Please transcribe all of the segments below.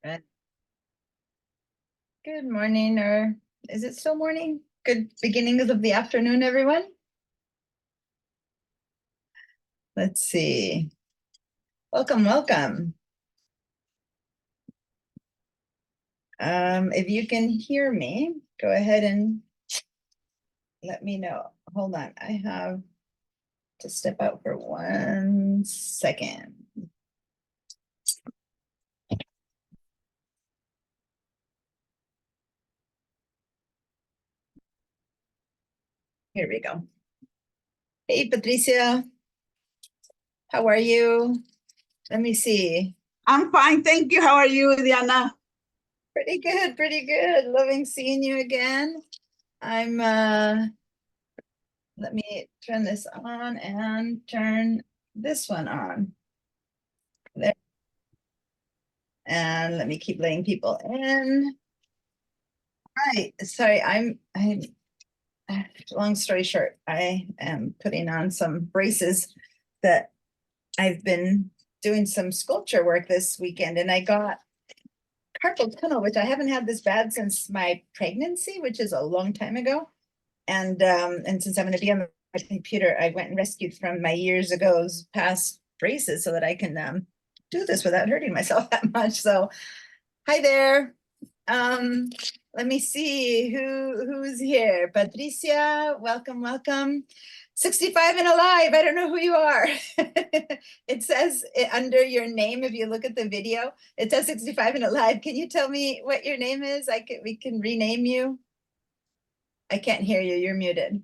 Right. Good morning, or is it still morning? Good beginnings of the afternoon, everyone. Let's see. Welcome, welcome. If you can hear me, go ahead and let me know. Hold on, I have to step out for 1 second. Here we go. Hey, Patricia. How are you? Let me see. I'm fine, thank you. How are you, Diana? Pretty good, pretty good. Loving seeing you again. I'm let me turn this on and turn this one on. There. And let me keep letting people in. Right. Sorry, long story short, I am putting on some braces that I've been doing some sculpture work this weekend, and I got carpal tunnel, which I haven't had this bad since my pregnancy, which is a long time ago. And since I'm going to be on my computer, I went and rescued from my years ago's past braces so that I can do this without hurting myself that much. So, hi there. Let me see who's here. Patricia, welcome, welcome. 65 and alive. I don't know who you are. It says under your name, if you look at the video, it says 65 and alive. Can you tell me what your name is? We can rename you. I can't hear you. You're muted.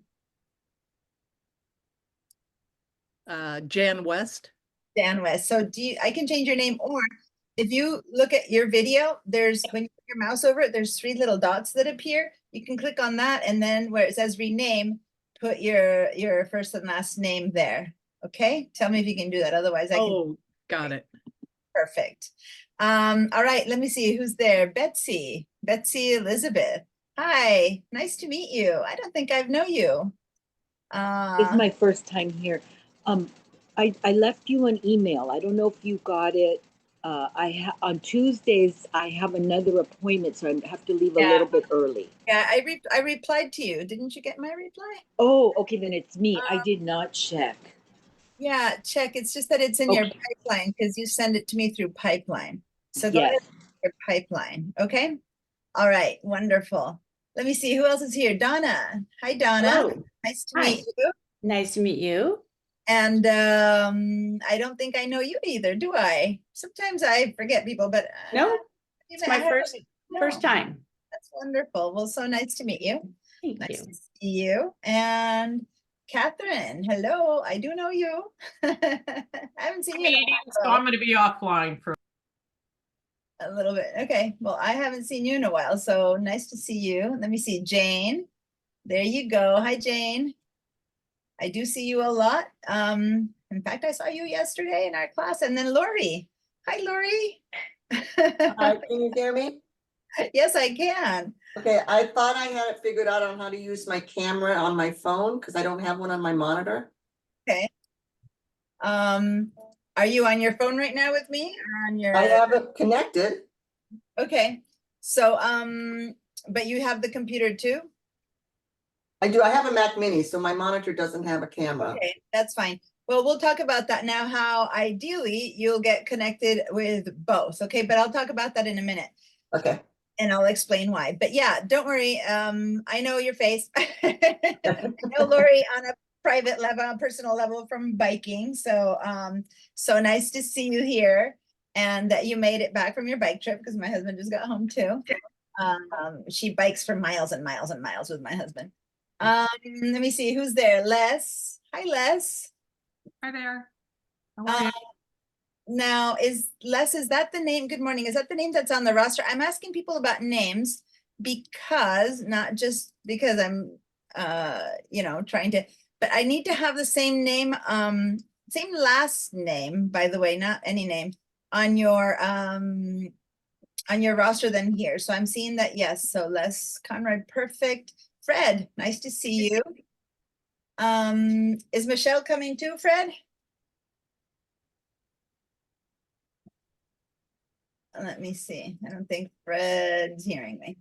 Jan West. Dan West. So I can change your name, or if you look at your video, there's, when you put your mouse over it, there's 3 little dots that appear. You can click on that, and then where it says rename, put your first and last name there. Okay? Tell me if you can do that. Otherwise, I can. Oh, got it. Perfect. All right, let me see who's there. Betsy Elizabeth. Hi, nice to meet you. I don't think I know you. It's my first time here. I left you an email. I don't know if you got it. On Tuesdays I have another appointment, so I have to leave a little bit early. Yeah, I replied to you. Didn't you get my reply? Oh, okay, then it's me. I did not check. Yeah, check. It's just that it's in your pipeline because you send it to me through pipeline. So go ahead and your pipeline. Okay. All right. Wonderful. Let me see who else is here. Donna. Hi, Donna. Hello. Nice to meet you. Nice to meet you. And I don't think I know you either, do I? Sometimes I forget people, but no, it's my first time. That's wonderful. Well, so nice to meet you. Thank nice you. to see you. And Catherine, hello. I do know you. I haven't seen you in a while, so I'm going to be offline for a little bit. Okay. Well, I haven't seen you in a while, so nice to see you. Let me see. Jane. There you go. Hi, Jane. I do see you a lot. In fact, I saw you yesterday in our class. And then Lori. Hi, Lori. Hi, can you hear me? Yes, I can. Okay, I thought I had it figured out on how to use my camera on my phone because I don't have one on my monitor. Okay. Are you on your phone right now with me? Or on your... I have it connected. Okay. So, but you have the computer too? I do. I have a Mac Mini, so my monitor doesn't have a camera. Okay, that's fine. Well, we'll talk about that now, how ideally you'll get connected with both. Okay, but I'll talk about that in a minute. Okay. And I'll explain why. But yeah, don't worry. I know your face. I know Lori on a private level, personal level from biking. So, so nice to see you here, and that you made it back from your bike trip because my husband just got home too. She bikes for miles and miles and miles with my husband. Let me see who's there. Les. Hi, Les. Hi there. Now, is that the name? Good morning. Is that the name that's on the roster? I'm asking people about names because, not just because I'm, trying to, but I need to have the same name, same last name, by the way, not any name on your roster than here. So I'm seeing that. Yes. So Les Conrad. Perfect. Fred, nice to see you. Is Michelle coming too, Fred? let me see. I don't think Fred's hearing me.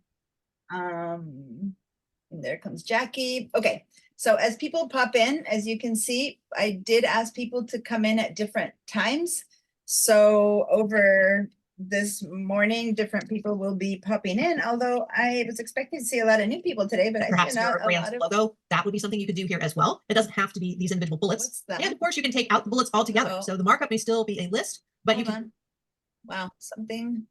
There comes Jackie. Okay, so as people pop in, as you can see, I did ask people to come in at different times. So over this morning, different people will be popping in, although I was expecting to see a lot of new people today, but I see Perhaps not your a brand's lot of. logo, that would be something you could do here as well. It doesn't have to be these individual bullets. What's that? And of course, you can take out the bullets altogether. Oh. So the markup may still be a list, but you Hold can. on. Wow, something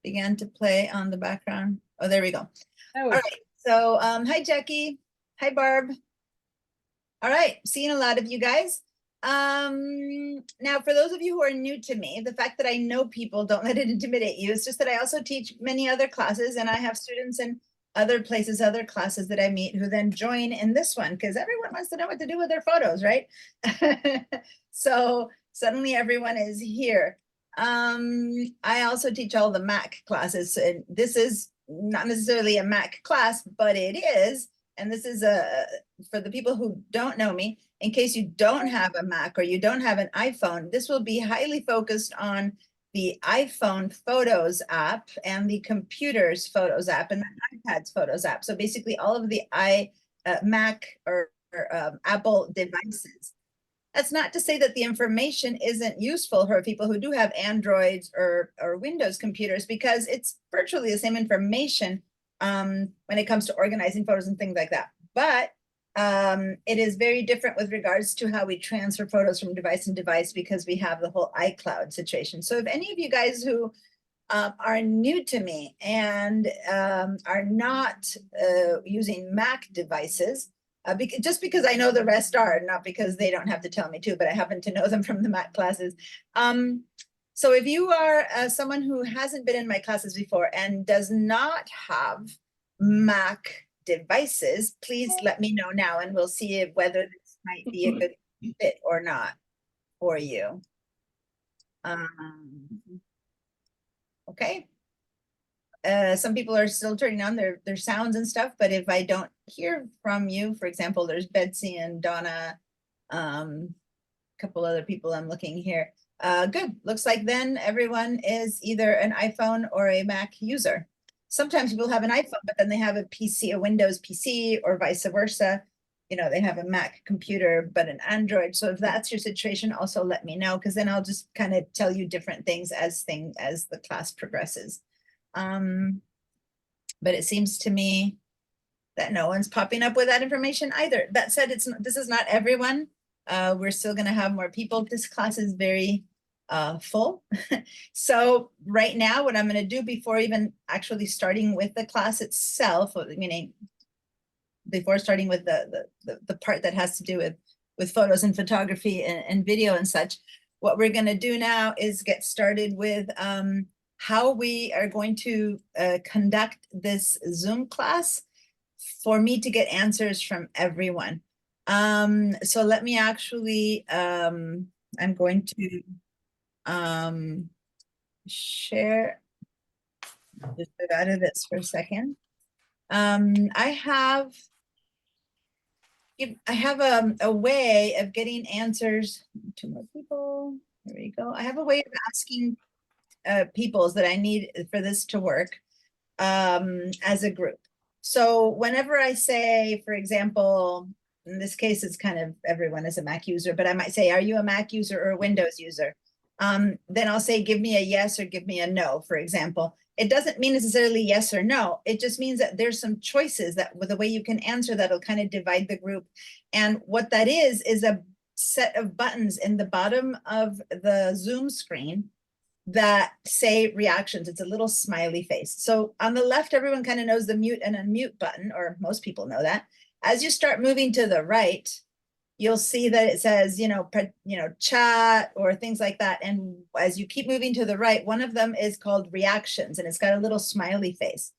began to play on the background. Oh, there we go. Oh. All right, so hi Jackie, hi Barb. All right, seeing a lot of you guys. Now for those of you who are new to me, the fact that I know people, don't let it intimidate you. It's just that I also teach many other classes and I have students in other places, other classes that I meet who then join in this one because everyone wants to know what to do with their photos, right? So suddenly everyone is here. I also teach all the Mac classes, and this is not necessarily a Mac class, but it is. And this is for the people who don't know me, in case you don't have a Mac or you don't have an iPhone, this will be highly focused on the iPhone Photos app and the computer's Photos app and the iPad's Photos app. So basically all of the Mac or Apple devices. That's not to say that the information isn't useful for people who do have Androids or Windows computers, because it's virtually the same information when it comes to organizing photos and things like that. But it is very different with regards to how we transfer photos from device to device because we have the whole iCloud situation. So if any of you guys who are new to me and are not using Mac devices, just because I know the rest are, not because they don't have to tell me to, but I happen to know them from the Mac classes. So if you are someone who hasn't been in my classes before and does not have Mac devices, please let me know now and we'll see whether this might be a good fit or not for you. Okay. Some people are still turning on their sounds and stuff, but if I don't hear from you, for example, there's Betsy and Donna, a couple other people I'm looking here. Good, looks like then everyone is either an iPhone or a Mac user. Sometimes people have an iPhone, but then they have a PC, a Windows PC, or vice versa. You know, they have a Mac computer, but an Android. So if that's your situation, also let me know, because then I'll just kind of tell you different things as the class progresses. But it seems to me that no one's popping up with that information either. That said, this is not everyone. We're still going to have more people. This class is very full. So right now, what I'm going to do before even actually starting with the class itself, meaning before starting with the part that has to do with photos and photography and video and such, what we're going to do now is get started with how we are going to conduct this Zoom class for me to get answers from everyone. So let me actually, I'm going to share, just get out of this for a second. I have a way of getting answers. 2 more people, there we go. I have a way of asking peoples that I need for this to work as a group. So whenever I say, for example, in this case, it's kind of everyone is a Mac user, but I might say, are you a Mac user or a Windows user? Then I'll say, give me a yes or give me a no, for example. It doesn't mean necessarily yes or no. It just means that there's some choices that with the way you can answer that'll kind of divide the group. And what that is a set of buttons in the bottom of the Zoom screen that say reactions. It's a little smiley face. So on the left, everyone kind of knows the mute and unmute button, or most people know that. As you start moving to the right, you'll see that it says, chat or things like that. And as you keep moving to the right, one of them is called reactions, and it's got a little smiley face.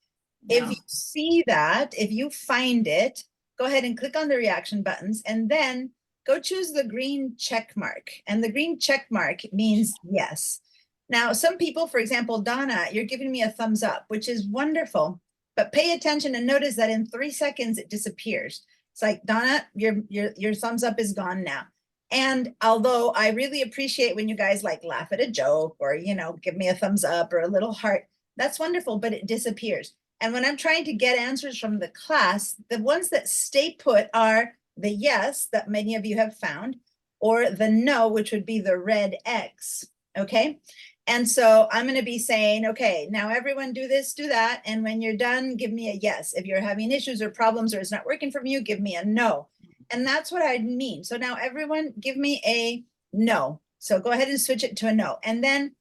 If you see that, if you find it, go ahead and click on the reaction buttons and then go choose the green check mark. And the green check mark means yes. Now, some people, for example, Donna, you're giving me a thumbs up, which is wonderful, but pay attention and notice that in 3 seconds, it disappears. It's like, Donna, your thumbs up is gone now. And although I really appreciate when you guys like laugh at a joke or, you know, give me a thumbs up or a little heart, that's wonderful, but it disappears. And when I'm trying to get answers from the class, the ones that stay put are the yes that many of you have found, or the no, which would be the red X. Okay. And so I'm going to be saying, okay, now everyone do this, do that. And when you're done, give me a yes. If you're having issues or problems or it's not working for you, give me a no. And that's what I mean. So now everyone give me a no. So go ahead and switch it to a no. And then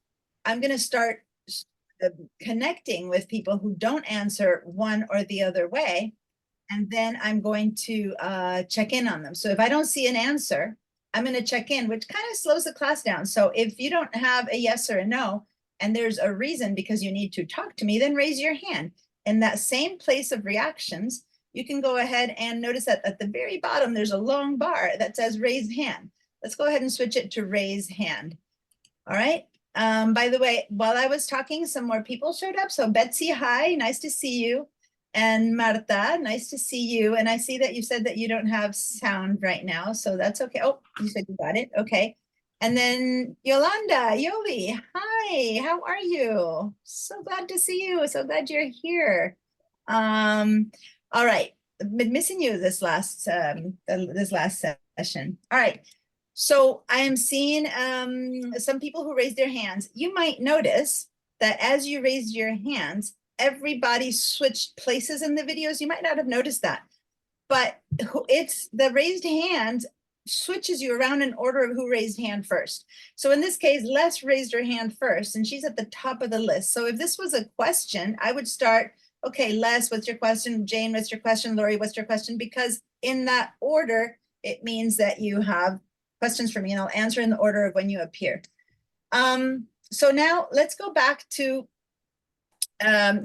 I'm going to start connecting with people who don't answer one or the other way. And then I'm going to check in on them. So if I don't see an answer, I'm going to check in, which kind of slows the class down. So if you don't have a yes or a no, and there's a reason because you need to talk to me, then raise your hand. In that same place of reactions, you can go ahead and notice that at the very bottom, there's a long bar that says raise hand. Let's go ahead and switch it to raise hand. All right. By the way, while I was talking, some more people showed up. So Betsy, hi, nice to see you. And Marta, nice to see you. And I see that you said that you don't have sound right now, so that's okay. Oh, you said you got it. Okay. And then Yolanda, Yoli, hi, how are you? So glad to see you. So glad you're here. All right. I've been missing you this last session. All right. So I am seeing some people who raised their hands. You might notice that as you raised your hands, everybody switched places in the videos. You might not have noticed that, but it's the raised hand switches you around in order of who raised hand first. So in this case, Les raised her hand first and she's at the top of the list. So if this was a question, I would start, okay, Les, what's your question? Jane, what's your question? Lori, what's your question? Because in that order, it means that you have questions for me and I'll answer in the order of when you appear. So now let's go back to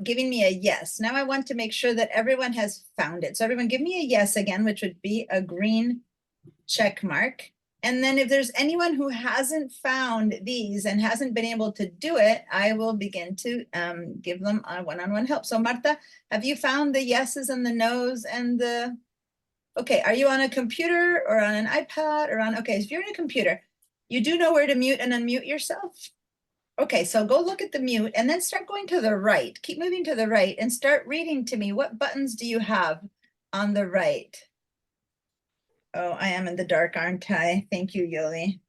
giving me a yes. Now I want to make sure that everyone has found it. So everyone give me a yes again, which would be a green check mark. And then if there's anyone who hasn't found these and hasn't been able to do it, I will begin to give them a one-on-one help. So Marta, have you found the yeses and the nos and the, okay, are you on a computer or on an iPad or on, okay, if you're on a computer, you do know where to mute and unmute yourself? Okay, so go look at the mute and then start going to the right. Keep moving to the right and start reading to me. What buttons do you have on the right? Oh, I am in the dark, aren't I? Thank you, Yoli.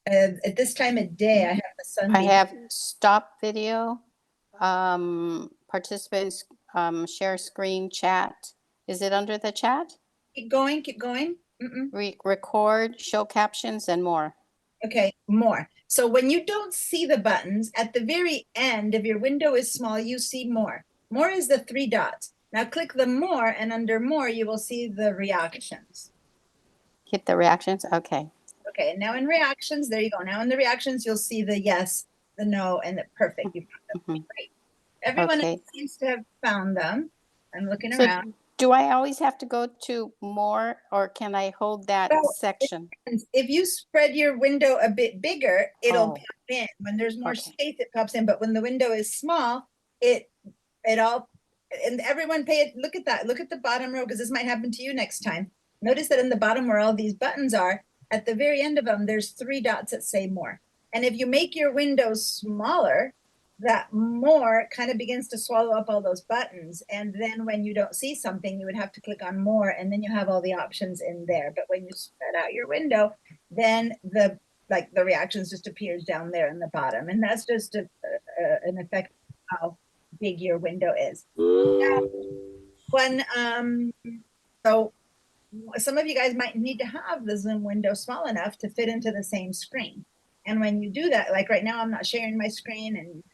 At this time of day, I have the sun. I have stop video, participants, share screen, chat. Is it under the chat? Keep going, keep going. Record, show captions, and more. Okay, more. So when you don't see the buttons, at the very end, if your window is small, you see more. More is the 3 dots. Now click the more, and under more, you will see the reactions. Hit the reactions, okay. Okay, and now in reactions, there you go. Now in the reactions, you'll see the yes, the no, and the perfect. You found them. Great. Everyone Okay. seems to have found them. I'm looking So around. do I always have to go to more, or can I hold that So, section? if you spread your window a bit bigger, it'll Oh. pop in. When there's more Okay. space, it pops in. But when the window is small, it all, and everyone look at that. Look at the bottom row, because this might happen to you next time. Notice that in the bottom where all these buttons are, at the very end of them, there's 3 dots that say more. And if you make your window smaller, that more kind of begins to swallow up all those buttons. And then when you don't see something, you would have to click on more, and then you have all the options in there. But when you spread out your window, then the reactions just appears down there in the bottom. And that's just an effect of how big your window is. Now, so some of you guys might need to have the Zoom window small enough to fit into the same screen. And when you do that, like right now, I'm not sharing my screen and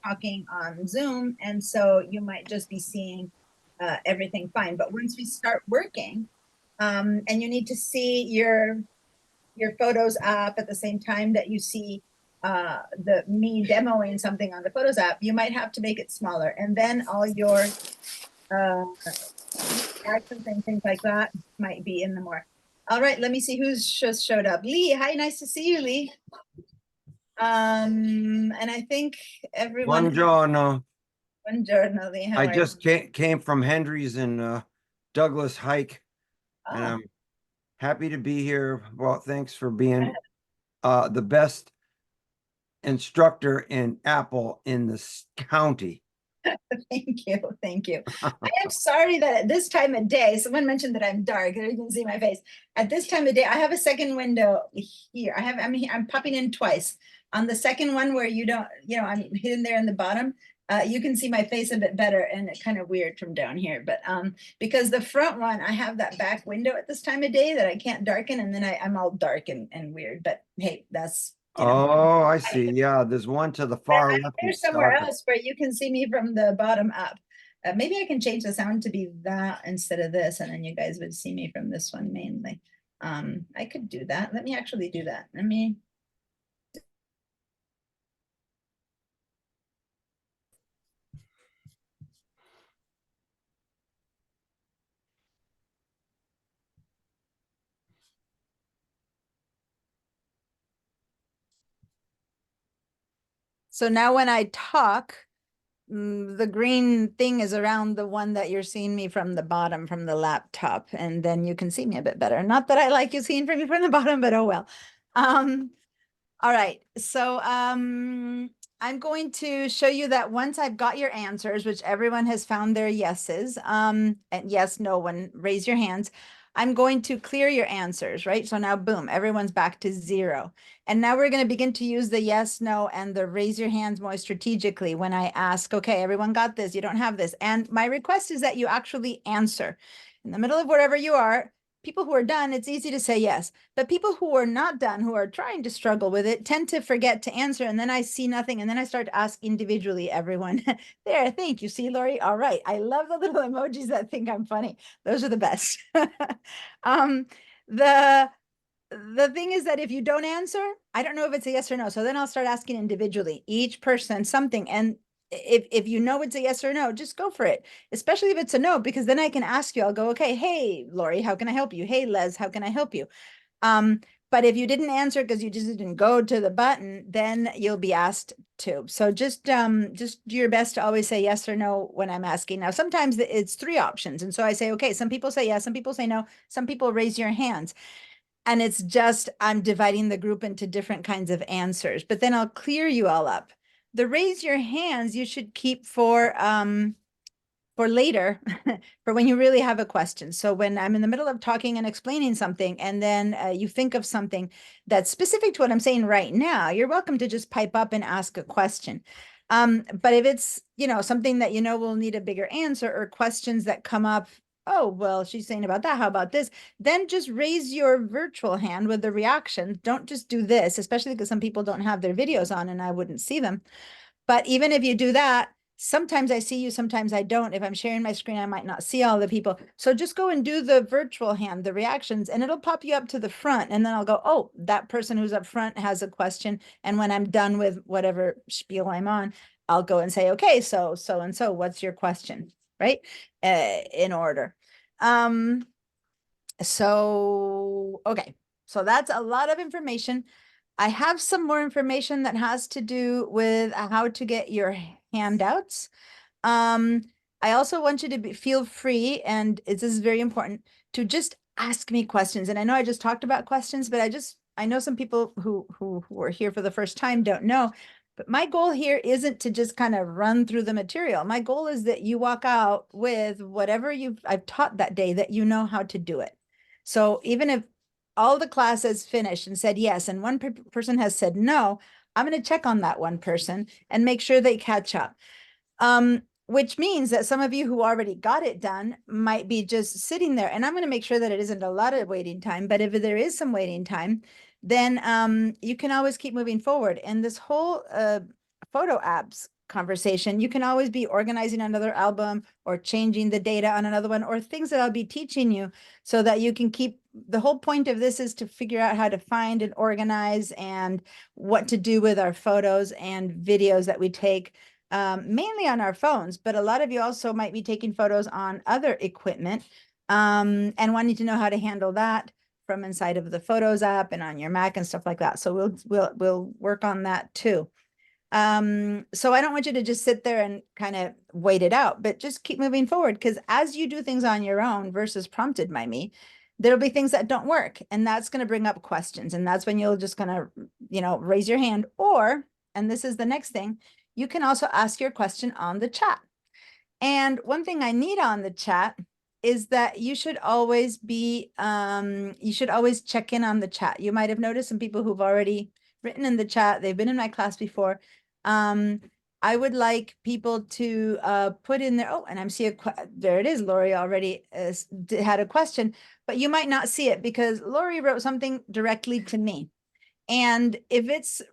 talking on Zoom, and so you might just be seeing everything fine. But once we start working, and you need to see your photos up at the same time that you see me demoing something on the Photos app, you might have to make it smaller, and then all your actions and things like that might be in the more. All right, let me see who's just showed up. Lee, hi, nice to see you, Lee. And I think everyone. Buongiorno. Buongiorno, Lee. How I are just came from Hendry's in Douglas Hike, and you? I'm Happy to be here. Well, thanks for being the best instructor in Apple in this county. Thank you, thank you. I am sorry that at this time of day, someone mentioned that I'm dark, and you can see my face. At this time of day, I have a second window here. I'm popping in twice. On the second one where you don't, I'm hidden there in the bottom, you can see my face a bit better, and it's kind of weird from down here. But because the front one, I have that back window at this time of day that I can't darken, and then I'm all dark and weird. But hey, that's Oh, I see. Yeah, there's one to the far left. there's somewhere else where you can see me from the bottom up. Maybe I can change the sound to be that instead of this, and then you guys would see me from this one mainly. I could do that. Let me actually do that. Let me. So now when I talk, the green thing is around the one that you're seeing me from the bottom from the laptop, and then you can see me a bit better. Not that I like you seeing me from the bottom, but oh well. All right, so I'm going to show you that once I've got your answers, which everyone has found their yeses, and yes, no one, raise your hands. I'm going to clear your answers, right? So now, boom, everyone's back to 0. And now we're going to begin to use the yes, no, and the raise your hands more strategically when I ask, okay, everyone got this, you don't have this. And my request is that you actually answer. In the middle of wherever you are, people who are done, it's easy to say yes. But people who are not done, who are trying to struggle with it, tend to forget to answer. And then I see nothing. And then I start to ask individually everyone. There, thank you. See, Lori? All right. I love the little emojis that think I'm funny. Those are the best. The thing is that if you don't answer, I don't know if it's a yes or no. So then I'll start asking individually, each person something. And if you know it's a yes or no, just go for it, especially if it's a no, because then I can ask you, I'll go, okay, hey, Lori, how can I help you? Hey, Les, how can I help you? But if you didn't answer because you just didn't go to the button, then you'll be asked to. So just do your best to always say yes or no when I'm asking. Now, sometimes it's 3 options. And so I say, okay, some people say yes, some people say no, some people raise your hands. And it's just, I'm dividing the group into different kinds of answers, but then I'll clear you all up. The raise your hands, you should keep for later, for when you really have a question. So when I'm in the middle of talking and explaining something, and then you think of something that's specific to what I'm saying right now, you're welcome to just pipe up and ask a question. But if it's, something that will need a bigger answer, or questions that come up, oh, well, she's saying about that, how about this? Then just raise your virtual hand with the reaction. Don't just do this, especially because some people don't have their videos on and I wouldn't see them. But even if you do that, sometimes I see you, sometimes I don't. If I'm sharing my screen, I might not see all the people. So just go and do the virtual hand, the reactions, and it'll pop you up to the front. And then I'll go, oh, that person who's up front has a question. And when I'm done with whatever spiel I'm on, I'll go and say, okay, so-and-so, what's your question, right? In order. Okay, so that's a lot of information. I have some more information that has to do with how to get your handouts. I also want you to feel free, and this is very important, to just ask me questions. And I know I just talked about questions, but I know some people who are here for the first time don't know. But my goal here isn't to just kind of run through the material. My goal is that you walk out with whatever I've taught that day, that you know how to do it. So even if all the class has finished and said yes, and one person has said no, I'm going to check on that one person and make sure they catch up. Which means that some of you who already got it done might be just sitting there, and I'm going to make sure that it isn't a lot of waiting time, but if there is some waiting time, then you can always keep moving forward. And this whole photo apps conversation, you can always be organizing another album or changing the data on another one, or things that I'll be teaching you so that you can keep. The whole point of this is to figure out how to find and organize and what to do with our photos and videos that we take, mainly on our phones, but a lot of you also might be taking photos on other equipment, and wanting to know how to handle that from inside of the Photos app and on your Mac and stuff like that. So we'll work on that too. So I don't want you to just sit there and kind of wait it out, but just keep moving forward, because as you do things on your own versus prompted by me, there'll be things that don't work, and that's going to bring up questions. And that's when you'll just gonna, raise your hand, or, and this is the next thing, you can also ask your question on the chat. And one thing I need on the chat is that you should always check in on the chat. You might have noticed some people who've already written in the chat, they've been in my class before. I would like people to put in there, oh, and I'm seeing, there it is, Lori already had a question, but you might not see it because Lori wrote something directly to me. And if it's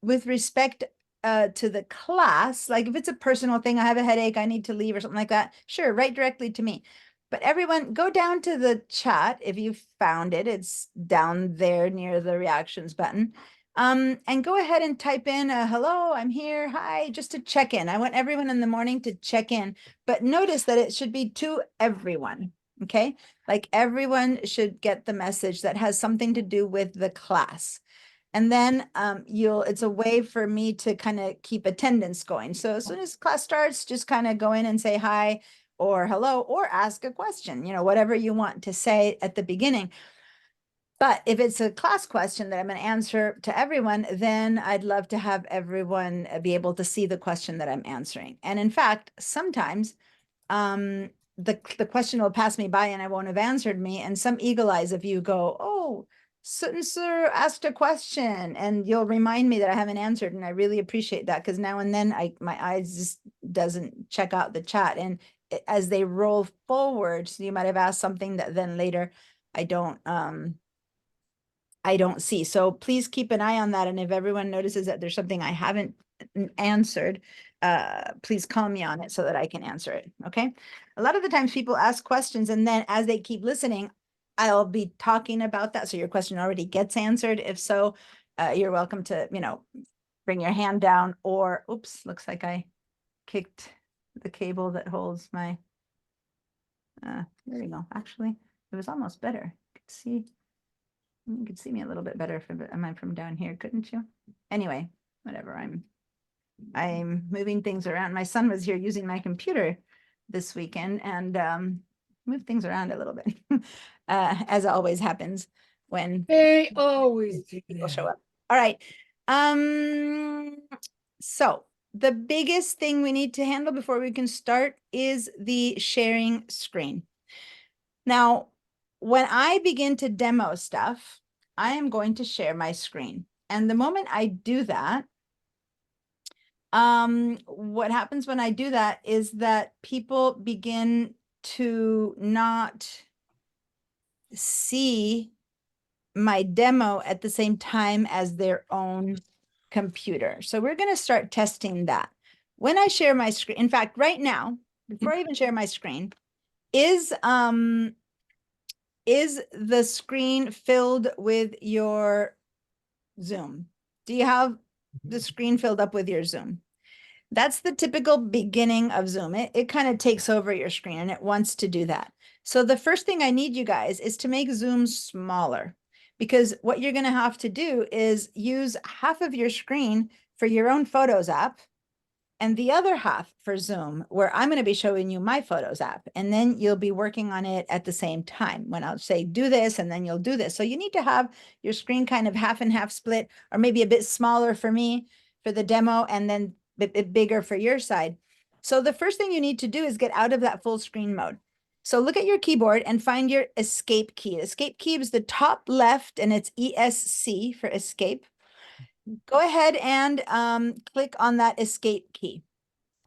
with respect to the class, like if it's a personal thing, I have a headache, I need to leave or something like that, sure, write directly to me. But everyone, go down to the chat if you found it. It's down there near the reactions button. And go ahead and type in a hello, I'm here, hi, just to check in. I want everyone in the morning to check in, but notice that it should be to everyone, okay? Like everyone should get the message that has something to do with the class. And then it's a way for me to kind of keep attendance going. So as soon as class starts, just kind of go in and say hi or hello, or ask a question, whatever you want to say at the beginning. But if it's a class question that I'm going to answer to everyone, then I'd love to have everyone be able to see the question that I'm answering. And in fact, sometimes the question will pass me by and I won't have answered me. And some eagle eyes of you go, oh, sir asked a question, and you'll remind me that I haven't answered. And I really appreciate that, because now and then my eyes just doesn't check out the chat. And as they roll forward, so you might have asked something that then later I don't see. So please keep an eye on that. And if everyone notices that there's something I haven't answered, please call me on it so that I can answer it. Okay. A lot of the times people ask questions, and then as they keep listening, I'll be talking about that. So your question already gets answered. If so, you're welcome to, bring your hand down, or oops, looks like I kicked the cable that holds my, there we go. Actually, it was almost better. You could see me a little bit better am I from down here, couldn't you? Anyway, whatever, I'm moving things around. My son was here using my computer this weekend and moved things around a little bit, as always happens when They always do people show that. up. All right. So the biggest thing we need to handle before we can start is the sharing screen. Now, when I begin to demo stuff, I am going to share my screen. And the moment I do that, what happens when I do that is that people begin to not see my demo at the same time as their own computer. So we're going to start testing that. When I share my screen, in fact, right now, before I even share my screen, is the screen filled with your Zoom? Do you have the screen filled up with your Zoom? That's the typical beginning of Zoom. It kind of takes over your screen and it wants to do that. So the first thing I need you guys is to make Zoom smaller, because what you're going to have to do is use half of your screen for your own Photos app and the other half for Zoom, where I'm going to be showing you my Photos app. And then you'll be working on it at the same time when I'll say, do this, and then you'll do this. So you need to have your screen kind of half and half split, or maybe a bit smaller for me for the demo, and then a bit bigger for your side. So the first thing you need to do is get out of that full screen mode. So look at your keyboard and find your escape key. Escape key is the top left, and it's ESC for escape. Go ahead and click on that escape key.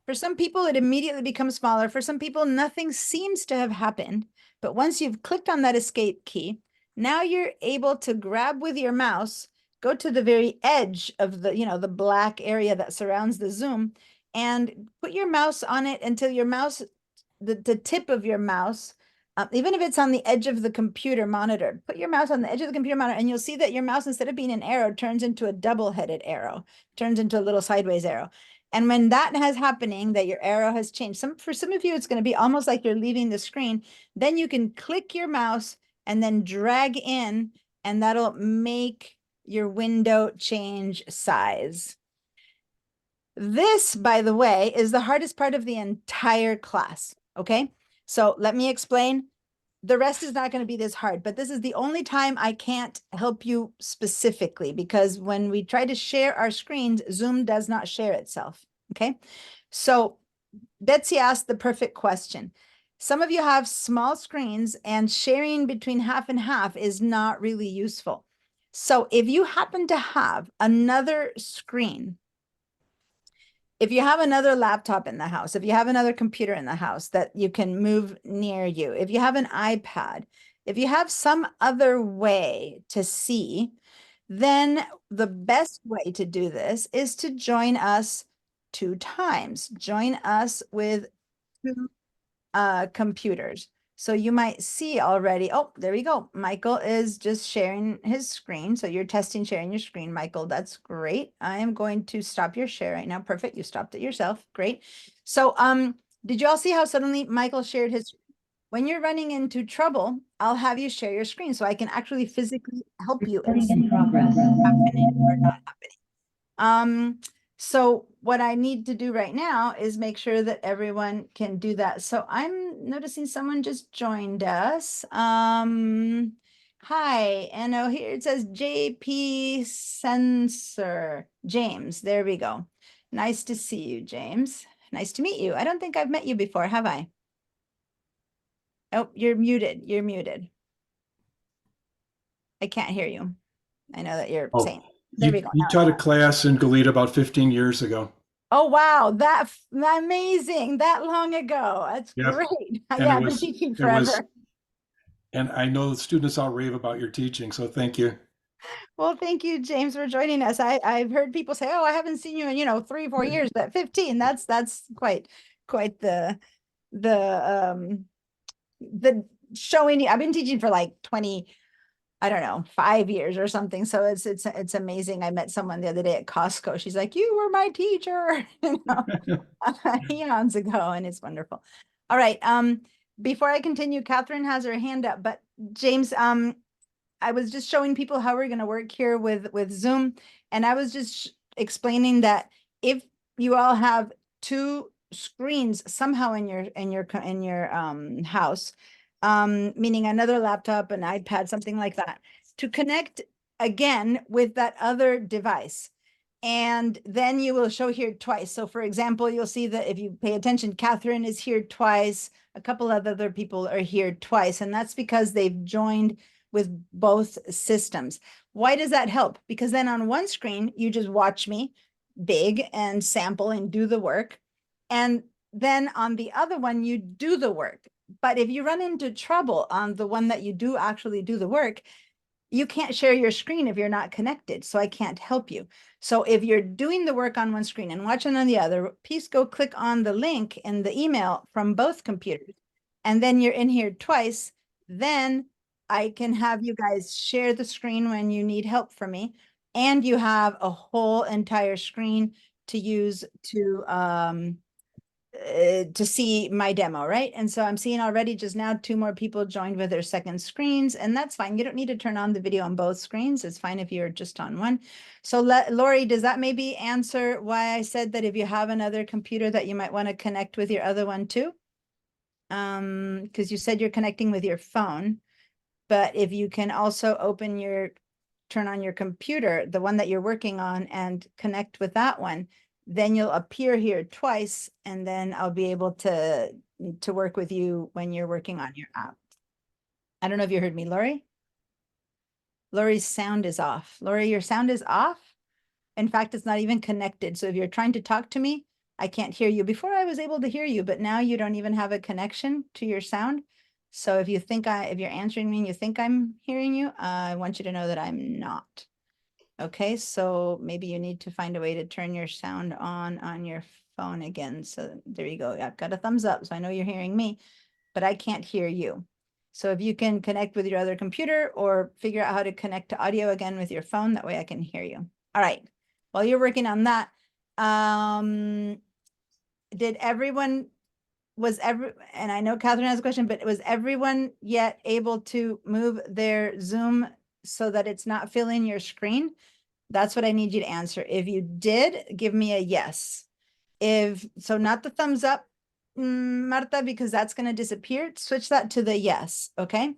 For some people, it immediately becomes smaller. For some people, nothing seems to have happened. But once you've clicked on that escape key, now you're able to grab with your mouse, go to the very edge of the, the black area that surrounds the Zoom, and put your mouse on it until your mouse, the tip of your mouse, even if it's on the edge of the computer monitor, put your mouse on the edge of the computer monitor, and you'll see that your mouse, instead of being an arrow, turns into a double-headed arrow, turns into a little sideways arrow. And when that has happening, that your arrow has changed, for some of you, it's going to be almost like you're leaving the screen. Then you can click your mouse and then drag in, and that'll make your window change size. This, by the way, is the hardest part of the entire class. Okay, so let me explain. the rest is not going to be this hard, but this is the only time I can't help you specifically, because when we try to share our screens, Zoom does not share itself. Okay. So Betsy asked the perfect question. Some of you have small screens and sharing between half and half is not really useful. So if you happen to have another screen, if you have another laptop in the house, if you have another computer in the house that you can move near you, if you have an iPad, if you have some other way to see, then the best way to do this is to join us 2 times. Join us with 2 computers. So you might see already, oh, there we go. Michael is just sharing his screen. So you're testing sharing your screen, Michael. That's great. I am going to stop your share right now. Perfect. You stopped it yourself. Great. So did you all see how suddenly Michael shared his? When you're running into trouble, I'll have you share your screen so I can actually physically help you and see what's happening or not happening. So what I need to do right now is make sure that everyone can do that. So I'm noticing someone just joined us. Hi, and oh, here it says JP Sensor. James, there we go. Nice to see you, James. Nice to meet you. I don't think I've met you before, have I? Oh, you're muted. You're muted. I can't hear you. I know that you're saying. There we go. You taught a class in Goleta about 15 years ago. Oh, wow. That's amazing. That long ago. That's great. And Yeah, I've been teaching forever. And I know the students all rave about your teaching, so thank you. Well, thank you, James, for joining us. I've heard people say, oh, I haven't seen you in, 3 or 4 years, but 15, that's quite the showing. I've been teaching for like 20, I don't know, 5 years or something. So it's amazing. I met someone the other day at Costco. She's like, you were my teacher, eons ago, and it's wonderful. All right. Before I continue, Catherine has her hand up, but James, I was just showing people how we're going to work here with Zoom. And I was just explaining that if you all have 2 screens somehow in your house, meaning another laptop, an iPad, something like that, to connect again with that other device. And then you will show here twice. So for example, you'll see that if you pay attention, Catherine is here twice. A couple of other people are here twice. And that's because they've joined with both systems. Why does that help? Because then on one screen, you just watch me big and sample and do the work. And then on the other one, you do the work. But if you run into trouble on the one that you do actually do the work, you can't share your screen if you're not connected. So I can't help you. So if you're doing the work on one screen and watching on the other, please go click on the link in the email from both computers. And then you're in here twice. Then I can have you guys share the screen when you need help from me. And you have a whole entire screen to use to see my demo, right? And so I'm seeing already just now 2 more people joined with their second screens, and that's fine. You don't need to turn on the video on both screens. It's fine if you're just on one. So Lori, does that maybe answer why I said that if you have another computer that you might want to connect with your other one too? Because you said you're connecting with your phone, but if you can also turn on your computer, the one that you're working on, and connect with that one, then you'll appear here twice, and then I'll be able to work with you when you're working on your app. I don't know if you heard me, Lori. Lori's sound is off. Lori, your sound is off. In fact, it's not even connected. So if you're trying to talk to me, I can't hear you. Before I was able to hear you, but now you don't even have a connection to your sound. So if you're answering me and you think I'm hearing you, I want you to know that I'm not. Okay, so maybe you need to find a way to turn your sound on your phone again. So there you go. I've got a thumbs up, so I know you're hearing me, but I can't hear you. So if you can connect with your other computer or figure out how to connect to audio again with your phone, that way I can hear you. All right, while you're working on that, did everyone, and I know Catherine has a question, but was everyone yet able to move their Zoom so that it's not filling your screen? That's what I need you to answer. If you did, give me a yes. If so, not the thumbs up, Marta, because that's going to disappear. Switch that to the yes, okay?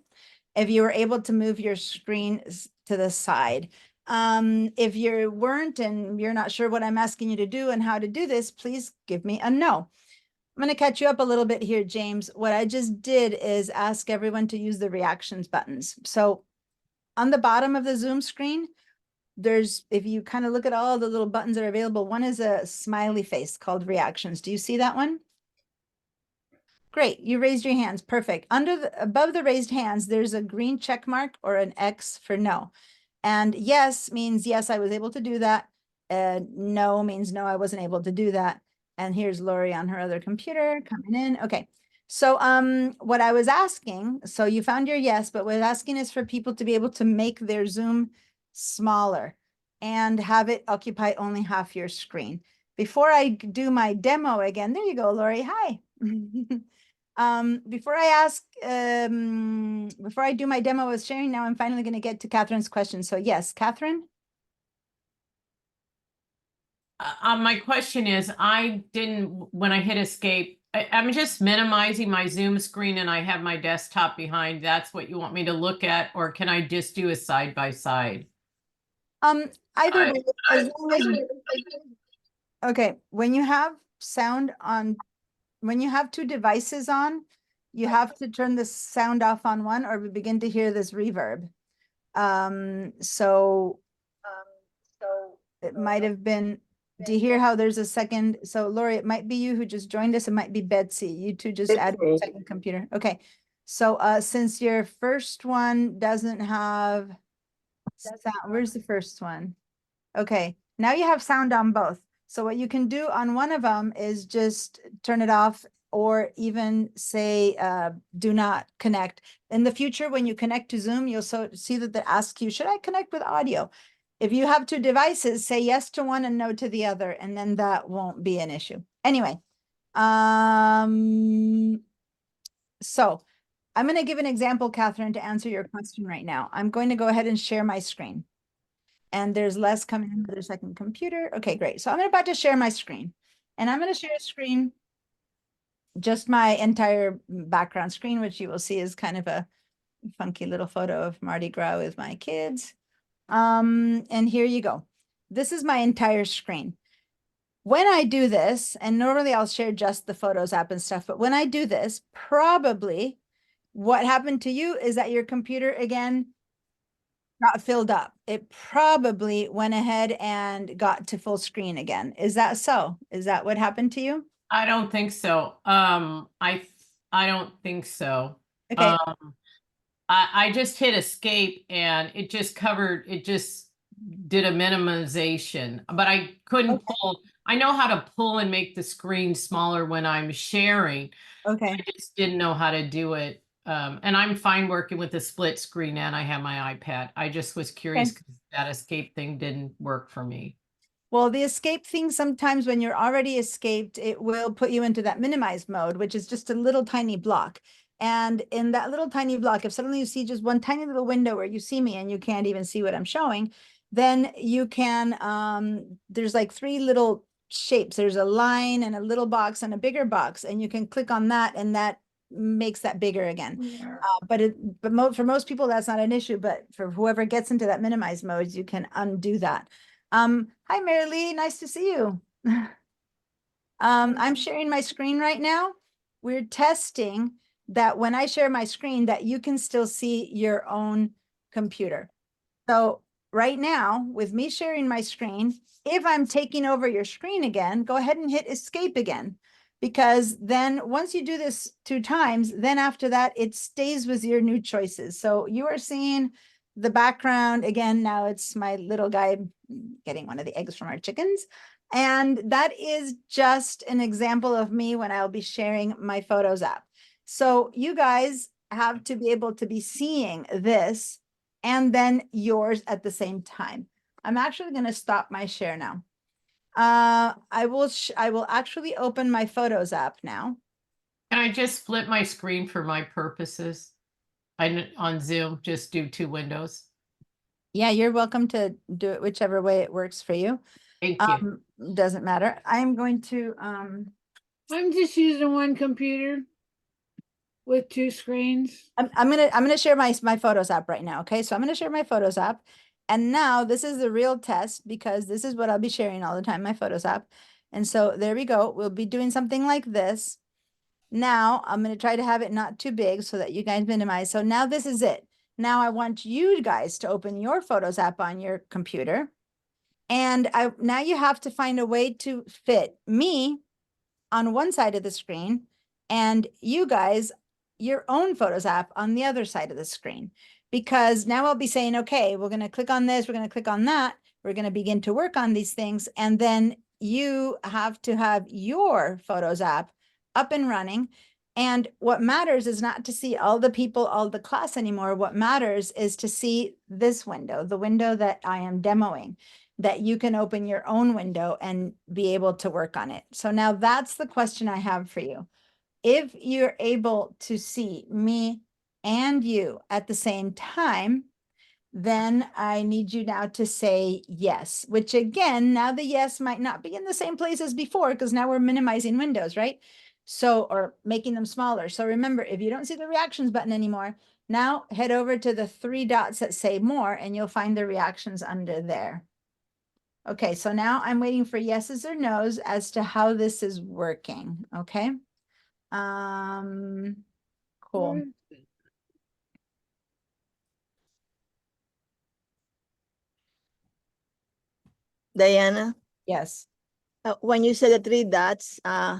If you were able to move your screen to the side. If you weren't and you're not sure what I'm asking you to do and how to do this, please give me a no. I'm going to catch you up a little bit here, James. What I just did is ask everyone to use the reactions buttons. So on the bottom of the Zoom screen, there's, if you kind of look at all the little buttons that are available, one is a smiley face called reactions. Do you see that one? Great, you raised your hands, perfect. Above the raised hands, there's a green check mark or an X for no. And yes means yes, I was able to do that. No means no, I wasn't able to do that. And here's Lori on her other computer coming in. Okay, so what I was asking, so you found your yes, but what I was asking is for people to be able to make their Zoom smaller and have it occupy only half your screen. Before I do my demo again, there you go, Lori, hi. Before I do my demo of sharing now, I'm finally going to get to Catherine's question. So yes, Catherine. My question is, I didn't, when I hit escape, I'm just minimizing my Zoom screen and I have my desktop behind. That's what you want me to look at, or can I just do a side by side? Either way, as long as okay, when you have sound on, when you have two devices on, you have to turn the sound off on one or we begin to hear this reverb. So it might have been, do you hear how there's a second? So Lori, it might be you who just joined us. It might be Betsy. You two just added a second computer. Okay. So since your first one doesn't have sound, where's the first one? Okay, now you have sound on both. So what you can do on one of them is just turn it off or even say, do not connect. In the future, when you connect to Zoom, you'll see that they ask you, should I connect with audio? If you have two devices, say yes to one and no to the other, and then that won't be an issue. Anyway, so I'm going to give an example, Catherine, to answer your question right now. I'm going to go ahead and share my screen. And there's less coming into their second computer. Okay, great. So I'm about to share my screen. And I'm going to share a screen, just my entire background screen, which you will see is kind of a funky little photo of Mardi Gras with my kids. And here you go. This is my entire screen. When I do this, and normally I'll share just the Photos app and stuff, but when I do this, probably what happened to you is that your computer again got filled up. It probably went ahead and got to full screen again. Is that so? Is that what happened to you? I don't think so. I don't think so. Okay. I just hit escape and it just did a minimization, but I couldn't pull. I know how to pull and make the screen smaller when I'm sharing. Okay. I just didn't know how to do it. And I'm fine working with a split screen and I have my iPad. I just was curious because that escape thing didn't work for me. Well, the escape thing, sometimes when you're already escaped, it will put you into that minimized mode, which is just a little tiny block. And in that little tiny block, if suddenly you see just one tiny little window where you see me and you can't even see what I'm showing, then you can, there's like three little shapes. There's a line and a little box and a bigger box, and you can click on that and that makes that bigger again. For most people, that's not an issue, but for whoever gets into that minimized mode, you can undo that. Hi, Mary Lee, nice to see you. I'm sharing my screen right now. We're testing that when I share my screen that you can still see your own computer. So right now, with me sharing my screen, if I'm taking over your screen again, go ahead and hit escape again. Because then once you do this 2 times, then after that, it stays with your new choices. So you are seeing the background again. Now it's my little guy getting one of the eggs from our chickens. And that is just an example of me when I'll be sharing my Photos app. So you guys have to be able to be seeing this and then yours at the same time. I'm actually going to stop my share now. I will actually open my Photos app now. Can I just flip my screen for my purposes? On Zoom, just do 2 windows. Yeah, you're welcome to do it whichever way it works for you. Thank you. Doesn't matter. I'm going to I'm just using one computer with two screens. I'm gonna share my Photos app right now. Okay, so I'm gonna share my Photos app. And now this is the real test because this is what I'll be sharing all the time, my Photos app. And so there we go. We'll be doing something like this. Now I'm going to try to have it not too big so that you guys minimize. So now this is it. Now I want you guys to open your Photos app on your computer. And now you have to find a way to fit me on one side of the screen and you guys your own Photos app on the other side of the screen. Because now I'll be saying, okay, we're going to click on this, we're going to click on that, we're going to begin to work on these things. And then you have to have your Photos app up and running. And what matters is not to see all the people, all the class anymore. What matters is to see this window, the window that I am demoing, that you can open your own window and be able to work on it. So now that's the question I have for you. If you're able to see me and you at the same time, then I need you now to say yes, which again, now the yes might not be in the same place as before because now we're minimizing windows, right? So, or making them smaller. So remember, if you don't see the reactions button anymore, now head over to the 3 dots that say more and you'll find the reactions under there. Okay, so now I'm waiting for yeses or nos as to how this is working, okay? Cool. Diana, Yes. when you said the 3 dots, I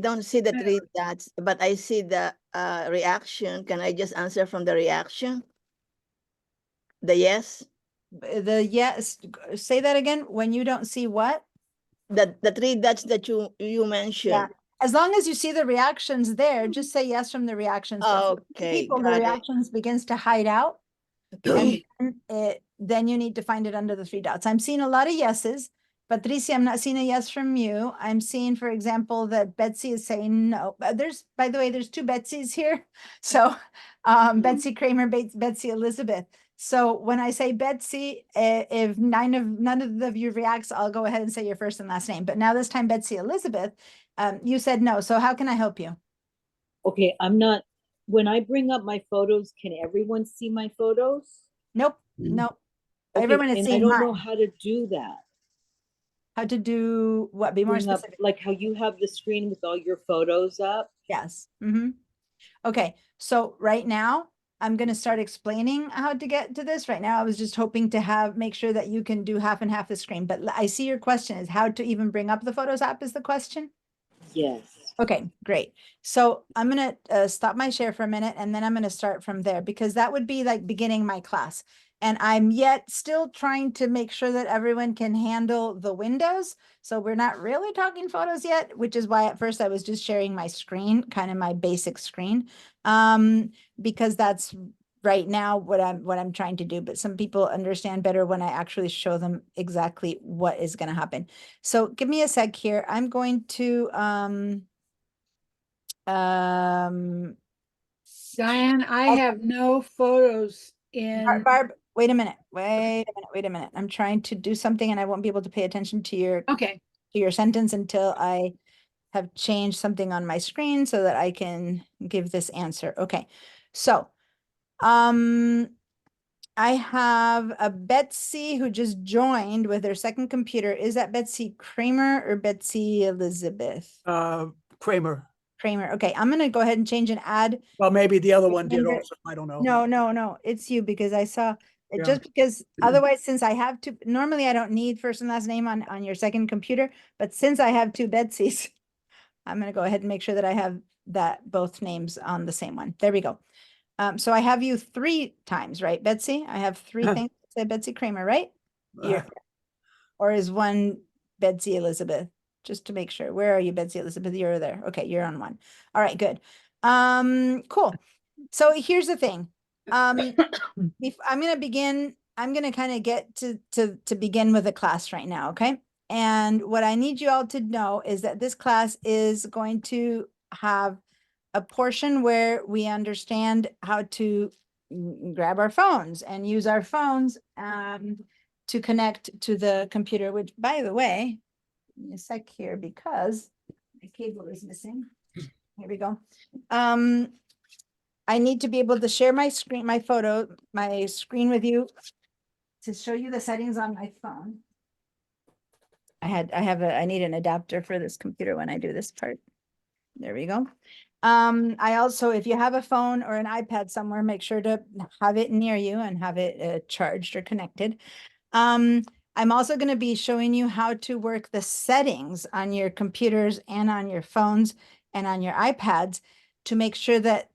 don't see the 3 dots, but I see the reaction. Can I just answer from the reaction? The yes? The yes, say that again. When you don't see what? The 3 dots that you mentioned. Yeah. As long as you see the reactions there, just say yes from the reactions. But for Okay, people, the got it. reactions begins to hide out. And then you need to find it under the 3 dots. I'm seeing a lot of yeses. Patricia, I'm not seeing a yes from you. I'm seeing, for example, that Betsy is saying no. There's, by the way, there's 2 Betsy's here. So Betsy Kramer, Betsy Elizabeth. So when I say Betsy, if none of you reacts, I'll go ahead and say your first and last name. But now this time, Betsy Elizabeth, you said no. So how can I help you? Okay, I'm not, when I bring up my photos, can everyone see my photos? Nope, nope. Okay, Everyone is and I seeing don't know mine. how to do that. How to do what? Be more Bring up, specific. like how you have the screen with all your photos up. Yes. Okay, so right now, I'm going to start explaining how to get to this. Right now, I was just hoping to make sure that you can do half and half the screen. But I see your question is how to even bring up the Photos app is the question? Yes. Okay, great. So I'm going to stop my share for a minute and then I'm going to start from there because that would be like beginning my class. And I'm yet still trying to make sure that everyone can handle the windows. So we're not really talking photos yet, which is why at first I was just sharing my screen, kind of my basic screen, because that's right now what I'm trying to do. But some people understand better when I actually show them exactly what is going to happen. So give me a sec here. I'm going to Diane, I have no photos in. Barb, wait a minute. I'm trying to do something and I won't be able to pay attention to your sentence until I have changed something on my screen so that I can give this answer. Okay. So, I have a Betsy who just joined with her second computer. Is that Betsy Kramer or Betsy Elizabeth? Kramer. Kramer. Okay, I'm gonna go ahead and change and add. Well, maybe the other one did Remember- also. I don't know. No, it's you because I saw Yeah. just because otherwise, since I have to, normally I don't need first and last name on your second computer, but since I have 2 Betsy's, I'm gonna go ahead and make sure that I have that both names on the same one. There we go. So I have you 3 times, right, Betsy? I have 3 things that say Betsy Kramer, right? Or is one Betsy Elizabeth? Just to make sure. Where are you, Betsy Elizabeth? You're there. Okay, you're on one. All right, good. Cool. So here's the thing. If I'm gonna begin, I'm gonna kind of get to begin with a class right now, okay? And what I need you all to know is that this class is going to have a portion where we understand how to grab our phones and use our phones to connect to the computer, which by the way, give me a sec here because My cable is missing. Here we go. I need to be able to share my screen, my screen with you to show you the settings on my phone. I need an adapter for this computer when I do this part. There we go. I also, if you have a phone or an iPad somewhere, make sure to have it near you and have it charged or connected. I'm also going to be showing you how to work the settings on your computers and on your phones and on your iPads to make sure that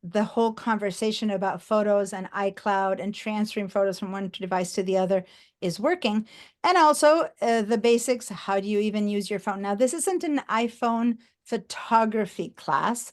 the whole conversation about photos and iCloud and transferring photos from one device to the other is working. And also the basics, how do you even use your phone? Now, this isn't an iPhone photography class.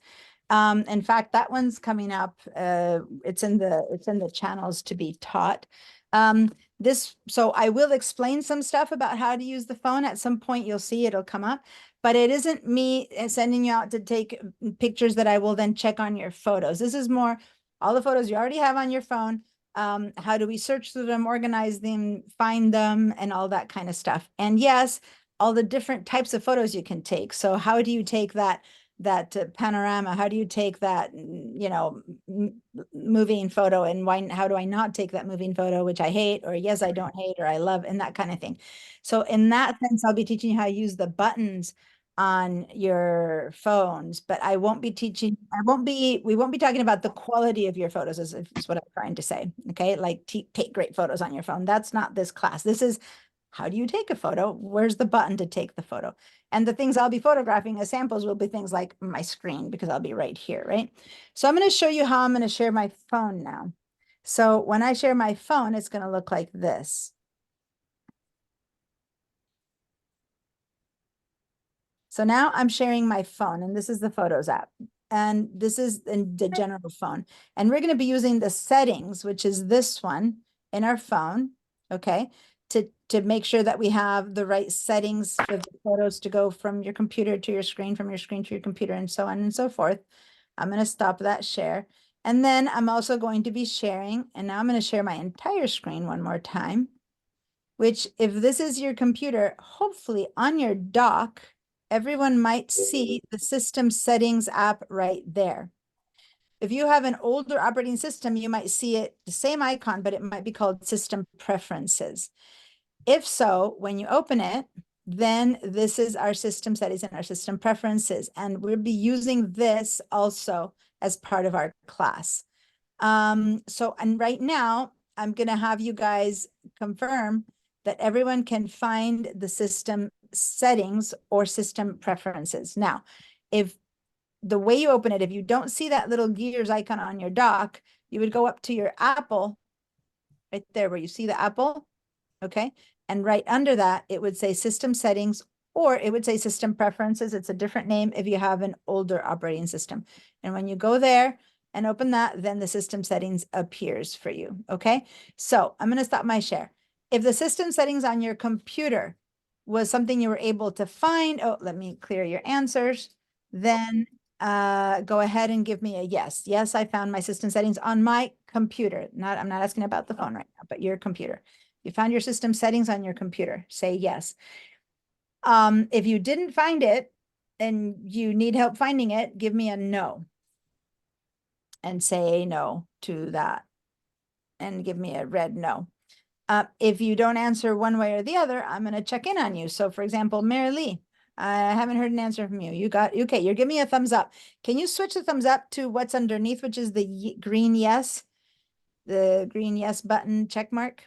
In fact, that one's coming up. It's in the channels to be taught. So I will explain some stuff about how to use the phone. At some point, you'll see it'll come up, but it isn't me sending you out to take pictures that I will then check on your photos. This is more all the photos you already have on your phone. How do we search through them, organize them, find them, and all that kind of stuff. And yes, all the different types of photos you can take. So how do you take that panorama? How do you take that, moving photo, and how do I not take that moving photo, which I hate, or yes, I don't hate, or I love, and that kind of thing. So in that sense, I'll be teaching you how to use the buttons on your phones, but we won't be talking about the quality of your photos is what I'm trying to say. Okay. Like take great photos on your phone. That's not this class. This is how do you take a photo? Where's the button to take the photo? And the things I'll be photographing as samples will be things like my screen, because I'll be right here, right? So I'm going to show you how I'm going to share my phone now. So when I share my phone, it's going to look like this. So now I'm sharing my phone, and this is the Photos app. And this is in the general phone. And we're going to be using the settings, which is this one in our phone, okay, to make sure that we have the right settings for the photos to go from your computer to your screen, from your screen to your computer, and so on and so forth. I'm going to stop that share. And then I'm also going to be sharing, and now I'm going to share my entire screen one more time, which if this is your computer, hopefully on your dock, everyone might see the system settings app right there. If you have an older operating system, you might see it, the same icon, but it might be called System Preferences. If so, when you open it, then this is our system settings and our system preferences. And we'll be using this also as part of our class. And right now, I'm going to have you guys confirm that everyone can find the system settings or system preferences. Now, if the way you open it, if you don't see that little gears icon on your dock, you would go up to your Apple right there where you see the Apple. Okay. And right under that, it would say system settings, or it would say system preferences. It's a different name if you have an older operating system. And when you go there and open that, then the system settings appears for you. Okay. So I'm going to stop my share. If the system settings on your computer was something you were able to find, oh, let me clear your answers. Then go ahead and give me a yes. Yes, I found my system settings on my computer. I'm not asking about the phone right now, but your computer. You found your system settings on your computer. Say yes. If you didn't find it and you need help finding it, give me a no. And say no to that. And give me a red no. If you don't answer one way or the other, I'm going to check in on you. So for example, Mary Lee, I haven't heard an answer from you. Okay, you're giving me a thumbs up. Can you switch the thumbs up to what's underneath, which is the green yes? The green yes button check mark.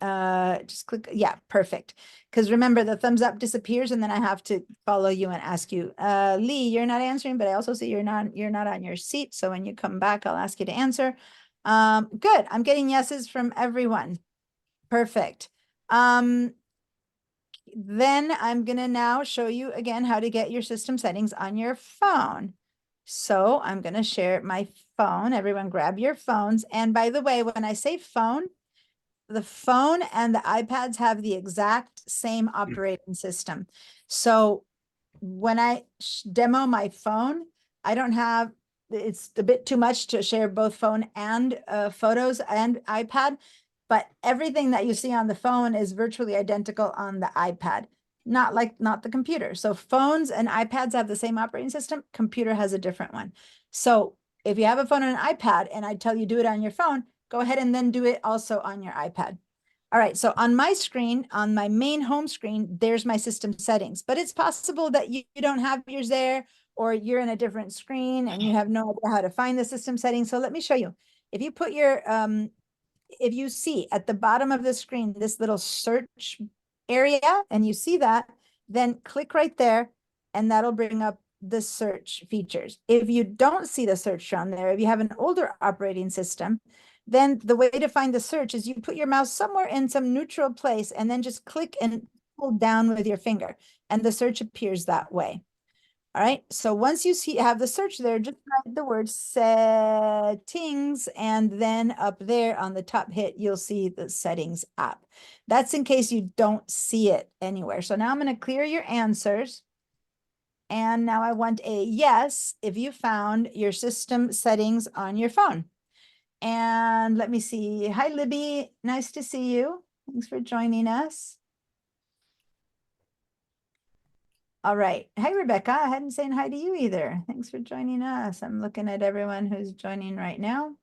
Just click, yeah, perfect. Because remember, the thumbs up disappears and then I have to follow you and ask you, Lee, you're not answering, but I also see you're not on your seat. So when you come back, I'll ask you to answer. Good. I'm getting yeses from everyone. Perfect. Then I'm gonna now show you again how to get your system settings on your phone. So I'm gonna share my phone. Everyone grab your phones. And by the way, when I say phone, the phone and the iPads have the exact same operating system. So when I demo my phone, I don't have, it's a bit too much to share both phone and photos and iPad, but everything that you see on the phone is virtually identical on the iPad. not the computer. So phones and iPads have the same operating system. Computer has a different one. So if you have a phone and an iPad and I tell you do it on your phone, go ahead and then do it also on your iPad. All right, so on my screen, on my main home screen, there's my system settings, but it's possible that you don't have yours there, or you're in a different screen and you have no idea how to find the system settings. So let me show you. If you put your, if you see at the bottom of the screen, this little search area, and you see that, then click right there and that'll bring up the search features. If you don't see the search on there, if you have an older operating system, then the way to find the search is you put your mouse somewhere in some neutral place and then just click and hold down with your finger and the search appears that way. All right, so once you have the search there, just write the word settings and then up there on the top hit, you'll see the settings app. That's in case you don't see it anywhere. So now I'm going to clear your answers. And now I want a yes if you found your system settings on your phone. And let me see. Hi, Libby. Nice to see you. Thanks for joining us. All right. Hi, Rebecca. I hadn't said hi to you either. Thanks for joining us. I'm looking at everyone who's joining right now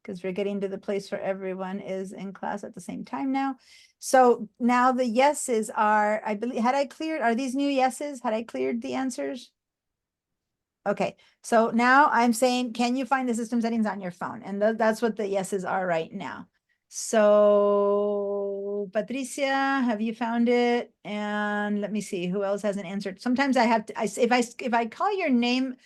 because we're getting to the place where everyone is in class at the same time now. So now the yeses are, I believe, are these new yeses? Had I cleared the answers? Okay, so now I'm saying, can you find the system settings on your phone? And that's what the yeses are right now. So Patricia, have you found it? And let me see who else hasn't answered. Sometimes I have to, if I call your name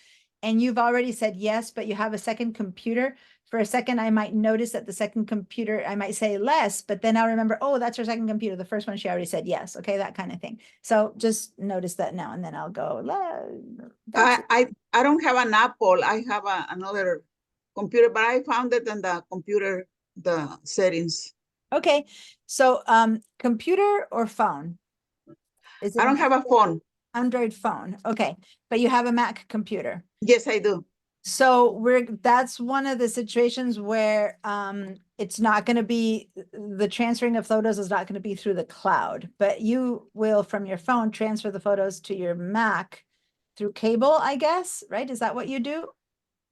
and you've already said yes, but you have a second computer, for a second, I might notice that the second computer, I might say less, but then I'll remember, oh, that's her second computer. The first one, she already said yes. Okay, that kind of thing. So just notice that now, and then I'll go, I don't have an Apple. I have another computer, but I found it in the computer, the settings. Okay, so computer or phone? Is it I don't have a phone. Android phone. Okay, but you have a Mac computer. Yes, I do. So that's one of the situations where it's not going to be, the transferring of photos is not going to be through the cloud, but you will from your phone transfer the photos to your Mac through cable, I guess, right? Is that what you do?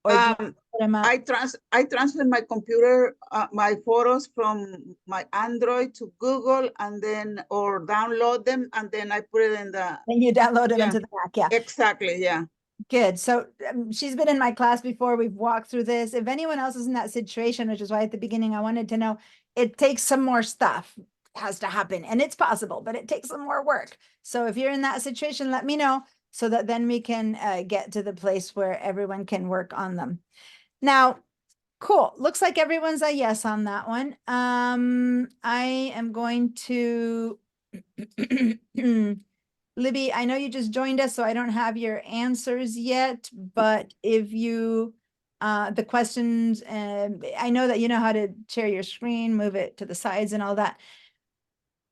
Or I transfer my computer, my photos from my Android to Google, and then or download them, and then I put it in the. Then you download them into the Mac, yeah. Exactly, yeah. Good. So she's been in my class before. We've walked through this. If anyone else is in that situation, which is why at the beginning I wanted to know, it takes some more stuff has to happen, and it's possible, but it takes some more work. So if you're in that situation, let me know so that then we can get to the place where everyone can work on them. Now, cool. Looks like everyone's a yes on that one. I am going to Libby, I know you just joined us, so I don't have your answers yet, but if you, the questions, I know that you know how to share your screen, move it to the sides and all that.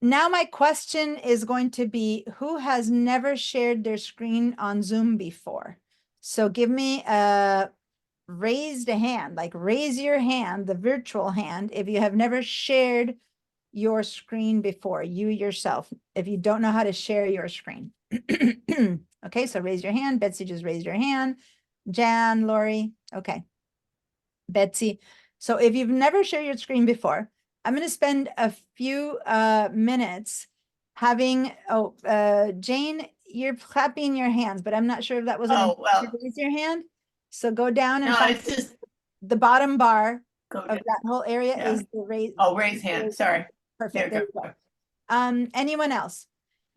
Now my question is going to be, who has never shared their screen on Zoom before? So give me a raised hand, like raise your hand, the virtual hand, if you have never shared your screen before, you yourself, if you don't know how to share your screen. Okay, so raise your hand. Betsy just raised your hand. Jan, Lori, okay. Betsy, so if you've never shared your screen before, I'm going to spend a few minutes having, Jane, you're clapping your hands, but I'm not sure if that was raise your hand. So go down and find the bottom bar of that whole area is the raise. Oh, raise hand, sorry. Perfect, there you go. Anyone else?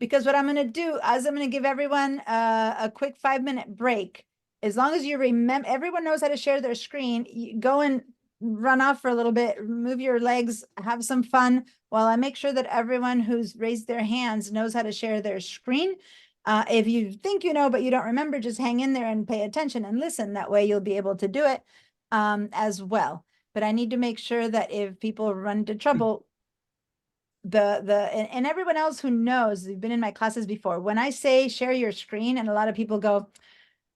Because what I'm going to do is I'm going to give everyone a quick 5-minute break. As long as you remember, everyone knows how to share their screen, you go and run off for a little bit, move your legs, have some fun while I make sure that everyone who's raised their hands knows how to share their screen. If you think you know, but you don't remember, just hang in there and pay attention and listen. That way you'll be able to do it as well. But I need to make sure that if people run into trouble, and everyone else who knows, you've been in my classes before, when I say share your screen and a lot of people go,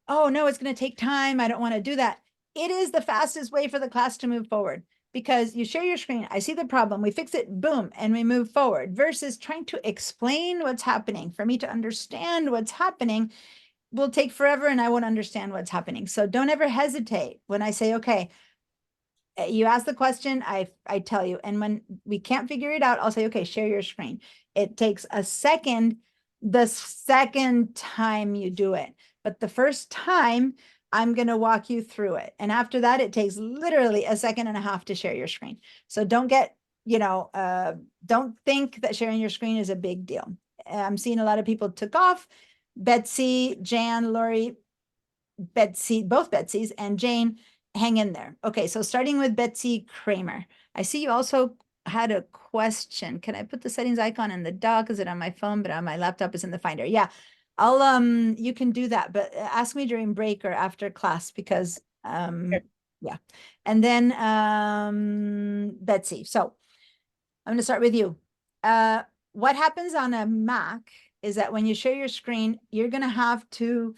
oh no, it's going to take time, I don't want to do that. It is the fastest way for the class to move forward. because you share your screen, I see the problem, we fix it, boom, and we move forward, versus trying to explain what's happening. For me to understand what's happening will take forever and I won't understand what's happening. So don't ever hesitate when I say, okay, you ask the question, I tell you. And when we can't figure it out, I'll say, okay, share your screen. It takes a second the second time you do it. But the first time, I'm going to walk you through it. And after that, it takes literally a second and a half to share your screen. So don't get, don't think that sharing your screen is a big deal. I'm seeing a lot of people took off. Betsy, Jan, Lori, Betsy, both Betsy's, and Jane, hang in there. Okay, so starting with Betsy Kramer. I see you also had a question. Can I put the settings icon in the dock? Is it on my phone? But on my laptop is in the Finder. Yeah, you can do that, but ask me during break or after class because yeah. And then Betsy. So I'm gonna start with you. What happens on a Mac is that when you share your screen, you're gonna have to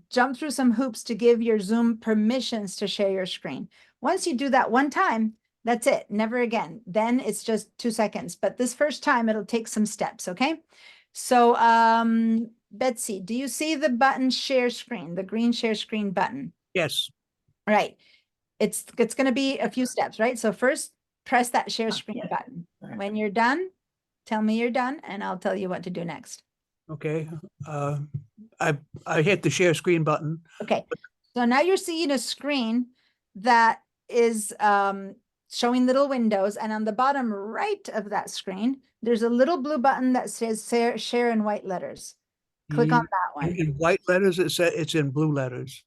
jump through some hoops to give your Zoom permissions to share your screen. Once you do that one time, that's it, never again. Then it's just 2 seconds, but this first time it'll take some steps, okay? So Betsy, do you see the button share screen, the green share screen button? Yes. Right. It's going to be a few steps, right? So first press that share screen button. When you're done, tell me you're done and I'll tell you what to do next. Okay. I hit the share screen button. Okay. So now you're seeing a screen that is showing little windows, and on the bottom right of that screen, there's a little blue button that says share in white letters. Click on that one. In white letters, it's in blue letters.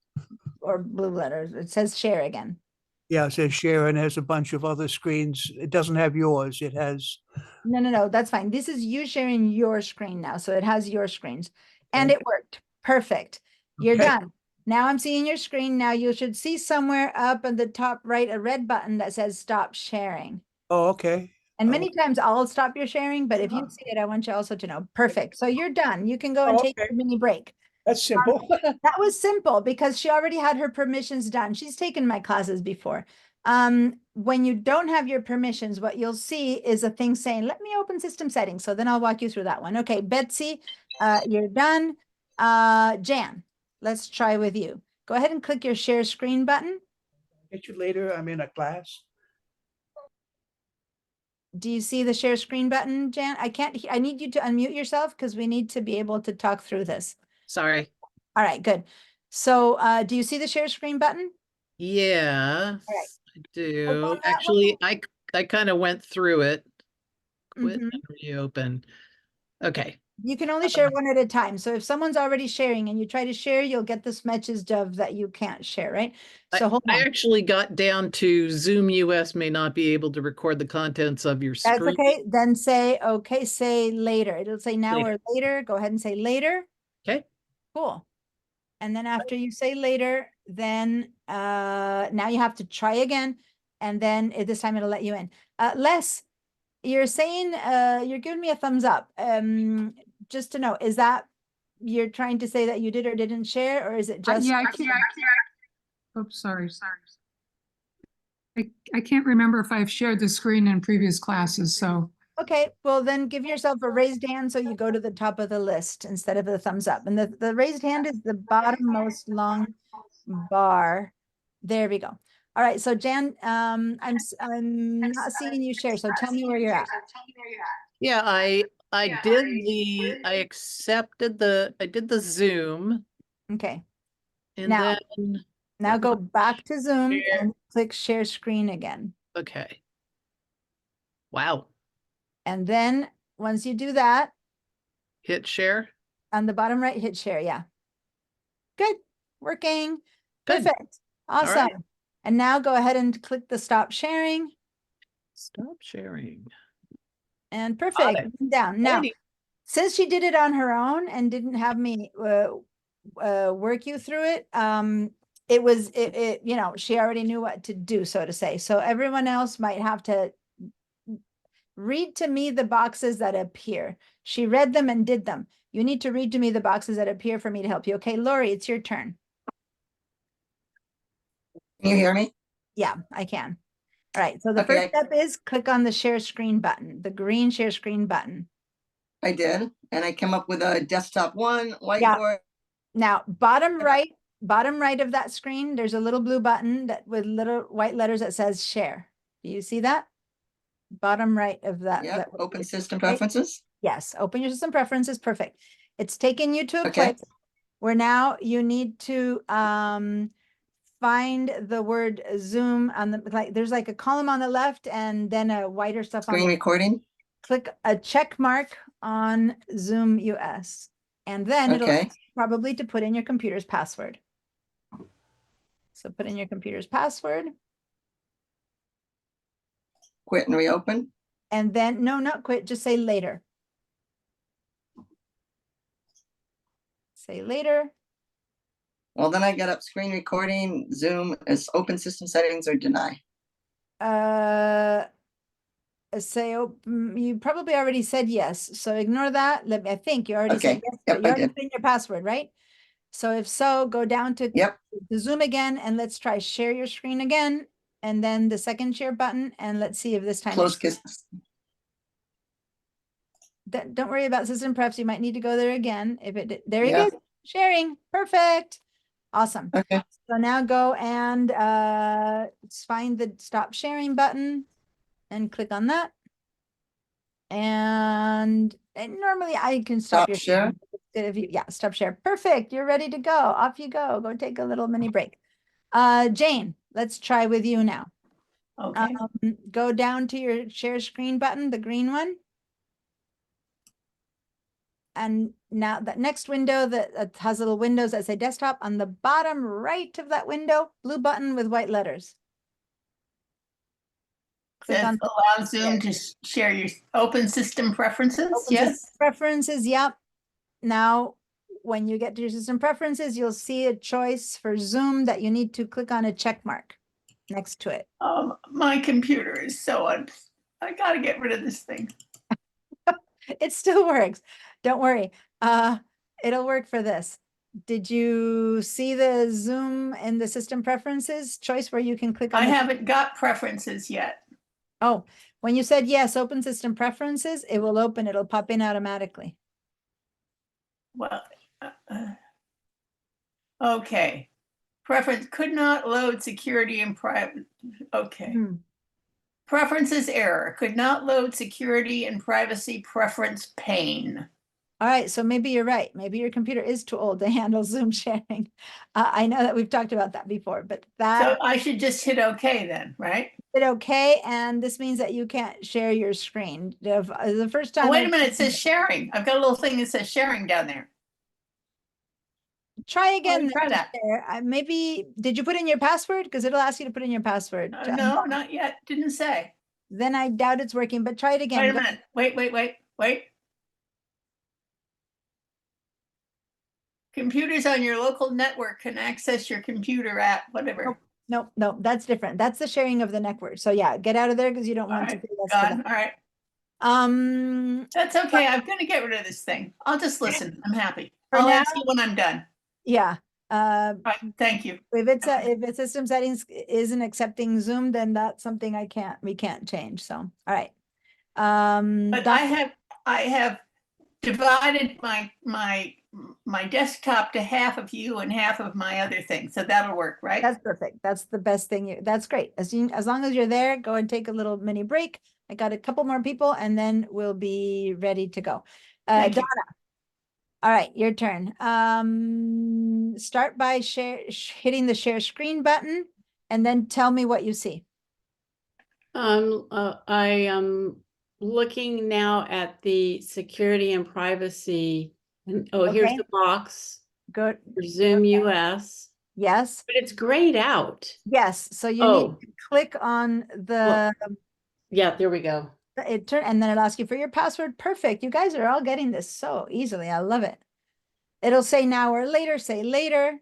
Or blue letters. It says share again. Yeah, it says share, and there's a bunch of other screens. It doesn't have yours. It has. No, that's fine. This is you sharing your screen now. So it has your screens. And it worked. Perfect. You're done. Now I'm seeing your screen. Now you should see somewhere up at the top right a red button that says stop sharing. Oh, okay. And many times I'll stop your sharing, but if you see it, I want you also to know. Perfect. So you're done. You can go and take a mini break. That's simple. That was simple because she already had her permissions done. She's taken my classes before. When you don't have your permissions, what you'll see is a thing saying, let me open system settings. So then I'll walk you through that one. Okay, Betsy, you're done. Jan, let's try with you. Go ahead and click your share screen button. Get you later. I'm in a class. Do you see the share screen button, Jan? I need you to unmute yourself because we need to be able to talk through this. Sorry. All right, good. So do you see the share screen button? Yeah, All right. I do. Actually, I kind of went through it. Quit Mhm. and reopen. Okay. You can only share one at a time. So if someone's already sharing and you try to share, you'll get this message of that you can't share, right? So hold on. I actually got down to Zoom US may not be able to record the contents of your That's screen. okay. Then say, okay, say later. It'll say now Later. or later. Go ahead and say later. Okay. Cool. And then after you say later, then now you have to try again. And then this time it'll let you in. Les, you're saying you're giving me a thumbs up. Just to know, is that you're trying to say that you did or didn't share, or is it just? Yeah, I can't. Oops, sorry. I can't remember if I've shared the screen in previous classes, so. Okay, well then give yourself a raised hand so you go to the top of the list instead of the thumbs up. And the raised hand is the bottommost long bar. There we go. All right, so Jan, I'm not seeing you share, so tell me where you're at. Yeah, I accepted I did the Zoom. Okay. And Now, then go back to Zoom and click share screen again. okay. Wow. And then once you do that, hit share. On the bottom right, hit share. Yeah. Good. Working. Good. Perfect. Awesome. Right. And now go ahead and click the stop sharing. Stop sharing. And perfect. Down. Now, since she did it on her own and didn't have me work you through it, she already knew what to do, so to say. So everyone else might have to read to me the boxes that appear. She read them and did them. You need to read to me the boxes that appear for me to help you. Okay, Lori, it's your turn. Can you hear me? Yeah, I can. All right, so the first Okay. step is click on the share screen button, the green share screen button. I did, and I came up with a desktop one, Yeah. whiteboard. Now, bottom right of that screen, there's a little blue button that with little white letters that says share. Do you see that? Bottom right of that. Yep, open system right? preferences. Yes, open your system preferences, perfect. It's taking you to a Okay. place where now you need to find the word Zoom on the, like, there's like a column on the left and then a whiter stuff on Screen the, recording. click a check mark on Zoom US. And then it'll Okay. ask you probably to put in your computer's password. So put in your computer's password. Quit and reopen. And then, no, not quit, just say later. Say later. Well, then I get up screen recording, Zoom as open system settings or deny. Say, you probably already said yes. So ignore that. I think you already said Okay. yes, Yep, but you I already did. put in your password, right? So if so, go down to Yep. the Zoom again and let's try share your screen again. And then the second share button. And let's see if this time. Close kiss. Don't worry about system prefs. You might need to go there again. If it, there you Yeah. go. Sharing. Perfect. Awesome. Okay. So now go and find the stop sharing button and click on that. And normally I can stop Stop your share. if you, yeah, stop share. Perfect. You're ready to go. Off you go. Go take a little mini break. Jane, let's try with you now. Okay. Go down to your share screen button, the green one. And now that next window that has little windows that say desktop, on the bottom right of that window, blue button with white letters. Click on allow Zoom to share your open system preferences. open system preferences. Yep. Now, when you get to your system preferences, you'll see a choice for Zoom that you need to click on a check mark next to it. My computer is I gotta get rid of this thing. It still works. Don't worry. It'll work for this. Did you see the Zoom in the system preferences choice where you can click on I the haven't got preferences yet. Oh, when you said yes, open system preferences, it will open, it'll pop in automatically. Well, okay. Preference could not load security and private. Okay. Preferences error could not load security and privacy preference pane. All right, so maybe you're right. Maybe your computer is too old to handle Zoom sharing. I know that we've talked about that before, but So I should just hit okay then, right? hit okay, and this means that you can't share your screen. The first time. Oh, wait a minute, it says sharing. I've got a little thing that says sharing down there. Try again. Try that. Maybe, did you put in your password? Because it'll ask you to put in your password. No, not yet. Didn't say. Then I doubt it's working, but try it again. Wait a minute. Wait. Computers on your local network can access your computer at whatever. No, that's different. That's the sharing of the network. So yeah, get out of there because you don't want to do that. All right. That's okay. I'm gonna get rid of this thing. I'll just listen. I'm happy. I'll ask you when I'm done. Yeah. Thank you. If it's system settings isn't accepting Zoom, then that's something we can't change. So all right. But I have divided my desktop to half of you and half of my other thing. So that'll work, right? That's perfect. That's the best thing. That's great. As long as you're there, go and take a little mini break. I got a couple more people and then we'll be ready to go. Donna. All right, your turn. Start by hitting the share screen button and then tell me what you see. I am looking now at the security and privacy. And, here's the box. Good. Zoom US. Yes. But it's grayed out. Yes. So you need to click on the. Yeah, there we go. And then it'll ask you for your password. Perfect. You guys are all getting this so easily. I love it. It'll say now or later. Say later.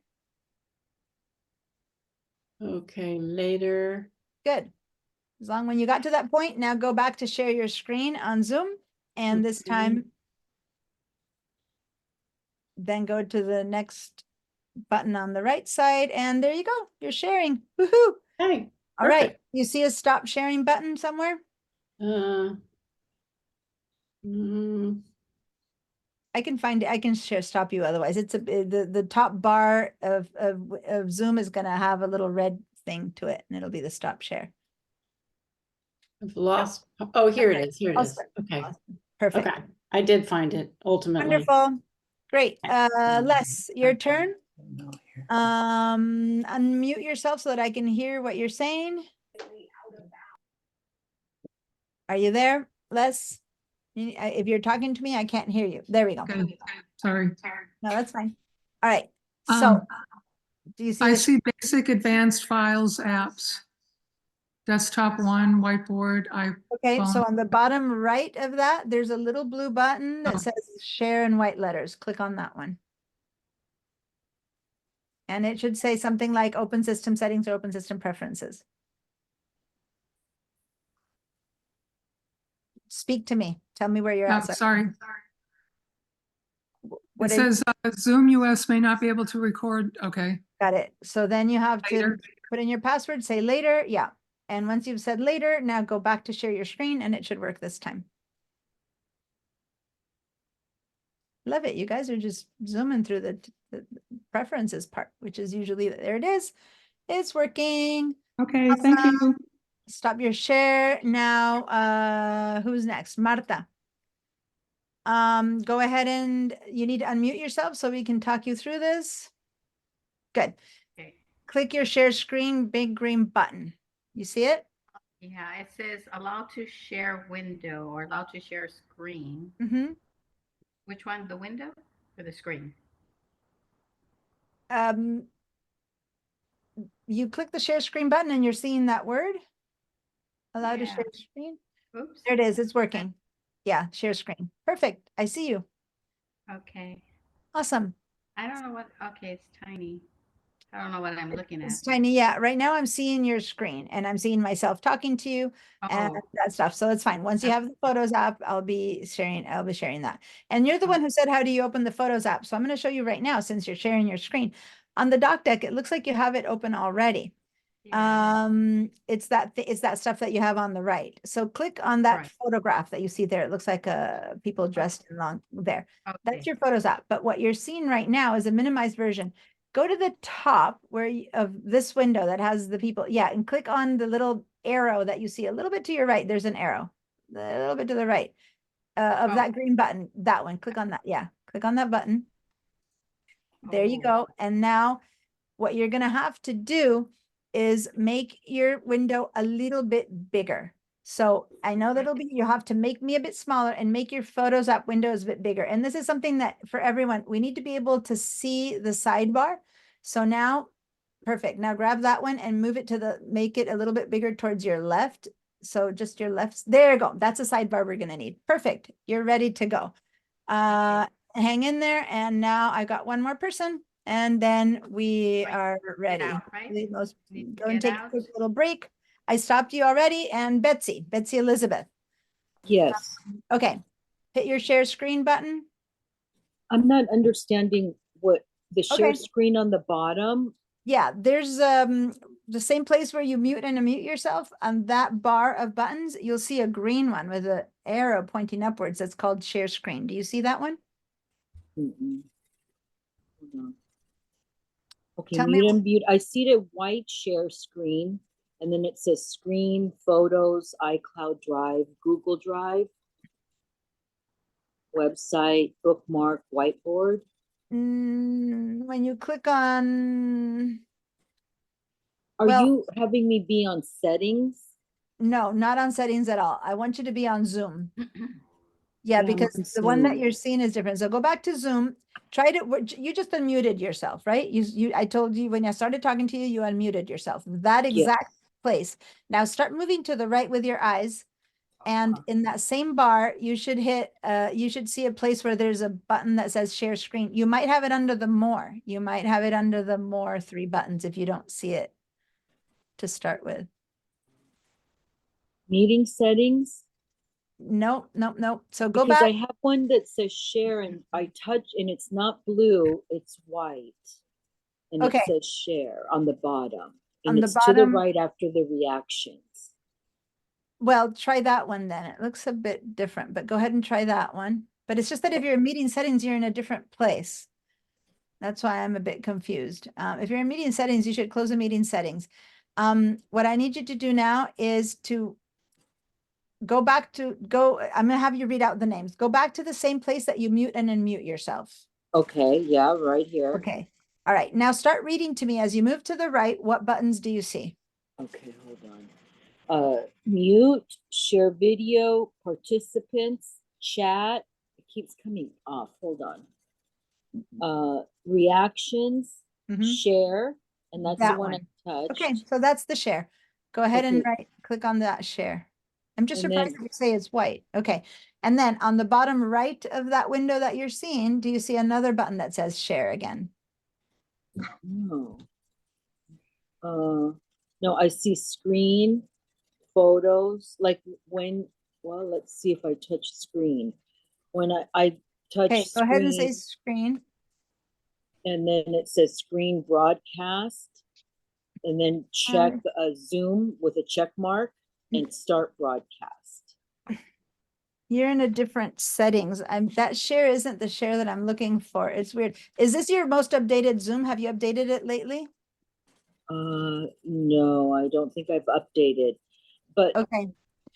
Okay, later. Good. As long when you got to that point, now go back to share your screen on Zoom. And this time, then go to the next button on the right side. And there you go. You're sharing. Woohoo. Hey. All right, Perfect. you see a stop sharing button somewhere? Mm, I can find it. I can share, stop you otherwise. It's the top bar of Zoom is gonna have a little red thing to it and it'll be the stop share. I've lost. Oh, here it is. Here it is. Awesome. Okay. Awesome. Perfect. Okay. I did find it ultimately. Wonderful. Great. Les, your turn. Unmute yourself so that I can hear what you're saying. Are you there, Les? If you're talking to me, I can't hear you. There we go. Okay, sorry. No, that's fine. All right. So do you see I this? see basic advanced files apps. Desktop one, whiteboard, Okay, so iPhone. on the bottom right of that, there's a little blue button that Oh. says share in white letters. Click on that one. And it should say something like open system settings or open system preferences. Speak to me. Tell me where you're Oh, at. sorry. What It are you- says Zoom US may not be able to record. Okay. Got it. So then you have to Later. put in your password, say later. Yeah. And once you've said later, now go back to share your screen and it should work this time. Love it. You guys are just zooming through the preferences part, which is usually, there it is. It's working. Okay, thank you. Stop your share. Now, who's next? Marta. Go ahead and you need to unmute yourself so we can talk you through this. Good. Okay. Click your share screen, big green button. You see it? Yeah, it says allow to share window or allow to share screen. Mm-hmm. Which one, the window or the screen? You click the share screen button and you're seeing that word. Allow to Yeah. share screen. Oops. There it is. It's working. Yeah, share screen. Perfect. I see you. Okay. Awesome. I don't know what, okay, it's tiny. I don't know what I'm looking at. It's tiny. Yeah. Right now I'm seeing your screen and I'm seeing myself talking to you and Oh. that stuff. So it's fine. Once you have the Photos app, I'll be sharing that. And you're the one who said, how do you open the Photos app? So I'm going to show you right now, since you're sharing your screen. On the doc deck, it looks like you have it open already. Yeah. It's that stuff that you have on the right. So click on that Right. photograph that you see there. It looks like people dressed in long there. Okay. That's your Photos app. But what you're seeing right now is a minimized version. Go to the top of this window that has the people. Yeah, and click on the little arrow that you see a little bit to your right. There's an arrow a little bit to the right of that green button. That one. Click on that. Yeah, click on that button. There you go. And now what you're going to have to do is make your window a little bit bigger. So I know that'll be, you'll have to make me a bit smaller and make your Photos app windows a bit bigger. And this is something that for everyone, we need to be able to see the sidebar. So now, perfect. Now grab that one and move it to make it a little bit bigger towards your left. So just your left, there you go. That's a sidebar we're going to need. Perfect. You're ready to go. Hang in there. And now I got one more person. And then we are ready. Out, right? Go and take a quick little break. I stopped you already. And Betsy Elizabeth. Yes. Okay. Hit your share screen button. I'm not understanding what the share Okay. screen on the bottom. Yeah, there's the same place where you mute and unmute yourself. On that bar of buttons, you'll see a green one with an arrow pointing upwards. That's called share screen. Do you see that one? Mm-mm. Hold on. Okay, Tell me. mute and mute. I see the white share screen, and then it says screen, photos, iCloud Drive, Google Drive, website, bookmark, whiteboard. When you click on. Are you having me be on settings? No, not on settings at all. I want you to be on Zoom. Yeah, Yeah, I'm because on the one that Zoom. you're seeing is different. So go back to Zoom. Try to, you just unmuted yourself, right? I told you when I started talking to you, you unmuted yourself. That exact place. Now start moving to the right with your eyes. And in that same bar, you should see a place where there's a button that says share screen. You might have it under the more. You might have it under the more 3 buttons if you don't see it to start with. Meeting settings? Nope. So go back. Because I have one that says share and I touch and it's not blue, it's white. And Okay. it says share on the bottom. And the it's to the bottom, right after the reactions. well, try that one then. It looks a bit different, but go ahead and try that one. But it's just that if you're in meeting settings, you're in a different place. That's why I'm a bit confused. If you're in meeting settings, you should close the meeting settings. What I need you to do now is to go back to I'm gonna have you read out the names. Go back to the same place that you mute and unmute yourself. Okay, yeah, right here. Okay. All right. Now start reading to me as you move to the right. What buttons do you see? Okay, hold on. Mute, share video, participants, chat. It keeps coming off. Hold on. Reactions, share, and that's the That one one. I touched. Okay, so that's the share. Go ahead and Okay. click on that share. I'm just And surprised then- that you say it's white. Okay. And then on the bottom right of that window that you're seeing, do you see another button that says share again? No. No, I see screen, photos, like when, well, let's see if I touch screen. When I touch Okay, go ahead and say screen, screen. and then it says screen broadcast, and then check Zoom with a check mark and start broadcast. You're in a different settings. That share isn't the share that I'm looking for. It's weird. Is this your most updated Zoom? Have you updated it lately? No, I don't think I've updated, but okay.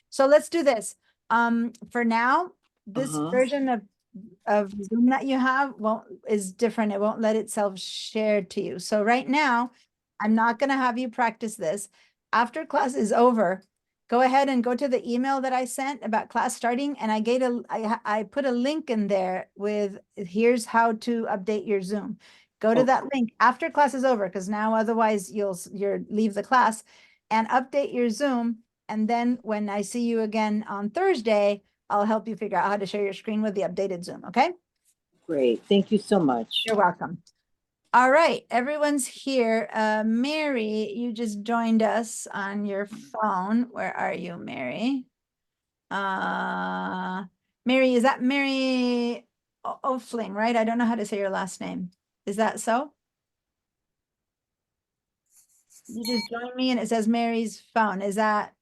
So let's do this. For now, this version of Zoom that you have is different. It won't let itself share to you. So right now, I'm not going to have you practice this. After class is over, go ahead and go to the email that I sent about class starting, and I put a link in there with here's how to update your Zoom. Go to that link after class is over, because now otherwise you'll leave the class, and update your Zoom. And then when I see you again on Thursday, I'll help you figure out how to share your screen with the updated Zoom, okay? great. Thank you so much. You're welcome. All right, everyone's here. Mary, you just joined us on your phone. Where are you, Mary? Mary, is that Mary O'Fling, right? I don't know how to say your last name. Is that so? You just joined me and it says Mary's phone. Is that,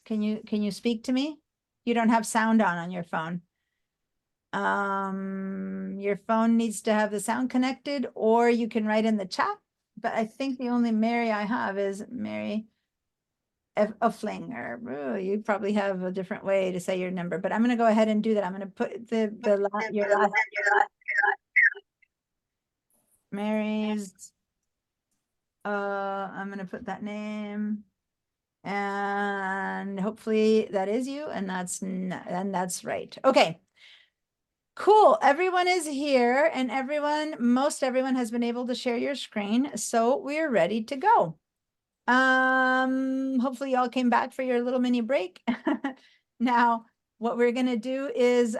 can you speak to me? You don't have sound on your phone. Your phone needs to have the sound connected, or you can write in the chat. But I think the only Mary I have is Mary Offling, or you probably have a different way to say your number. But I'm going to go ahead and do that. I'm going to put your last Mary's. I'm going to put that name. And hopefully that is you, and that's right. Okay. Cool. Everyone is here, and most everyone has been able to share your screen. So we're ready to go. Hopefully y'all came back for your little mini break. Now, what we're going to do is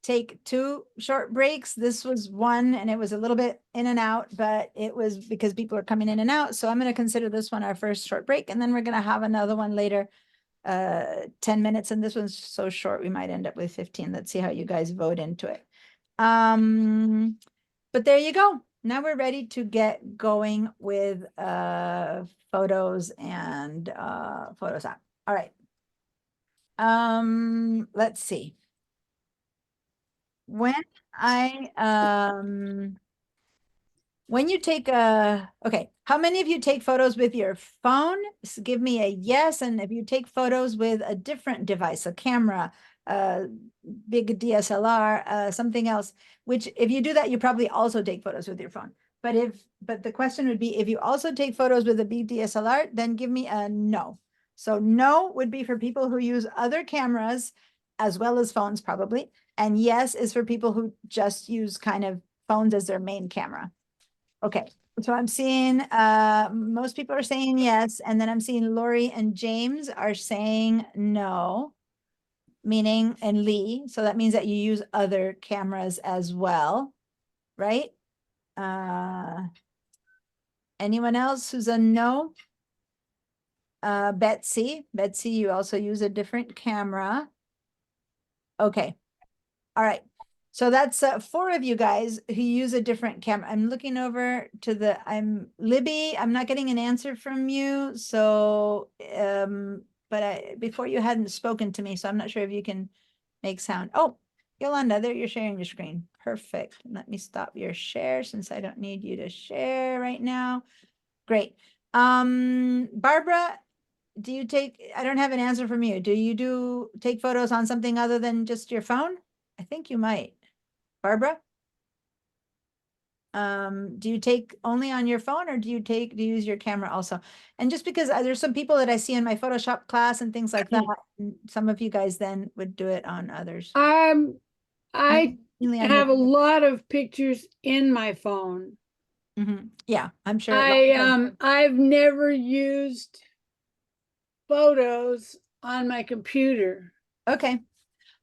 take 2 short breaks. This was one, and it was a little bit in and out, but it was because people are coming in and out. So I'm going to consider this one our first short break, and then we're going to have another one later, 10 minutes. And this one's so short, we might end up with 15. Let's see how you guys vote into it. But there you go. Now we're ready to get going with photos and Photos app. All right. Let's see. When you take okay, how many of you take photos with your phone? Give me a yes. And if you take photos with a different device, a camera, big DSLR, something else, which if you do that, you probably also take photos with your phone. But the question would be, if you also take photos with a big DSLR, then give me a no. So no would be for people who use other cameras as well as phones probably. And yes is for people who just use kind of phones as their main camera. Okay, so I'm seeing most people are saying yes, and then I'm seeing Lori and James are saying no, meaning, and Lee, so that means that you use other cameras as well, right? Anyone else who's a no? Betsy, you also use a different camera. Okay, all right. So that's 4 of you guys who use a different camera. I'm looking over to Libby. I'm not getting an answer from you. So, but before you hadn't spoken to me, so I'm not sure if you can make sound. Oh, Yolanda, there you're sharing your screen. Perfect. Let me stop your share since I don't need you to share right now. Great. Barbara, I don't have an answer from you. Do you take photos on something other than just your phone? I think you might. Barbara? Do you take only on your phone or do you use your camera also? And just because there's some people that I see in my Photoshop class and things like that, and some of you guys then would do it on others. I Mainly on have a your- lot of pictures in my phone. Yeah, I'm sure. a lot of- I've never used photos on my computer. Okay.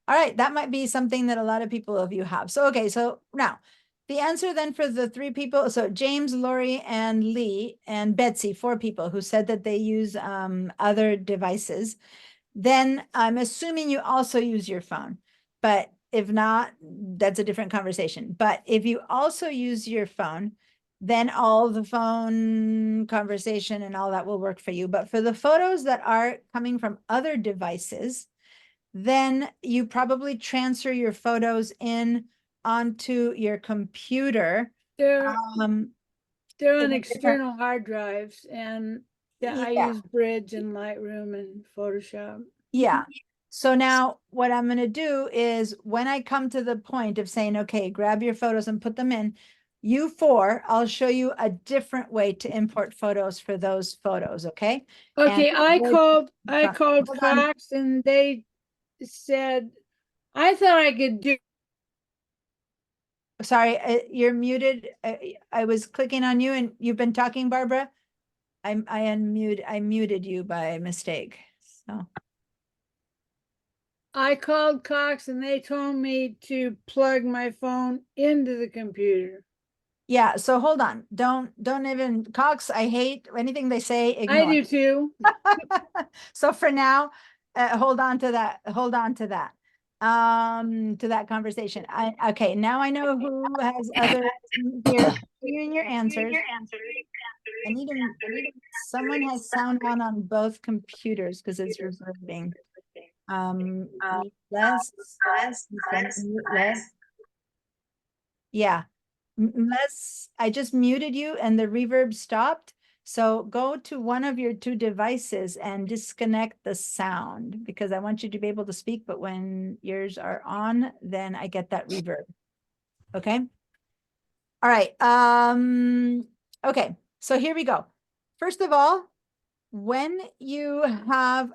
All right, that might be something that a lot of people of you have. So, okay, so now the answer then for the 3 people, so James, Lori, and Lee, and Betsy, 4 people who said that they use other devices, then I'm assuming you also use your phone. But if not, that's a different conversation. But if you also use your phone, then all the phone conversation and all that will work for you. But for the photos that are coming from other devices, then you probably transfer your photos in onto your computer. They're Um, on in a different- external hard drives, and I Yeah. use Bridge and Lightroom and Photoshop. Yeah. So now what I'm going to do is when I come to the point of saying, okay, grab your photos and put them in, you 4, I'll show you a different way to import photos for those photos. Okay. Okay, And I called Hold on. Cox and they said, I thought I could do. Sorry, you're muted. I was clicking on you and you've been talking, Barbara. I muted you by mistake. So I called Cox and they told me to plug my phone into the computer. yeah, so hold on. Don't even Cox, I hate anything they say, ignore. I do too. So for now, hold on to that. Hold on to that. To that conversation. Okay, now I know who has other here. Hearing your answers. I need someone has sound on both computers because it's reverbing. Les. Yeah. Les, I just muted you and the reverb stopped. So go to one of your 2 devices and disconnect the sound because I want you to be able to speak, but when yours are on, then I get that reverb. Okay. All right. Okay. So here we go. First of all, when you have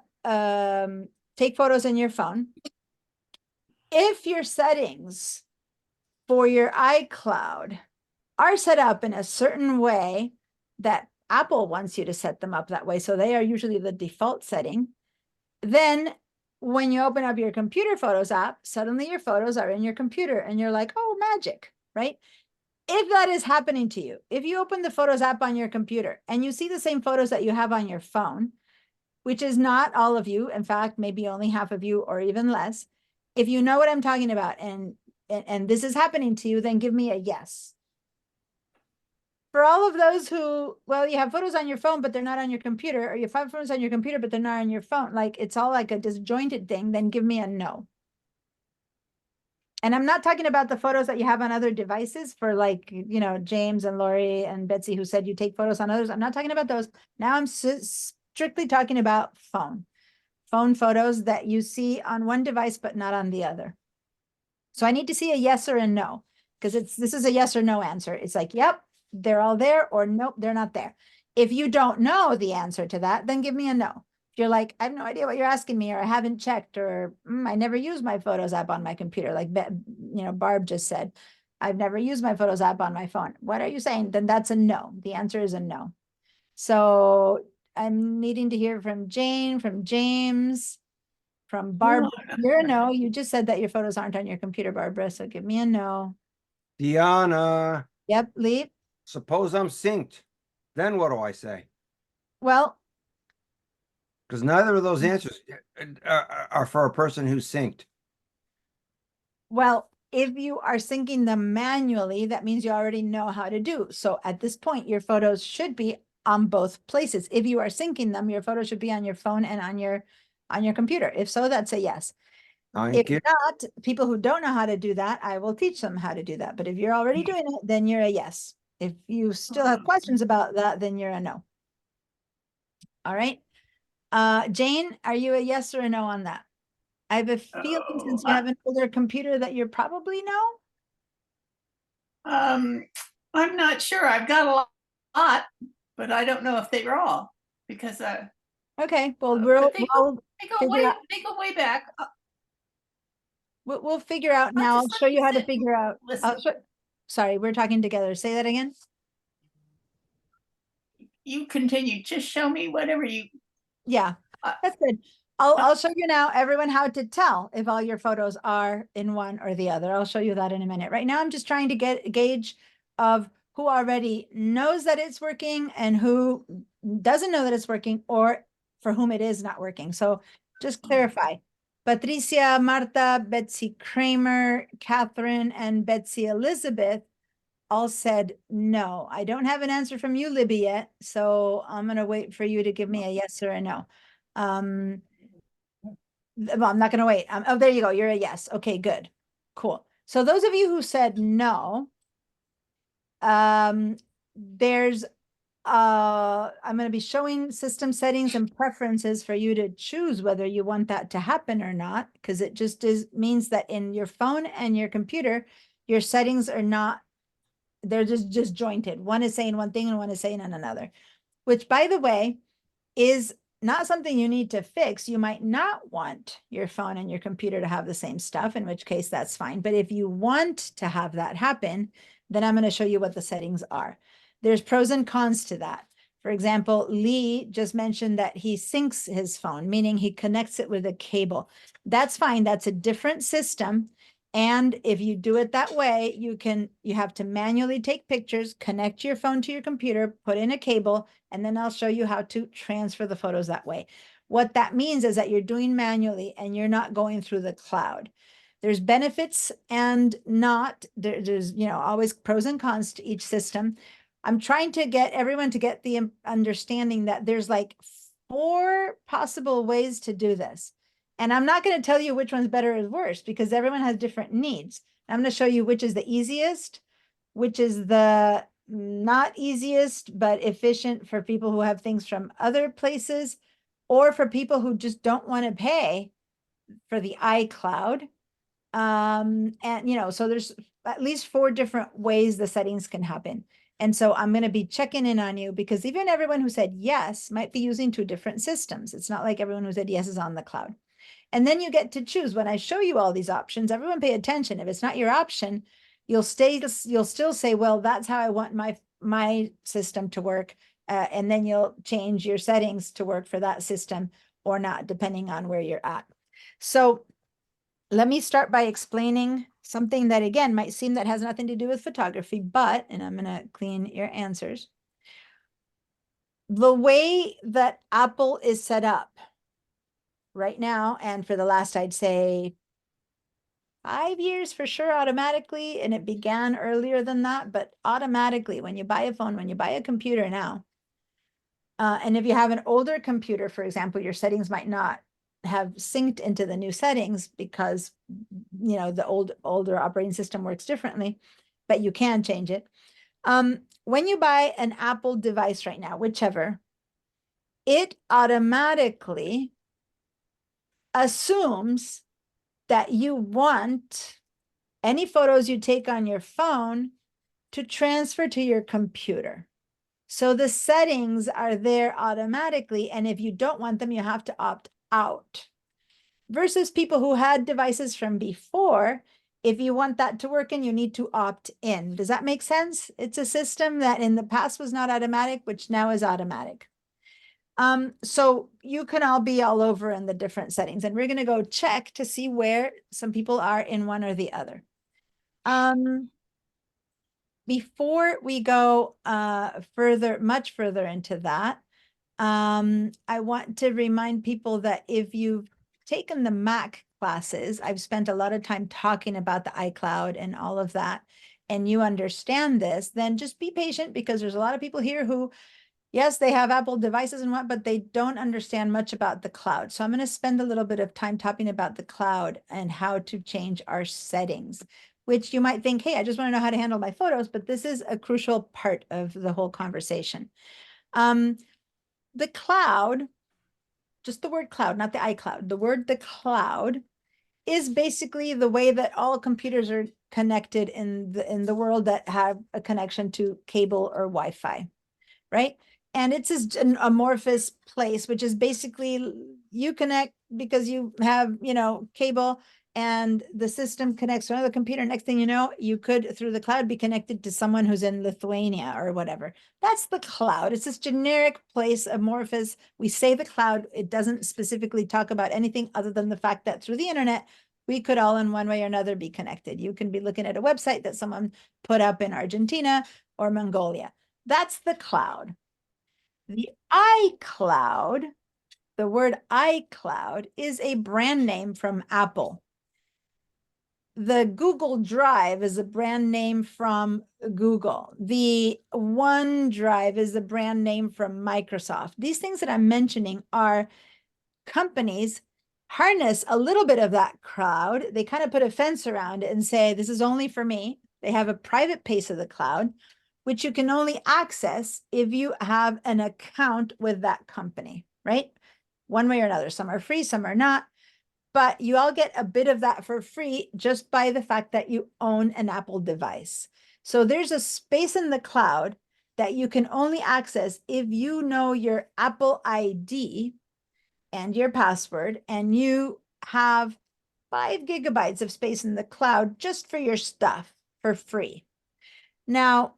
take photos in your phone, if your settings for your iCloud are set up in a certain way that Apple wants you to set them up that way, so they are usually the default setting, then when you open up your computer photos app, suddenly your photos are in your computer and you're like, oh, magic, right? If that is happening to you, if you open the Photos app on your computer and you see the same photos that you have on your phone, which is not all of you, in fact, maybe only half of you or even less, if you know what I'm talking about and this is happening to you, then give me a yes. For all of those who, well, you have photos on your phone, but they're not on your computer, or you have photos on your computer, but they're not on your phone, like it's all like a disjointed thing, then give me a no. And I'm not talking about the photos that you have on other devices for like, James and Lori and Betsy who said you take photos on others. I'm not talking about those. Now I'm strictly talking about phone photos that you see on one device, but not on the other. So I need to see a yes or a no, because this is a yes or no answer. It's like, yep, they're all there, or nope, they're not there. If you don't know the answer to that, then give me a no. If you're like, I have no idea what you're asking me, or I haven't checked, or I never use my Photos app on my computer, like Barb just said, I've never used my Photos app on my phone. What are you saying? Then that's a no. The answer is a no. So I'm needing to hear from Jane, from James, from Barbara. You're a no. You just said that your photos aren't on your computer, Barbara. So give me a no. Deanna, Yep, Leap. suppose I'm synced. Then what do I say? Well, Because neither of those answers are for a person who's synced. well, if you are syncing them manually, that means you already know how to do. So at this point, your photos should be on both places. If you are syncing them, your photos should be on your phone and on your computer. If so, that's a yes. Thank you. If not, people who don't know how to do that, I will teach them how to do that. But if you're already doing it, then you're a yes. If you still have questions about that, then you're a no. All right. Jane, are you a yes or a no on that? I have a feeling since you have an older computer that you're probably no. I'm not sure. I've got a lot, but I don't know if they were all because Okay, well, but they go way they go way back. We'll figure out now. I'll show you how to figure out. Listen. Sorry, we're talking together. Say that again. You continue. Just show me whatever you. Yeah, that's good. I'll show you now, everyone, how to tell if all your photos are in one or the other. I'll show you that in a minute. Right now, I'm just trying to get a gauge of who already knows that it's working and who doesn't know that it's working or for whom it is not working. So just clarify. Patricia, Marta, Betsy Kramer, Catherine, and Betsy Elizabeth all said no. I don't have an answer from you, Libby, yet, so I'm going to wait for you to give me a yes or a no. Well, I'm not going to wait. Oh, there you go. You're a yes. Okay, good. Cool. So those of you who said no, there's I'm going to be showing system settings and preferences for you to choose whether you want that to happen or not, because it just means that in your phone and your computer, your settings are not, they're just jointed. One is saying one thing and one is saying another, which, by the way, is not something you need to fix. You might not want your phone and your computer to have the same stuff, in which case that's fine. But if you want to have that happen, then I'm going to show you what the settings are. There's pros and cons to that. For example, Lee just mentioned that he syncs his phone, meaning he connects it with a cable. That's fine. That's a different system. And if you do it that way, you have to manually take pictures, connect your phone to your computer, put in a cable, and then I'll show you how to transfer the photos that way. What that means is that you're doing manually and you're not going through the cloud. There's benefits and not, there's, always pros and cons to each system. I'm trying to get everyone to get the understanding that there's like 4 possible ways to do this. And I'm not going to tell you which one's better or worse because everyone has different needs. I'm going to show you which is the easiest, which is the not easiest, but efficient for people who have things from other places, or for people who just don't want to pay for the iCloud. And, so there's at least 4 different ways the settings can happen. And so I'm going to be checking in on you because even everyone who said yes might be using 2 different systems. It's not like everyone who said yes is on the cloud. And then you get to choose. When I show you all these options, everyone pay attention. If it's not your option, you'll still say, well, that's how I want my system to work. And then you'll change your settings to work for that system or not, depending on where you're at. So let me start by explaining something that, again, might seem that has nothing to do with photography, but, and I'm going to clean your answers. The way that Apple is set up right now, and for the last, I'd say 5 years for sure, automatically, and it began earlier than that, but automatically when you buy a phone, when you buy a computer now, and if you have an older computer, for example, your settings might not have synced into the new settings because, the older operating system works differently, but you can change it. When you buy an Apple device right now, whichever, it automatically assumes that you want any photos you take on your phone to transfer to your computer. So the settings are there automatically. And if you don't want them, you have to opt out. Versus people who had devices from before, if you want that to work and you need to opt in. Does that make sense? It's a system that in the past was not automatic, which now is automatic. So you can all be all over in the different settings, and we're going to go check to see where some people are in one or the other. Before we go much further into that, I want to remind people that if you've taken the Mac classes, I've spent a lot of time talking about the iCloud and all of that, and you understand this, then just be patient, because there's a lot of people here who, yes, they have Apple devices and what, but they don't understand much about the cloud. So I'm going to spend a little bit of time talking about the cloud and how to change our settings, which you might think, hey, I just want to know how to handle my photos, but this is a crucial part of the whole conversation. The cloud, just the word cloud, not the iCloud, the cloud is basically the way that all computers are connected in the world that have a connection to cable or Wi-Fi, right? And it's an amorphous place, which is basically you connect because you have, cable, and the system connects to another computer. Next thing you know, you could, through the cloud, be connected to someone who's in Lithuania or whatever. That's the cloud. It's this generic place, amorphous. We say the cloud. It doesn't specifically talk about anything other than the fact that through the internet, we could all in one way or another be connected. You can be looking at a website that someone put up in Argentina or Mongolia. That's the cloud. The iCloud, the word iCloud, is a brand name from Apple. The Google Drive is a brand name from Google. The OneDrive is a brand name from Microsoft. These things that I'm mentioning are companies harness a little bit of that cloud. They kind of put a fence around it and say, this is only for me. They have a private piece of the cloud, which you can only access if you have an account with that company, right? One way or another. Some are free, some are not. But you all get a bit of that for free just by the fact that you own an Apple device. So there's a space in the cloud that you can only access if you know your Apple ID and your password, and you have 5 gigabytes of space in the cloud just for your stuff for free. Now,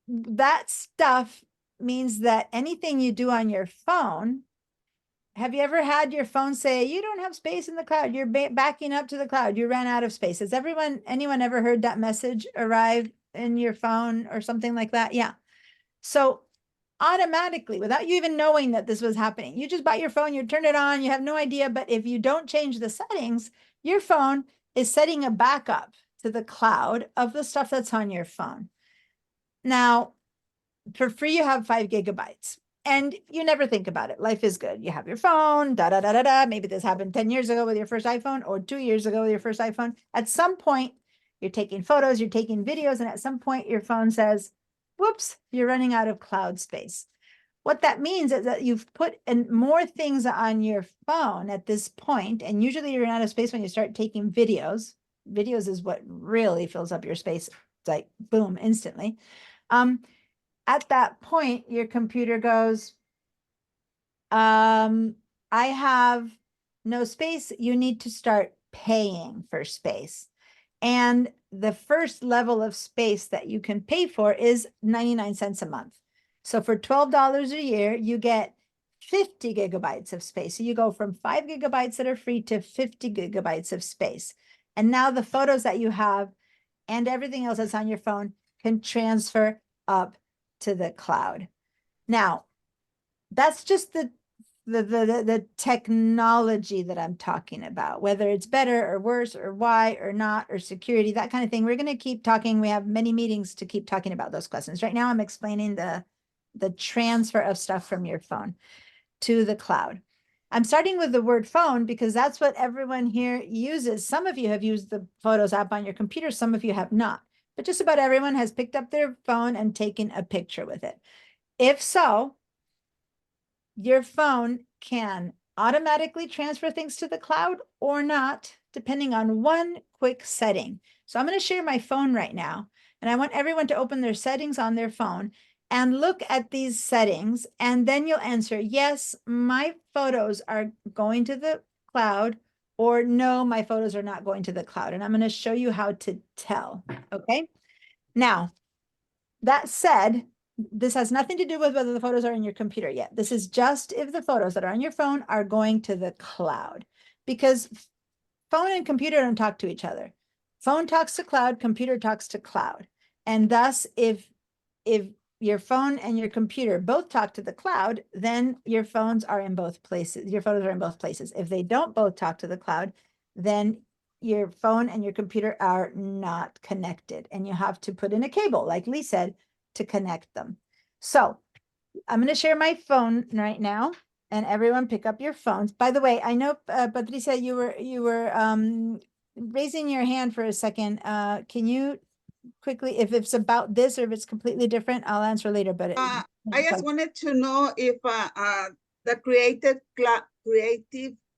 that stuff means that anything you do on your phone, have you ever had your phone say, you don't have space in the cloud, you're backing up to the cloud, you ran out of space? Has anyone ever heard that message arrive in your phone or something like that? Yeah. So automatically, without you even knowing that this was happening, you just bought your phone, you turn it on, you have no idea, but if you don't change the settings, your phone is setting a backup to the cloud of the stuff that's on your phone. Now, for free, you have 5 gigabytes. And you never think about it. Life is good. You have your phone, da, da, da, da, da. Maybe this happened 10 years ago with your first iPhone, or 2 years ago with your first iPhone. At some point, you're taking photos, you're taking videos, and at some point your phone says, whoops, you're running out of cloud space. What that means is that you've put in more things on your phone at this point, and usually you're out of space when you start taking videos. Videos is what really fills up your space. It's like, boom, instantly. At that point, your computer goes, I have no space. You need to start paying for space. And the first level of space that you can pay for is 99 cents a month. So for $12 a year, you get 50 gigabytes of space. So you go from 5 gigabytes that are free to 50 gigabytes of space. And now the photos that you have and everything else that's on your phone can transfer up to the cloud. Now, that's just the technology that I'm talking about, whether it's better or worse or why or not, or security, that kind of thing. We're going to keep talking. We have many meetings to keep talking about those questions. Right now, I'm explaining the transfer of stuff from your phone to the cloud. I'm starting with the word phone because that's what everyone here uses. Some of you have used the Photos app on your computer. Some of you have not. But just about everyone has picked up their phone and taken a picture with it. If so, your phone can automatically transfer things to the cloud or not, depending on one quick setting. So I'm going to share my phone right now, and I want everyone to open their settings on their phone and look at these settings, and then you'll answer, yes, my photos are going to the cloud, or no, my photos are not going to the cloud. And I'm going to show you how to tell, okay? Now, that said, this has nothing to do with whether the photos are in your computer yet. This is just if the photos that are on your phone are going to the cloud, because phone and computer don't talk to each other. Phone talks to cloud, computer talks to cloud. And thus, if your phone and your computer both talk to the cloud, then your phones are in both places. Your photos are in both places. If they don't both talk to the cloud, then your phone and your computer are not connected, and you have to put in a cable, like Lee said, to connect them. So I'm going to share my phone right now, and everyone pick up your phones. By the way, I know, Patricia, you were raising your hand for a second. Can you quickly, if it's about this or if it's completely different, I'll answer later, but I just wanted to know if the creative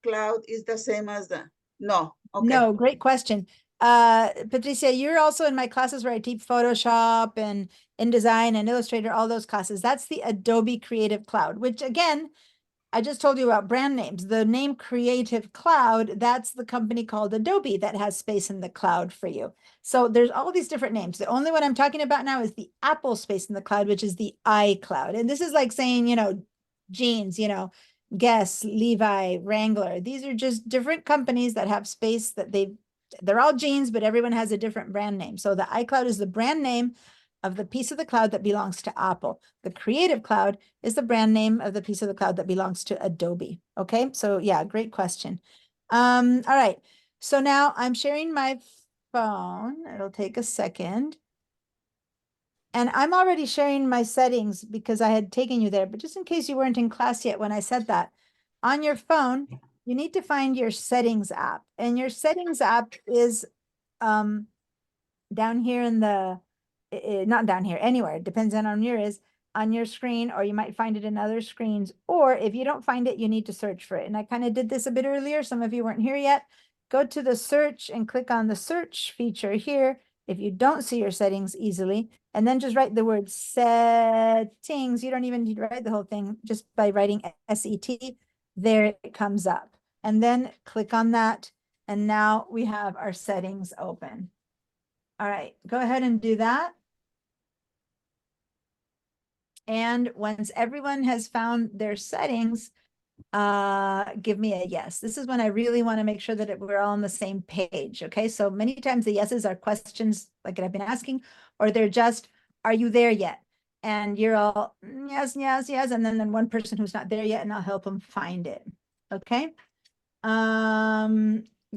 cloud is the same as the, no, okay. No, great question. Patricia, you're also in my classes where I teach Photoshop and InDesign and Illustrator, all those classes. That's the Adobe Creative Cloud, which again, I just told you about brand names. The name Creative Cloud, that's the company called Adobe that has space in the cloud for you. So there's all these different names. The only one I'm talking about now is the Apple space in the cloud, which is the iCloud. And this is like saying, jeans, Guess, Levi, Wrangler. These are just different companies that have space that they're all jeans, but everyone has a different brand name. So the iCloud is the brand name of the piece of the cloud that belongs to Apple. The Creative Cloud is the brand name of the piece of the cloud that belongs to Adobe. Okay, so yeah, great question. All right, so now I'm sharing my phone. It'll take a second. And I'm already sharing my settings because I had taken you there, but just in case you weren't in class yet when I said that, on your phone, you need to find your settings app. And your settings app is down here in the, not down here, anywhere, it depends on where it is, on your screen, or you might find it in other screens. Or if you don't find it, you need to search for it. And I kind of did this a bit earlier. Some of you weren't here yet. Go to the search and click on the search feature here if you don't see your settings easily, and then just write the word settings. You don't even need to write the whole thing, just by writing SET, there it comes up. And then click on that, and now we have our settings open. All right, go ahead and do that. And once everyone has found their settings, give me a yes. This is when I really want to make sure that we're all on the same page. Okay, so many times the yeses are questions like I've been asking, or they're just, are you there yet? And you're all yes, yes, yes. And then one person who's not there yet, and I'll help them find it. Okay.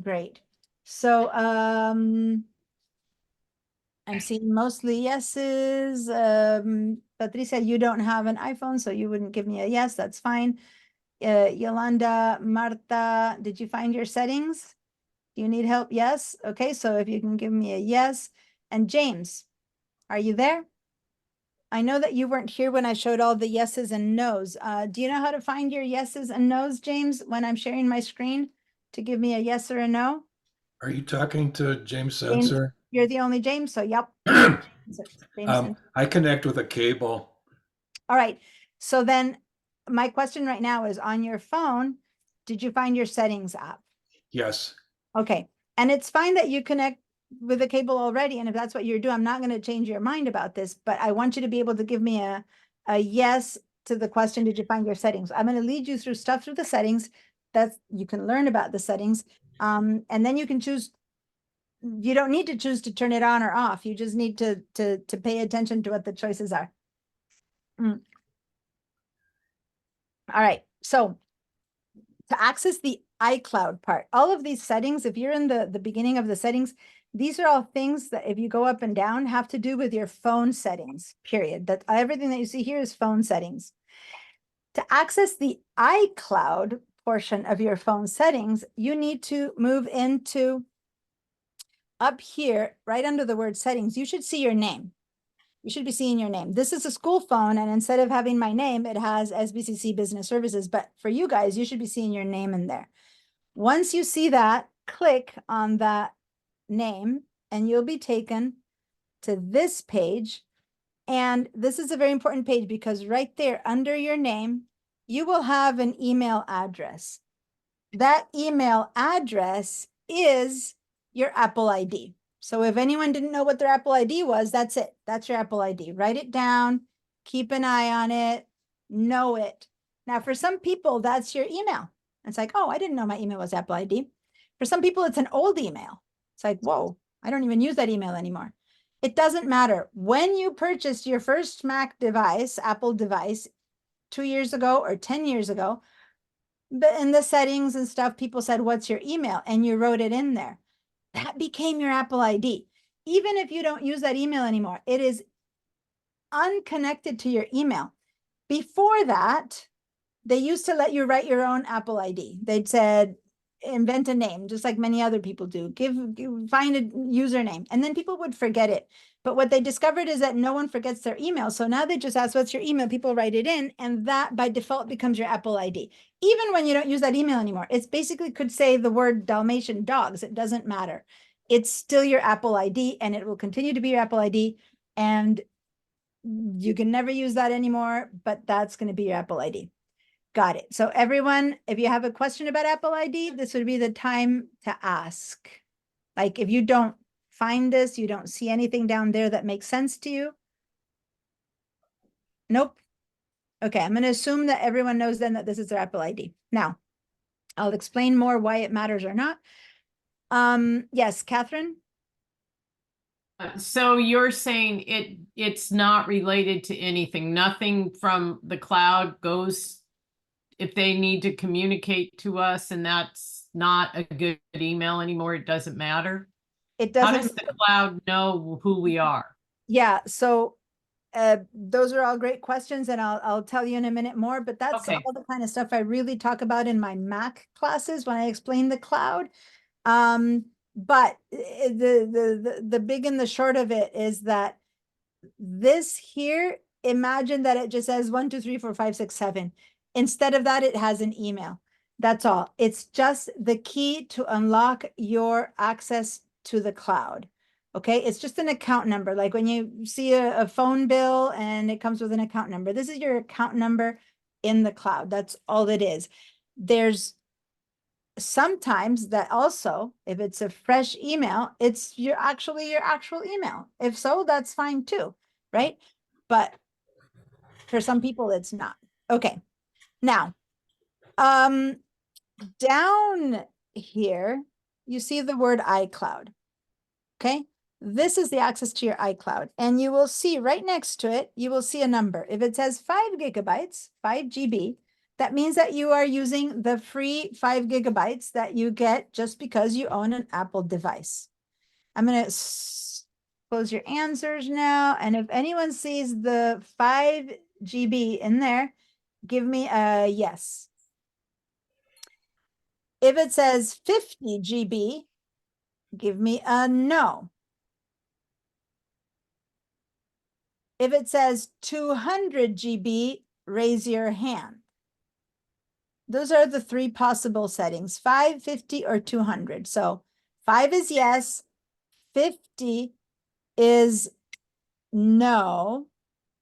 Great. So I'm seeing mostly yeses. Patricia, you don't have an iPhone, so you wouldn't give me a yes. That's fine. Yolanda, Marta, did you find your settings? Do you need help? Yes. Okay, so if you can give me a yes. And James, are you there? I know that you weren't here when I showed all the yeses and nos. Do you know how to find your yeses and nos, James, when I'm sharing my screen to give me a yes or a no? Are you talking to James James, Sensor? you're the only James, so yep. I connect with a cable. All right. So then my question right now is, on your phone, did you find your settings app? Yes. Okay. And it's fine that you connect with a cable already. And if that's what you're doing, I'm not going to change your mind about this, but I want you to be able to give me a yes to the question, did you find your settings? I'm going to lead you through stuff through the settings that you can learn about the settings. And then you can choose. You don't need to choose to turn it on or off. You just need to pay attention to what the choices are. All right. So to access the iCloud part, all of these settings, if you're in the beginning of the settings, these are all things that if you go up and down have to do with your phone settings, period. That everything that you see here is phone settings. To access the iCloud portion of your phone settings, you need to move into up here, right under the word settings. You should see your name. You should be seeing your name. This is a school phone, and instead of having my name, it has SBCC Business Services. But for you guys, you should be seeing your name in there. Once you see that, click on that name, and you'll be taken to this page. And this is a very important page because right there under your name, you will have an email address. That email address is your Apple ID. So if anyone didn't know what their Apple ID was, that's it. That's your Apple ID. Write it down, keep an eye on it, know it. Now, for some people, that's your email. It's like, oh, I didn't know my email was Apple ID. For some people, it's an old email. It's like, whoa, I don't even use that email anymore. It doesn't matter. When you purchased your first Mac device, Apple device, 2 years ago or 10 years ago, but in the settings and stuff, people said, what's your email? And you wrote it in there. That became your Apple ID. Even if you don't use that email anymore, it is unconnected to your email. Before that, they used to let you write your own Apple ID. They'd said, invent a name, just like many other people do. Find a username, and then people would forget it. But what they discovered is that no one forgets their email. So now they just ask, what's your email? People write it in, and that by default becomes your Apple ID. Even when you don't use that email anymore, it's basically could say the word Dalmatian dogs. It doesn't matter. It's still your Apple ID, and it will continue to be your Apple ID. And you can never use that anymore, but that's going to be your Apple ID. Got it. So everyone, if you have a question about Apple ID, this would be the time to ask. Like if you don't find this, you don't see anything down there that makes sense to you. Nope. Okay, I'm going to assume that everyone knows then that this is their Apple ID. Now, I'll explain more why it matters or not. Yes, Catherine? So you're saying it's not related to anything. Nothing from the cloud goes if they need to communicate to us, and that's not a good email anymore. It doesn't matter. It How doesn't. does the cloud know who we are? Yeah, so those are all great questions, and I'll tell you in a minute more, but that's Okay. all the kind of stuff I really talk about in my Mac classes when I explain the cloud. But the big and the short of it is that this here, imagine that it just says 1, 2, 3, 4, 5, 6, 7. Instead of that, it has an email. That's all. It's just the key to unlock your access to the cloud. Okay, it's just an account number. Like when you see a phone bill and it comes with an account number, this is your account number in the cloud. That's all it is. There's sometimes that also, if it's a fresh email, it's actually your actual email. If so, that's fine too, right? But for some people, it's not. Okay, now, down here, you see the word iCloud, okay? This is the access to your iCloud, and you will see right next to it, you will see a number. If it says 5 gigabytes, 5 GB, that means that you are using the free 5 gigabytes that you get just because you own an Apple device. I'm going to close your answers now. And if anyone sees the 5 GB in there, give me a yes. If it says 50 GB, give me a no. If it says 200 GB, raise your hand. Those are the 3 possible settings, 5, 50, or 200. So 5 is yes, 50 is no,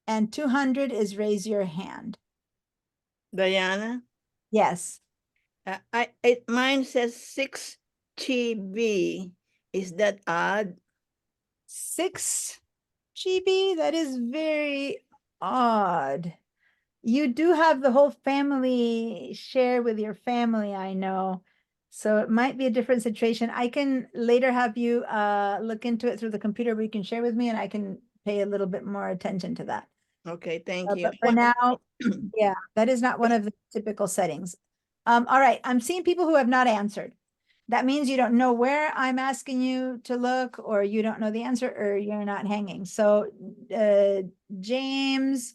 and 200 is raise your hand. Diana? Yes. Mine says 6 GB. Is that odd? 6 GB? That is very odd. You do have the whole family share with your family, I know. So it might be a different situation. I can later have you look into it through the computer where you can share with me, and I can pay a little bit more attention to that. Okay, thank you. But for now, yeah, that is not one of the typical settings. All right, I'm seeing people who have not answered. That means you don't know where I'm asking you to look, or you don't know the answer, or you're not hanging. So James,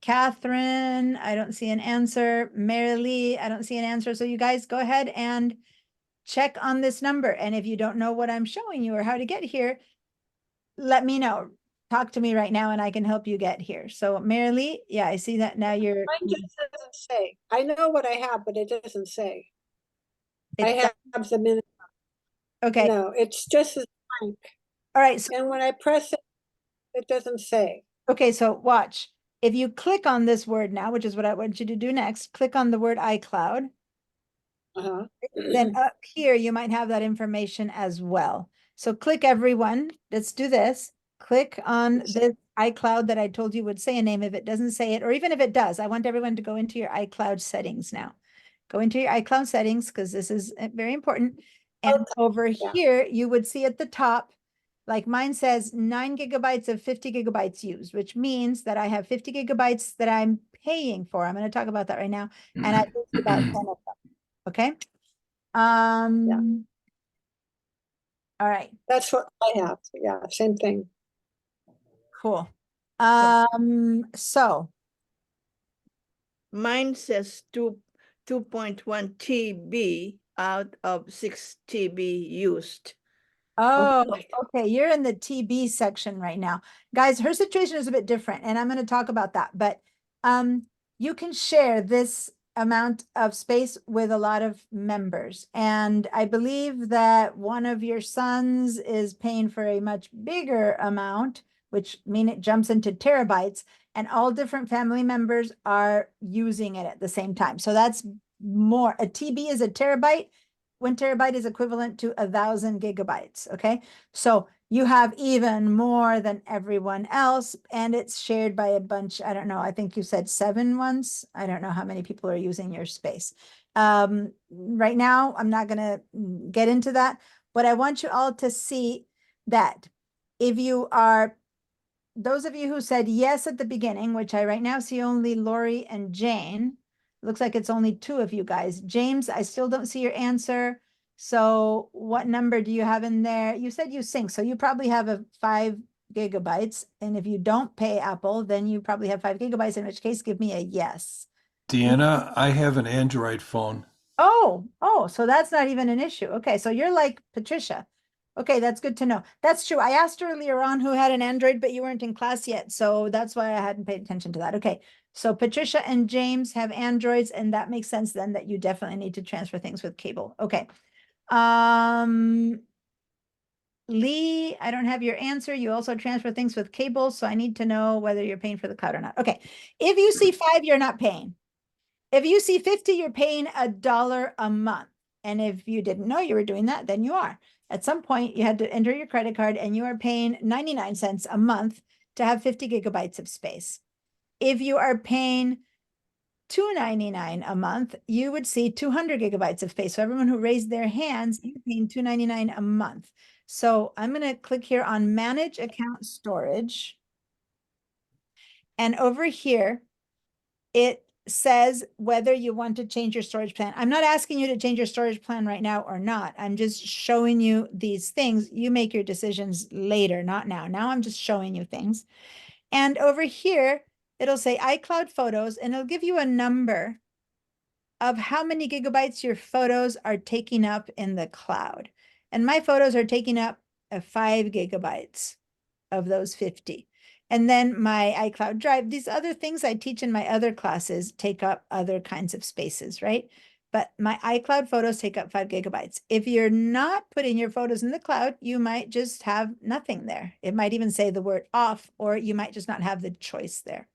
Catherine, I don't see an answer. Mary Lee, I don't see an answer. So you guys go ahead and check on this number. And if you don't know what I'm showing you or how to get here, let me know. Talk to me right now and I can help you get here. So Mary Lee, yeah, I see that now you're. Mine just doesn't say. I know what I have, but it doesn't say. I have the minute. Okay. No, it's just a blank. All right. So, and when I press it, it doesn't say. Okay, so watch. If you click on this word now, which is what I want you to do next, click on the word iCloud. Then up here, you might have that information as well. So click everyone. Let's do this. Click on this iCloud that I told you would say a name. If it doesn't say it, or even if it does, I want everyone to go into your iCloud settings now. Go into your iCloud settings because this is very important. And over here, you would see at the top, Like mine says 9 gigabytes of 50 gigabytes used, which means that I have 50 gigabytes that I'm paying for. I'm going to talk about that right now. And I used about 10 of them. Okay. All right. That's what I have. Yeah, same thing. Cool. So Mine says 2.1 TB out of 6 TB used. oh, okay. You're in the TB section right now. Guys, her situation is a bit different, and I'm going to talk about that. But you can share this amount of space with a lot of members. And I believe that one of your sons is paying for a much bigger amount, which mean it jumps into terabytes, and all different family members are using it at the same time. So that's more. A TB is a terabyte. 1 terabyte is equivalent to 1,000 gigabytes. Okay. So you have even more than everyone else, and it's shared by a bunch. I don't know. I think you said 7 once. I don't know how many people are using your space. Right now, I'm not going to get into that, but I want you all to see that if you are, those of you who said yes at the beginning, which I right now see only Lori and Jane. Looks like it's only 2 of you guys. James, I still don't see your answer. So what number do you have in there? You said you sync, so you probably have a 5 gigabytes. And if you don't pay Apple, then you probably have 5 gigabytes, in which case give me a yes. Deanna, I have an Android phone. Oh, so that's not even an issue. Okay, so you're like Patricia. Okay, that's good to know. That's true. I asked earlier on who had an Android, but you weren't in class yet. So that's why I hadn't paid attention to that. Okay, so Patricia and James have Androids, and that makes sense then that you definitely need to transfer things with cable. Okay. Lee, I don't have your answer. You also transfer things with cable, so I need to know whether you're paying for the cloud or not. Okay, if you see 5, you're not paying. If you see 50, you're paying $1 a month. And if you didn't know you were doing that, then you are. At some point, you had to enter your credit card and you are paying 99 cents a month to have 50 gigabytes of space. If you are paying $2.99 a month, you would see 200 gigabytes of space. So everyone who raised their hands, you're paying $2.99 a month. So I'm going to click here on Manage Account Storage. And over here, it says whether you want to change your storage plan. I'm not asking you to change your storage plan right now or not. I'm just showing you these things. You make your decisions later, not now. Now I'm just showing you things. And over here, it'll say iCloud Photos, and it'll give you a number of how many gigabytes your photos are taking up in the cloud. And my photos are taking up 5 gigabytes of those 50. And then my iCloud Drive, these other things I teach in my other classes take up other kinds of spaces, right? But my iCloud photos take up 5 gigabytes. If you're not putting your photos in the cloud, you might just have nothing there. It might even say the word off, or you might just not have the choice there.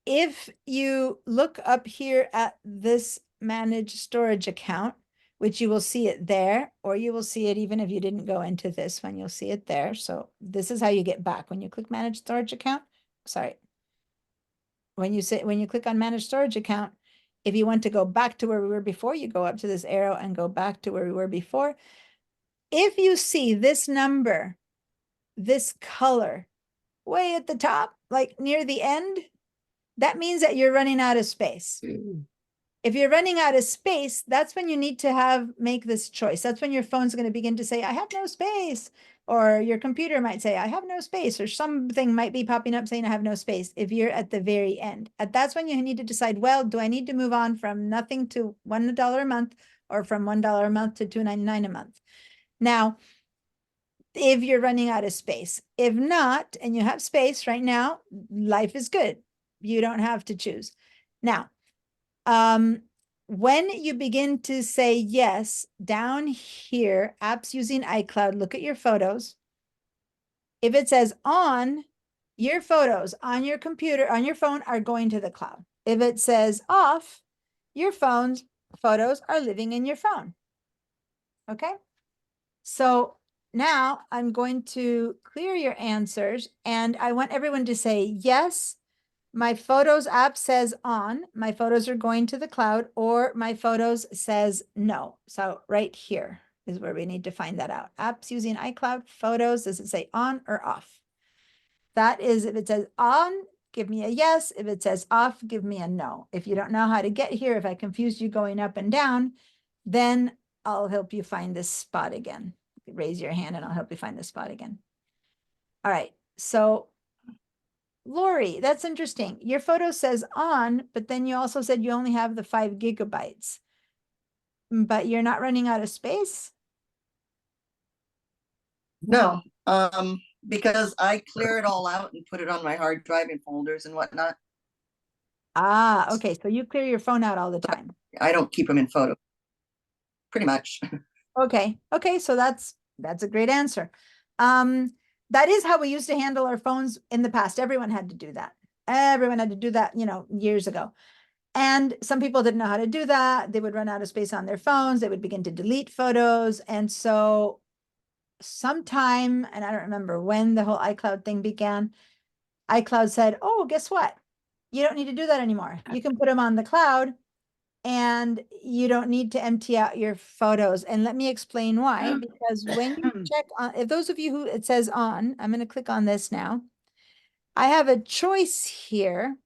If you look up here at this manage storage account, which you will see it there, or you will see it even if you didn't go into this one, you'll see it there. So this is how you get back when you click manage storage account. Sorry. When you click on manage storage account, if you want to go back to where we were before, you go up to this arrow and go back to where we were before. If you see this number, this color way at the top, like near the end, that means that you're running out of space. If you're running out of space, that's when you need to make this choice. That's when your phone's going to begin to say, I have no space. Or your computer might say, I have no space. Or something might be popping up saying, I have no space if you're at the very end. That's when you need to decide, well, do I need to move on from nothing to $1 a month, or from $1 a month to $2.99 a month? Now, if you're running out of space. If not, and you have space right now, life is good. You don't have to choose. Now, when you begin to say yes, down here, apps using iCloud, look at your photos. If it says on, your photos on your computer, on your phone are going to the cloud. If it says off, your phone's photos are living in your phone. Okay? So now I'm going to clear your answers, and I want everyone to say, yes, my Photos app says on, my photos are going to the cloud, or my Photos says no. So right here. is where we need to find that out. Apps using iCloud Photos, does it say on or off? That is, if it says on, give me a yes. If it says off, give me a no. If you don't know how to get here, if I confused you going up and down, then I'll help you find this spot again. Raise your hand and I'll help you find this spot again. All right, so Lori, that's interesting. Your photo says on, but then you also said you only have the 5 gigabytes, but you're not running out of space? No, because I clear it all out and put it on my hard drive and folders and whatnot. Ah, okay, so you clear your phone out all the time. I don't keep them in photo. Pretty much. Okay, okay, so that's a great answer. That is how we used to handle our phones in the past. Everyone had to do that. Everyone had to do that, you know, years ago. And some people didn't know how to do that. They would run out of space on their phones. They would begin to delete photos. And so sometime, and I don't remember when the whole iCloud thing began, iCloud said, oh, guess what? You don't need to do that anymore. You can put them on the cloud and you don't need to empty out your photos. And let me explain why, because when you check on, if those of you who it says on, I'm going to click on this now. I have a choice here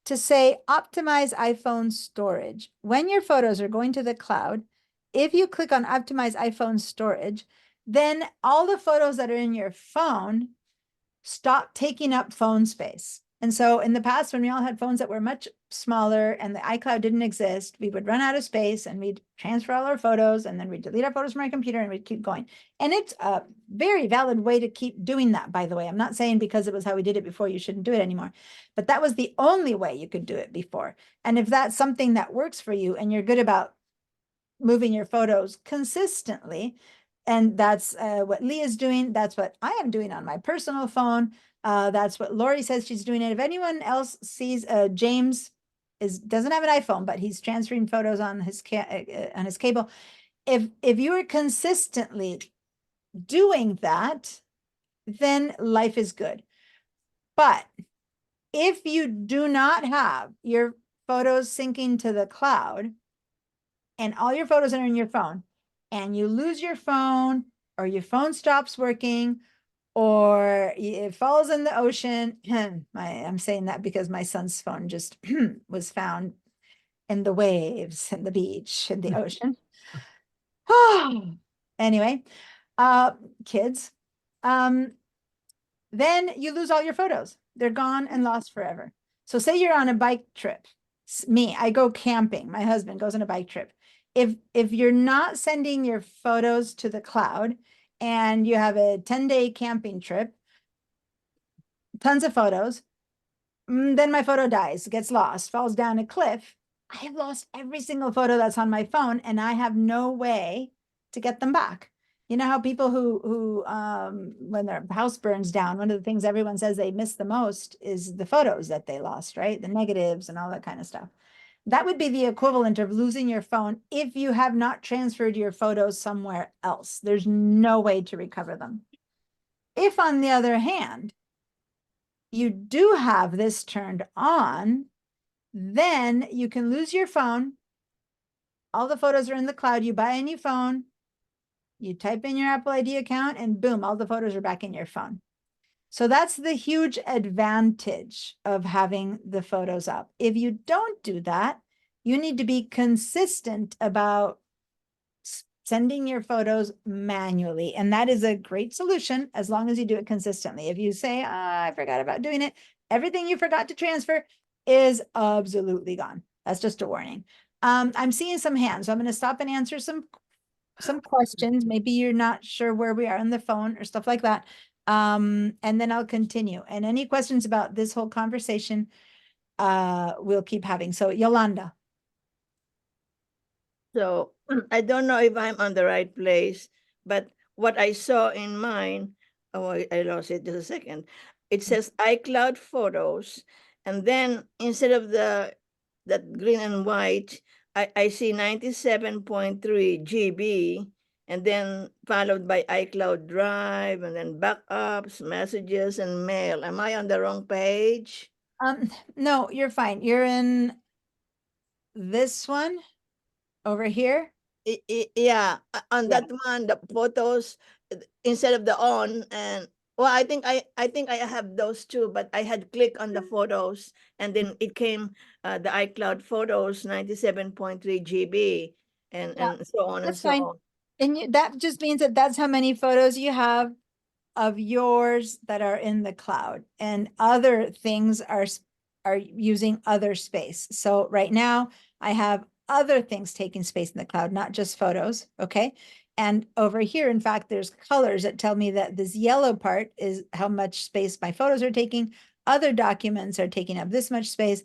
to say optimize iPhone storage. When your photos are going to the cloud, if you click on optimize iPhone storage, then all the photos that are in your phone stop taking up phone space. And so in the past, when we all had phones that were much smaller and the iCloud didn't exist, we would run out of space and we'd transfer all our photos and then we'd delete our photos from our computer and we'd keep going. And it's a very valid way to keep doing that, by the way. I'm not saying because it was how we did it before, you shouldn't do it anymore, but that was the only way you could do it before. And if that's something that works for you and you're good about moving your photos consistently, and that's what Lee is doing, that's what I am doing on my personal phone. That's what Lori says she's doing. And if anyone else sees James doesn't have an iPhone, but he's transferring photos on his cable. If you are consistently doing that, then life is good. But if you do not have your photos syncing to the cloud and all your photos are in your phone and you lose your phone or your phone stops working or it falls in the ocean. I'm saying that because my son's phone just was found in the waves, in the beach, in the ocean. Anyway, kids, then you lose all your photos. They're gone and lost forever. So say you're on a bike trip. Me, I go camping. My husband goes on a bike trip. If you're not sending your photos to the cloud and you have a 10-day camping trip, tons of photos, then my photo dies, gets lost, falls down a cliff. I have lost every single photo that's on my phone and I have no way to get them back. You know how people who when their house burns down, one of the things everyone says they miss the most is the photos that they lost, right? The negatives and all that kind of stuff. That would be the equivalent of losing your phone if you have not transferred your photos somewhere else. There's no way to recover them. If, on the other hand, you do have this turned on, then you can lose your phone. All the photos are in the cloud. You buy a new phone, you type in your Apple ID account, and boom, all the photos are back in your phone. So that's the huge advantage of having the photos up. If you don't do that, you need to be consistent about sending your photos manually. And that is a great solution as long as you do it consistently. If you say, I forgot about doing it, everything you forgot to transfer is absolutely gone. That's just a warning. I'm seeing some hands, so I'm going to stop and answer some questions. Maybe you're not sure where we are on the phone or stuff like that. And then I'll continue. And any questions about this whole conversation, we'll keep having. So Yolanda. So I don't know if I'm on the right place, but what I saw in mine, oh, I lost it just a second. It says iCloud Photos, and then instead of that green and white, I see 97.3 GB, and then followed by iCloud Drive, and then backups, messages, and mail. Am I on the wrong page? No, you're fine. You're in this one over here. Yeah, on Yeah. that one, the photos instead of the on and well, I think I have those too, but I had clicked on the photos and then it came the iCloud photos 97.3 GB and so on and That's so fine. on. And that just means that that's how many photos you have of yours that are in the cloud, and other things are using other space. So right now I have other things taking space in the cloud, not just photos. Okay. And over here, in fact, there's colors that tell me that this yellow part is how much space my photos are taking. Other documents are taking up this much space.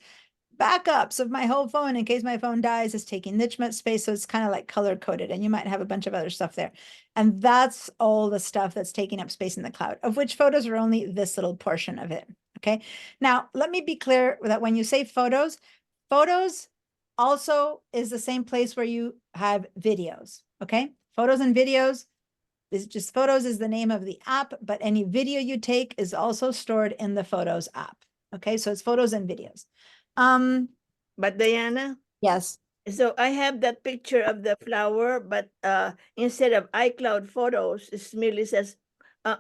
Backups of my whole phone in case my phone dies is taking this much space. So it's kind of like color coded, and you might have a bunch of other stuff there. And that's all the stuff that's taking up space in the cloud, of which photos are only this little portion of it. Okay. Now, let me be clear that when you say photos, photos also is the same place where you have videos. Okay. Photos and videos is just photos is the name of the app, but any video you take is also stored in the Photos app. Okay. So it's photos and videos. But Diana, Yes. so I have that picture of the flower, but instead of iCloud photos, it merely says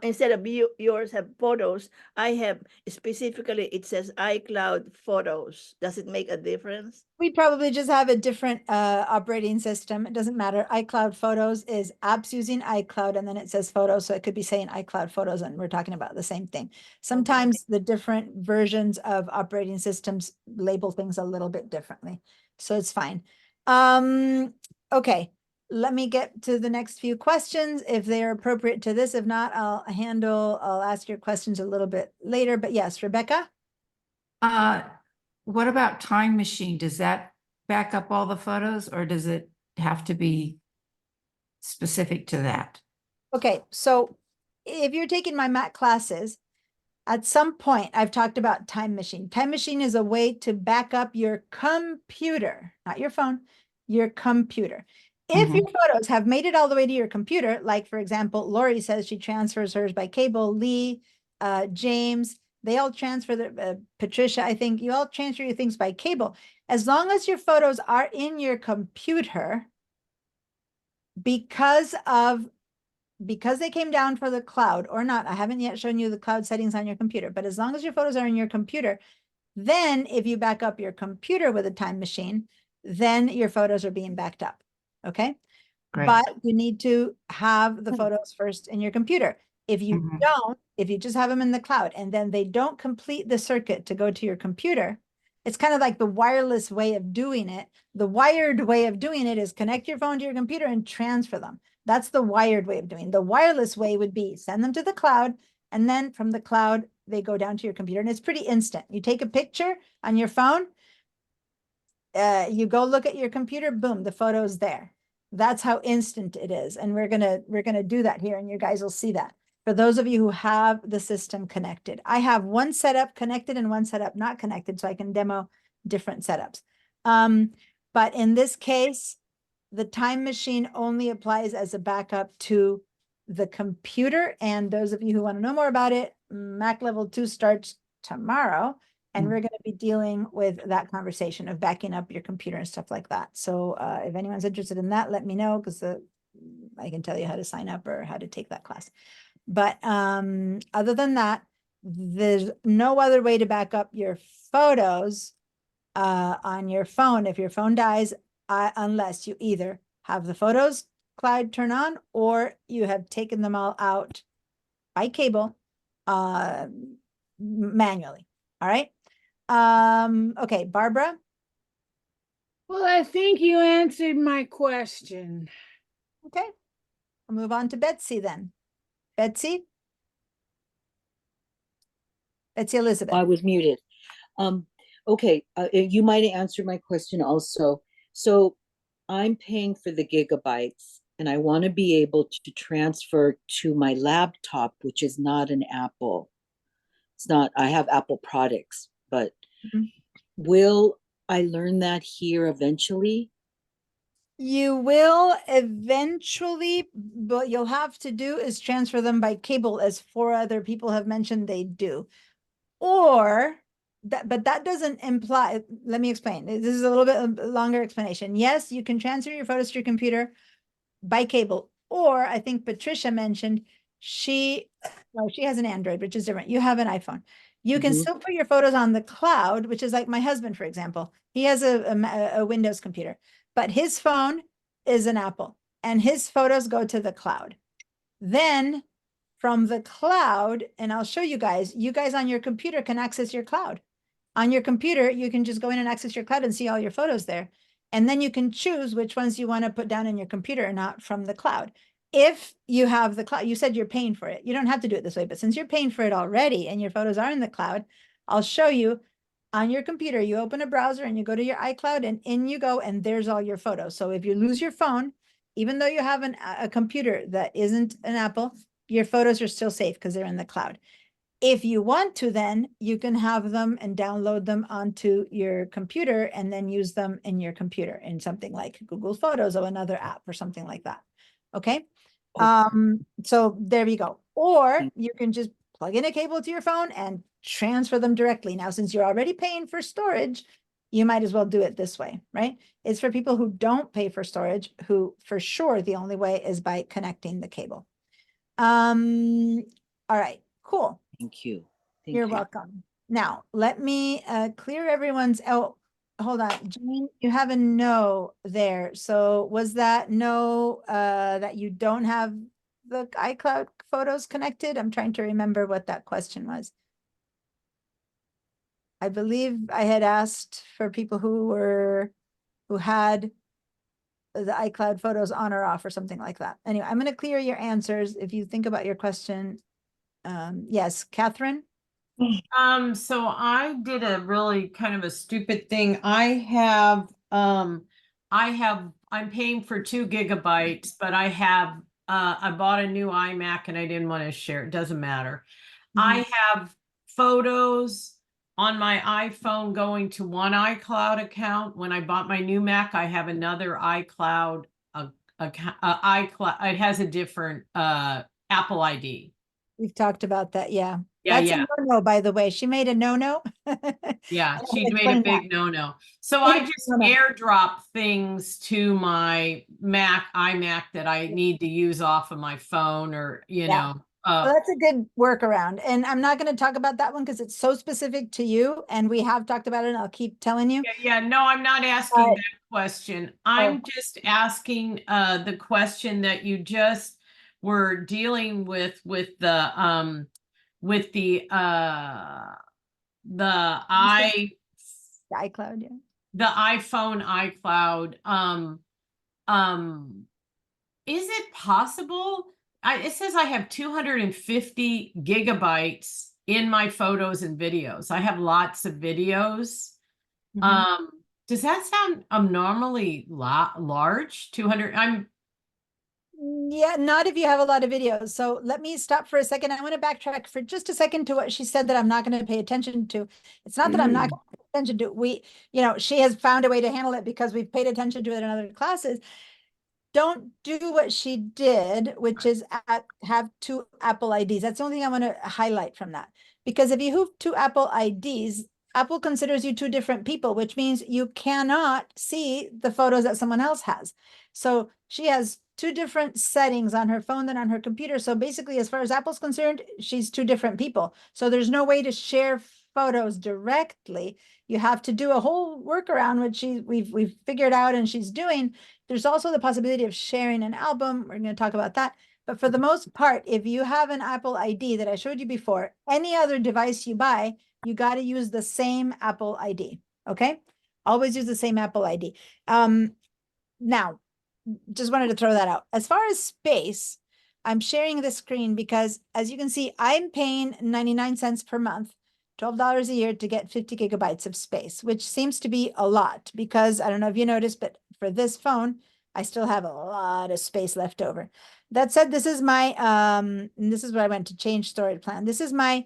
instead of yours have photos, I have specifically it says iCloud photos. Does it make a difference? We probably just have a different operating system. It doesn't matter. iCloud Photos is apps using iCloud, and then it says photos. So it could be saying iCloud Photos, and we're talking about the same thing. Sometimes the different versions of operating systems label things a little bit differently. So it's fine. Okay. Let me get to the next few questions if they're appropriate to this. If not, I'll ask your questions a little bit later. But yes, Rebecca? What about Time Machine? Does that back up all the photos, or does it have to be specific to that? Okay, so if you're taking my Mac classes, at some point I've talked about Time Machine. Time Machine is a way to back up your computer, not your phone, your computer. If your photos have made it all the way to your computer, like for example, Lori says she transfers hers by cable, Lee, James, they all transfer their, Patricia, I think you all transfer your things by cable. As long as your photos are in your computer, because they came down for the cloud or not, I haven't yet shown you the cloud settings on your computer, but as long as your photos are in your computer, then if you back up your computer with a Time Machine, then your photos are being backed up. Okay. Great. But you need to have the photos first in your computer. If you don't, if you just have them in the cloud and then they don't complete the circuit to go to your computer, it's kind of like the wireless way of doing it. The wired way of doing it is connect your phone to your computer and transfer them. That's the wired way of doing it. The wireless way would be send them to the cloud, and then from the cloud, they go down to your computer, and it's pretty instant. You take a picture on your phone, you go look at your computer, boom, the photo's there. That's how instant it is. And we're gonna do that here, and you guys will see that. For those of you who have the system connected, I have one setup connected and one setup not connected, so I can demo different setups. But in this case, the Time Machine only applies as a backup to the computer. And those of you who want to know more about it, Mac Level 2 starts tomorrow. And we're going to be dealing with that conversation of backing up your computer and stuff like that. So if anyone's interested in that, let me know, because I can tell you how to sign up or how to take that class. But other than that, there's no other way to back up your photos on your phone if your phone dies, unless you either have the photos cloud turn on or you have taken them all out by cable manually. All right. Okay, Barbara. Well, I think you answered my question. Okay, I'll move on to Betsy then. Betsy? Betsy Elizabeth. I was muted. Okay, you might answer my question also. So I'm paying for the gigabytes and I want to be able to transfer to my laptop, which is not an Apple. It's not, I have Apple products, but will I learn that here eventually? You will eventually, but you'll have to do is transfer them by cable, as 4 other people have mentioned they do. Or that, but that doesn't imply, let me explain. This is a little bit longer explanation. Yes, you can transfer your photos to your computer by cable. Or I think Patricia mentioned she has an Android, which is different. You have an iPhone. You can still put your photos on the cloud, which is like my husband, for example. He has a Windows computer, but his phone is an Apple and his photos go to the cloud. Then from the cloud, and I'll show you guys on your computer can access your cloud. On your computer, you can just go in and access your cloud and see all your photos there. And then you can choose which ones you want to put down in your computer or not from the cloud. If you have the cloud, you said you're paying for it. You don't have to do it this way, but since you're paying for it already and your photos are in the cloud, I'll show you on your computer, you open a browser and you go to your iCloud and in you go, and there's all your photos. So if you lose your phone, even though you have a computer that isn't an Apple, your photos are still safe because they're in the cloud. If you want to, then you can have them and download them onto your computer and then use them in your computer in something like Google Photos or another app or something like that. Okay. So there you go. Or you can just plug in a cable to your phone and transfer them directly. Now, since you're already paying for storage, you might as well do it this way, right? It's for people who don't pay for storage, who for sure the only way is by connecting the cable. All right, cool. Thank you. You're welcome. Now, let me clear everyone's, oh, hold on, Jane, you have a no there. So was that no that you don't have the iCloud photos connected? I'm trying to remember what that question was. I believe I had asked for people who had the iCloud photos on or off or something like that. Anyway, I'm going to clear your answers if you think about your question. Yes, Catherine? So I did a really kind of a stupid thing. I'm paying for 2 gigabytes, but I bought a new iMac and I didn't want to share. It doesn't matter. I have photos on my iPhone going to one iCloud account. When I bought my new Mac, I have another iCloud account. iCloud. It has a different Apple ID. We've talked about that. Yeah. Yeah, That's yeah. a no-no, by the way. She made a no-no. Yeah, I'll she made a explain big that. no-no. So Made a I big just no-no. airdrop things to my iMac that I need to use off of my phone or, you Yeah. know. Well, that's a good workaround. And I'm not going to talk about that one because it's so specific to you. And we have talked about it and I'll keep telling you. Yeah, no, I'm not asking But- that question. I'm just asking the question that you just were dealing with the iCloud, yeah. the iPhone iCloud. Is it possible? It says I have 250 gigabytes in my photos and videos. I have lots of videos. Does that sound abnormally large? 200. Yeah, not if you have a lot of videos. So let me stop for a second. I want to backtrack for just a second to what she said that I'm not going to pay attention to. It's not that I'm not going to pay attention to. She has found a way to handle it because we've paid attention to it in other classes. Don't do what she did, which is have 2 Apple IDs. That's the only thing I want to highlight from that. Because if you have 2 Apple IDs, Apple considers you 2 different people, which means you cannot see the photos that someone else has. So she has 2 different settings on her phone than on her computer. So basically, as far as Apple's concerned, she's 2 different people. So there's no way to share photos directly. You have to do a whole workaround, which we've figured out and she's doing. There's also the possibility of sharing an album. We're going to talk about that. But for the most part, if you have an Apple ID that I showed you before, any other device you buy, you got to use the same Apple ID. Okay. Always use the same Apple ID. Now, just wanted to throw that out. As far as space, I'm sharing the screen because as you can see, I'm paying 99 cents per month, $12 a year to get 50 gigabytes of space, which seems to be a lot because I don't know if you noticed, but for this phone, I still have a lot of space left over. That said, this is my, this is where I went to change storage plan. This is my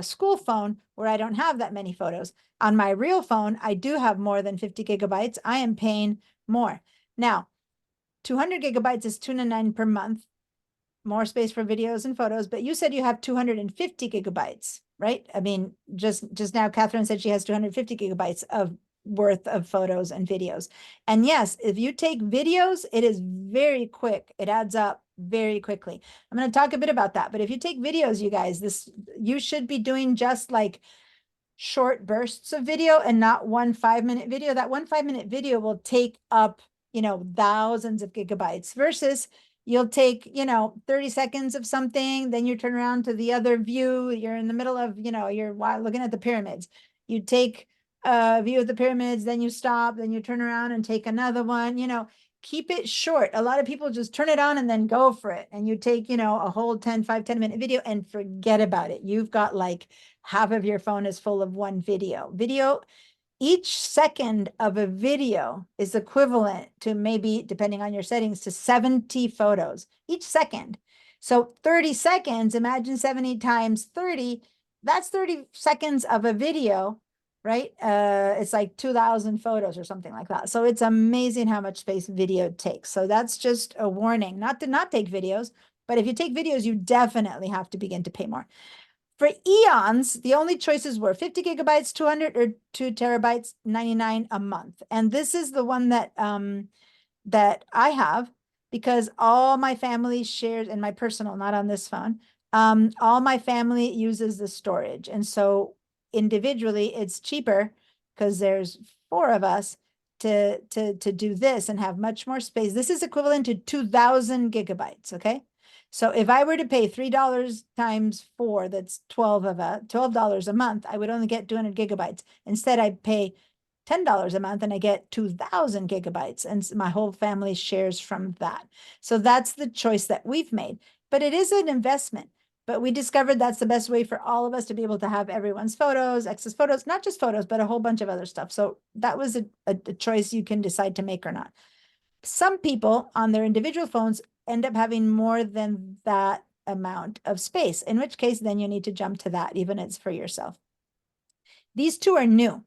school phone where I don't have that many photos. On my real phone, I do have more than 50 gigabytes. I am paying more. Now, 200 gigabytes is $2.99 per month, more space for videos and photos, but you said you have 250 gigabytes, right? I mean, just now Catherine said she has 250 gigabytes of worth of photos and videos. And yes, if you take videos, it is very quick. It adds up very quickly. I'm going to talk a bit about that. But if you take videos, you guys, you should be doing just like short bursts of video and not 1 5-minute video. That 1 5-minute video will take up, thousands of gigabytes versus you'll take, 30 seconds of something, then you turn around to the other view. You're in the middle of, you're looking at the pyramids. You take a view of the pyramids, then you stop, then you turn around and take another one, keep it short. A lot of people just turn it on and then go for it. And you take, a whole 10-minute video and forget about it. You've got like half of your phone is full of one video. Each second of a video is equivalent to, maybe depending on your settings, to 70 photos each second. So 30 seconds, imagine 70 times 30, that's 30 seconds of a video, right? It's like 2,000 photos or something like that. So it's amazing how much space video takes. So that's just a warning, not to not take videos, but if you take videos, you definitely have to begin to pay more. For eons, the only choices were 50 gigabytes, 200 or 2 terabytes, 99 a month. And this is the one that that I have because all my family shares, in my personal, not on this phone, all my family uses the storage. And so individually it's cheaper because there's 4 of us to do this and have much more space. This is equivalent to 2,000 gigabytes, okay? So if I were to pay $3 times 4, that's $12 a month, I would only get 200 gigabytes. Instead, I pay $10 a month and I get 2,000 gigabytes, and my whole family shares from that. So that's the choice that we've made. But it is an investment. But we discovered that's the best way for all of us to be able to have everyone's photos, excess photos, not just photos, but a whole bunch of other stuff. So that was a choice you can decide to make or not. Some people on their individual phones end up having more than that amount of space, in which case then you need to jump to that, even if it's for yourself. These 2 are new.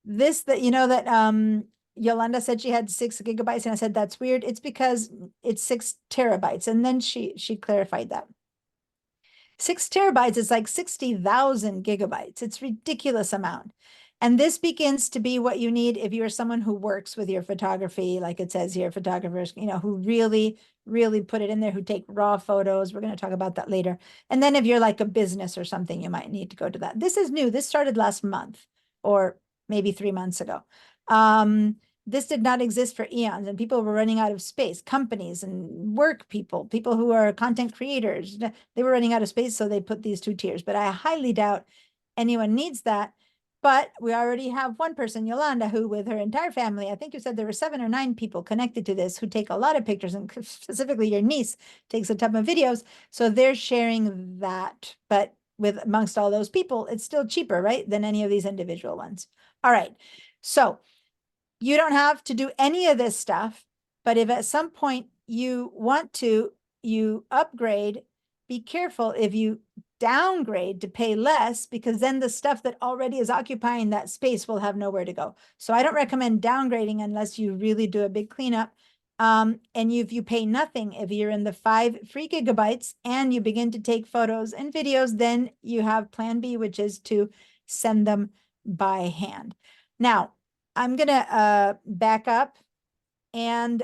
This that, that Yolanda said she had 6 gigabytes and I said, that's weird. It's because it's 6 terabytes. And then she clarified that. 6 terabytes is like 60,000 gigabytes. It's ridiculous amount. And this begins to be what you need if you're someone who works with your photography, like it says here, photographers, who really, really put it in there, who take raw photos. We're going to talk about that later. And then if you're like a business or something, you might need to go to that. This is new. This started last month or maybe 3 months ago. This did not exist for eons, and people were running out of space. Companies and work people who are content creators, they were running out of space, so they put these 2 tiers. But I highly doubt anyone needs that. But we already have one person, Yolanda, who with her entire family, I think you said there were 7 or 9 people connected to this who take a lot of pictures, and specifically your niece takes a ton of videos. So they're sharing that. But with amongst all those people, it's still cheaper, right, than any of these individual ones. All right. So you don't have to do any of this stuff, but if at some point you want to, you upgrade, be careful if you downgrade to pay less, because then the stuff that already is occupying that space will have nowhere to go. So I don't recommend downgrading unless you really do a big cleanup. And if you pay nothing, if you're in the 5 free gigabytes and you begin to take photos and videos, then you have plan B, which is to send them by hand. Now, I'm going to back up, and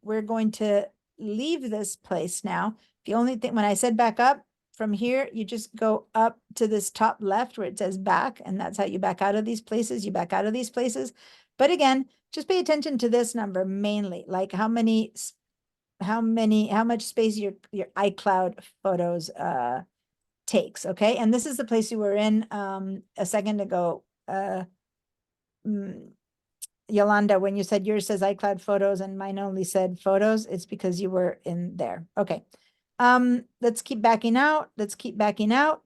we're going to leave this place now. The only thing, when I said back up, from here, you just go up to this top left where it says back, and that's how you back out of these places. You back out of these places. But again, just pay attention to this number mainly, like how much space your iCloud photos takes, okay? And this is the place you were in a second ago. Yolanda, when you said yours says iCloud photos and mine only said photos, it's because you were in there. Okay. Let's keep backing out. Let's keep backing out.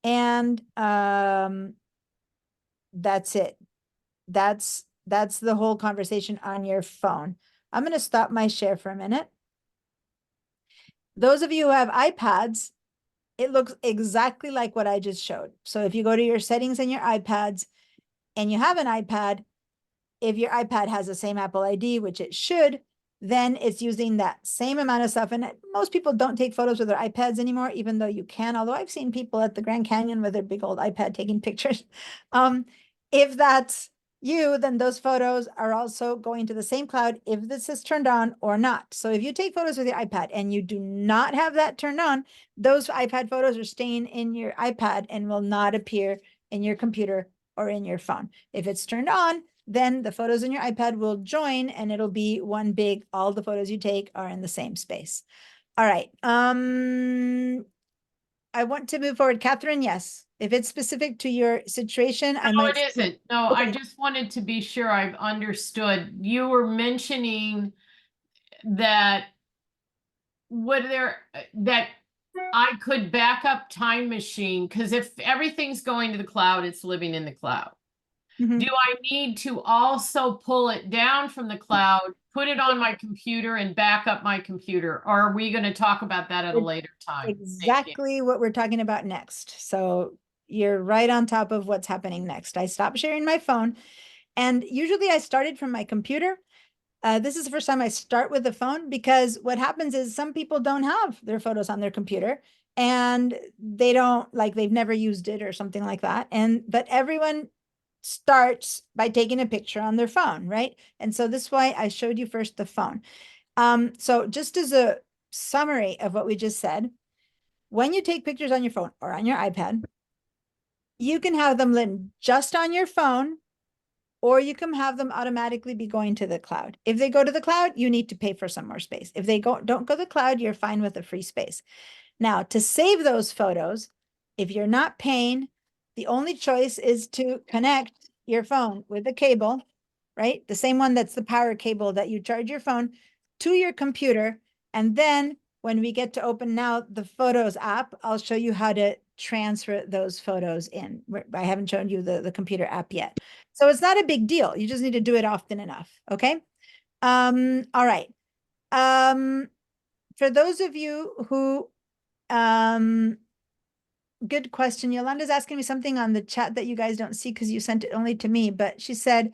And that's it. That's the whole conversation on your phone. I'm going to stop my share for a minute. Those of you who have iPads, it looks exactly like what I just showed. So if you go to your settings in your iPads and you have an iPad, if your iPad has the same Apple ID, which it should, then it's using that same amount of stuff. And most people don't take photos with their iPads anymore, even though you can, although I've seen people at the Grand Canyon with their big old iPad taking pictures. If that's you, then those photos are also going to the same cloud if this is turned on or not. So if you take photos with your iPad and you do not have that turned on, those iPad photos are staying in your iPad and will not appear in your computer or in your phone. If it's turned on, then the photos in your iPad will join and it'll be one big, all the photos you take are in the same space. All right. I want to move forward. Catherine, yes. If it's specific to your situation, I No, might. it isn't. No, I just wanted to be sure I've understood. You were mentioning that that I could back up Time Machine, because if everything's going to the cloud, it's living in the cloud. Mhm. Do I need to also pull it down from the cloud, put it on my computer and back up my computer? Or are we going to talk about that at a later time? Thank you. Exactly what we're talking about next. So you're right on top of what's happening next. I stopped sharing my phone, and usually I started from my computer. This is the first time I start with the phone, because what happens is some people don't have their photos on their computer and they don't, like, they've never used it or something like that. But everyone starts by taking a picture on their phone, right? And so this is why I showed you first the phone. So just as a summary of what we just said, when you take pictures on your phone or on your iPad, you can have them lit just on your phone, or you can have them automatically be going to the cloud. If they go to the cloud, you need to pay for some more space. If they don't go to the cloud, you're fine with the free space. Now, to save those photos, if you're not paying, the only choice is to connect your phone with a cable, right? The same one that's the power cable that you charge your phone to your computer. And then when we get to open now the Photos app, I'll show you how to transfer those photos in. I haven't shown you the computer app yet. So it's not a big deal. You just need to do it often enough. Okay. All right. For those of you who, good question. Yolanda's asking me something on the chat that you guys don't see because you sent it only to me, but she said,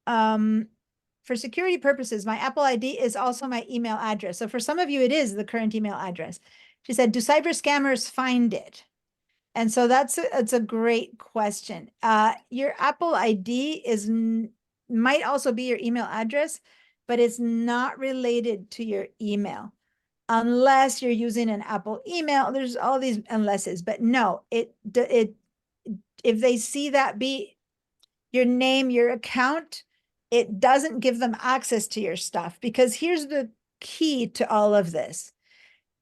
for security purposes, my Apple ID is also my email address. So for some of you, it is the current email address. She said, do cyber scammers find it? And so that's a great question. Your Apple ID might also be your email address, but it's not related to your email unless you're using an Apple email. There's all these unlesses, but no, if they see that be your name, your account, it doesn't give them access to your stuff, because here's the key to all of this.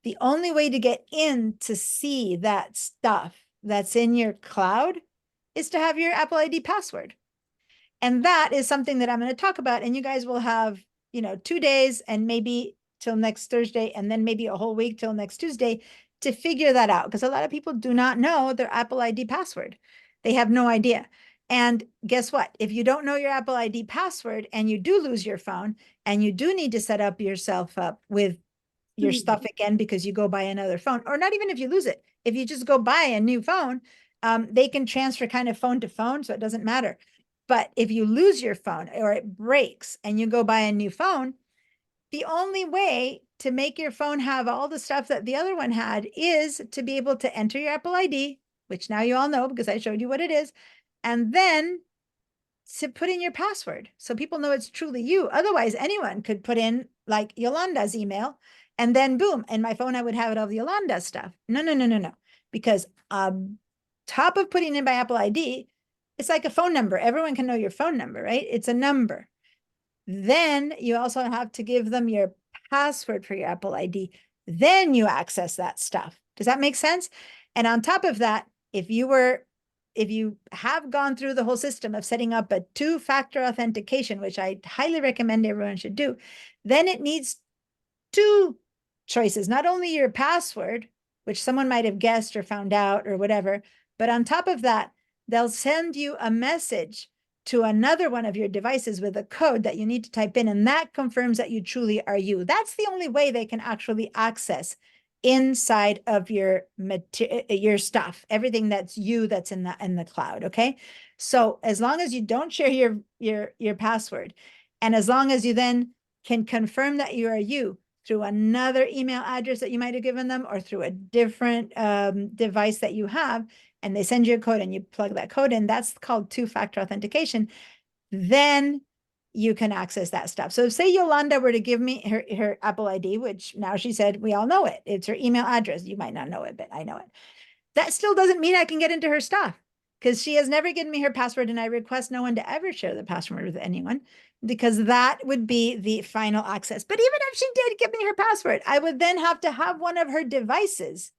The only way to get in to see that stuff that's in your cloud is to have your Apple ID password. And that is something that I'm going to talk about. And you guys will have, 2 days and maybe till next Thursday, and then maybe a whole week till next Tuesday to figure that out. Because a lot of people do not know their Apple ID password. They have no idea. And guess what? If you don't know your Apple ID password and you do lose your phone and you do need to set up yourself up with your stuff again because you go buy another phone, or not even if you lose it, if you just go buy a new phone, they can transfer kind of phone to phone, so it doesn't matter. But if you lose your phone or it breaks and you go buy a new phone, the only way to make your phone have all the stuff that the other one had is to be able to enter your Apple ID, which now you all know because I showed you what it is, and then to put in your password so people know it's truly you. Otherwise, anyone could put in like Yolanda's email, and then boom, in my phone, I would have it all the Yolanda stuff. No. Because top of putting in by Apple ID, it's like a phone number. Everyone can know your phone number, right? It's a number. Then you also have to give them your password for your Apple ID. Then you access that stuff. Does that make sense? And on top of that, if you have gone through the whole system of setting up a 2-factor authentication, which I highly recommend everyone should do, then it needs 2 choices, not only your password, which someone might have guessed or found out or whatever, but on top of that, they'll send you a message to another one of your devices with a code that you need to type in, and that confirms that you truly are you. That's the only way they can actually access inside of your stuff, everything that's you, that's in the cloud. Okay. So as long as you don't share your password, and as long as you then can confirm that you are you through another email address that you might have given them, or through a different device that you have, and they send you a code and you plug that code in, that's called two-factor authentication. Then you can access that stuff. So say Yolanda were to give me her Apple ID, which now she said, we all know it. It's her email address. You might not know it, but I know it. That still doesn't mean I can get into her stuff because she has never given me her password, and I request no one to ever share the password with anyone because that would be the final access. But even if she did give me her password, I would then have to have one of her devices.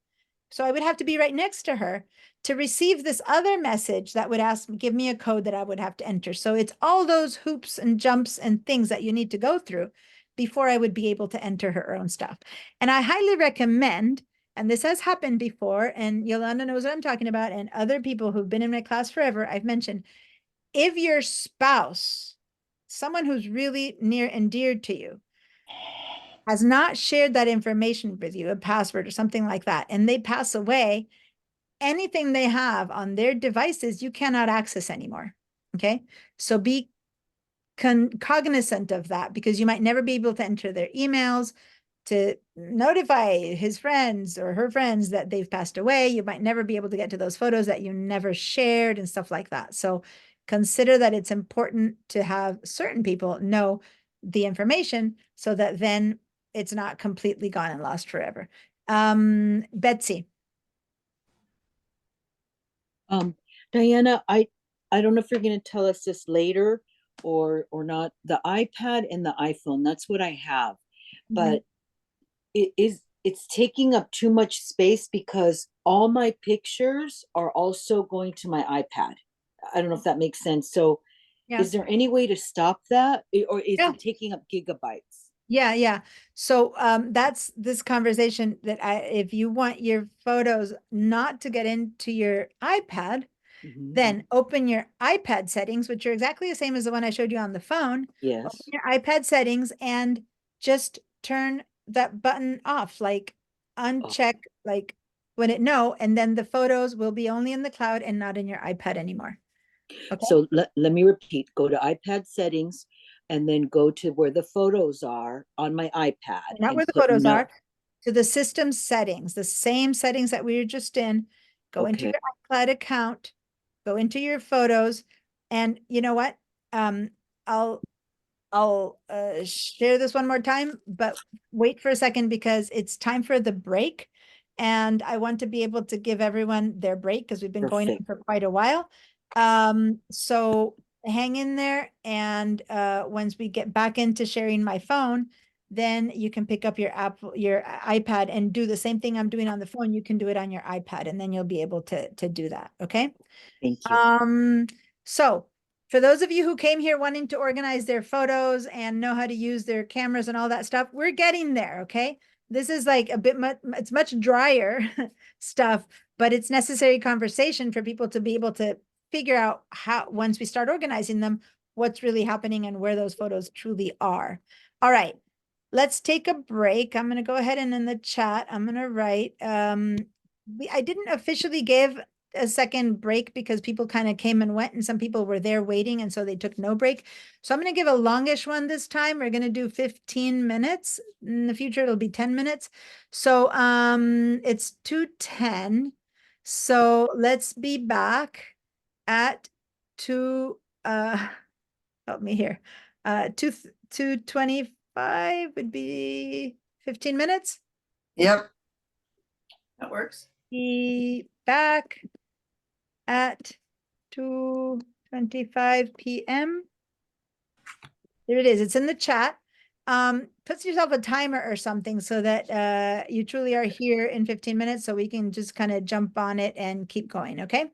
So I would have to be right next to her to receive this other message that would give me a code that I would have to enter. So it's all those hoops and jumps and things that you need to go through before I would be able to enter her own stuff. And I highly recommend, and this has happened before, and Yolanda knows what I'm talking about, and other people who've been in my class forever, I've mentioned, if your spouse, someone who's really near and dear to you, has not shared that information with you, a password or something like that, and they pass away, anything they have on their devices, you cannot access anymore. Okay. So be cognizant of that because you might never be able to enter their emails to notify his friends or her friends that they've passed away. You might never be able to get to those photos that you never shared and stuff like that. So consider that it's important to have certain people know the information so that then it's not completely gone and lost forever. Betsy. Diana, I don't know if you're going to tell us this later or not. The iPad and the iPhone, that's what I have, but it's taking up too much space because all my pictures are also going to my iPad. I don't know if that makes sense. So is there any way to stop that, or is it taking up gigabytes? Yeah. So that's this conversation that if you want your photos not to get into your iPad, then open your iPad settings, which are exactly the same as the one I showed you on the phone. Yes. Open your iPad settings and just turn that button off, like uncheck, like when it no, and then the photos will be only in the cloud and not in your iPad anymore. Okay. So let me repeat, go to iPad settings and then go to where the photos are on my iPad. Not where the photos are, to the system settings, the same settings that we were just in. Go into your iCloud account, go into your photos, and you know what? I'll share this one more time, but wait for a second because it's time for the break. And I want to be able to give everyone their break because we've been going on for quite a while. So hang in there. And once we get back into sharing my phone, then you can pick up your iPad and do the same thing I'm doing on the phone. You can do it on your iPad and then you'll be able to do that. Okay. Thank you. So for those of you who came here wanting to organize their photos and know how to use their cameras and all that stuff, we're getting there, okay? This is like a bit much, it's much drier stuff, but it's necessary conversation for people to be able to figure out how, once we start organizing them, what's really happening and where those photos truly are. All right, let's take a break. I'm going to go ahead and in the chat, I'm going to write, I didn't officially give a second break because people kind of came and went and some people were there waiting and so they took no break. So I'm going to give a longish one this time. We're going to do 15 minutes. In the future, it'll be 10 minutes. So it's 2:10. So let's be back at help me here. 2:25 would be 15 minutes. Yep. That works. Be back at 2:25 p.m. There it is. It's in the chat. Put yourself a timer or something so that you truly are here in 15 minutes so we can just kind of jump on it and keep going, okay?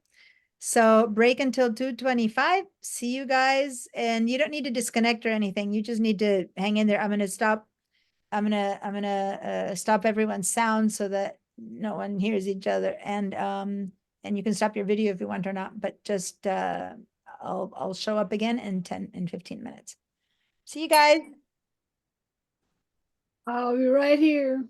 So break until 2:25. See you guys. And you don't need to disconnect or anything. You just need to hang in there. I'm gonna stop everyone's sound so that no one hears each other. And you can stop your video if you want or not, but just I'll show up again in 15 minutes. See you guys. I'll be right here.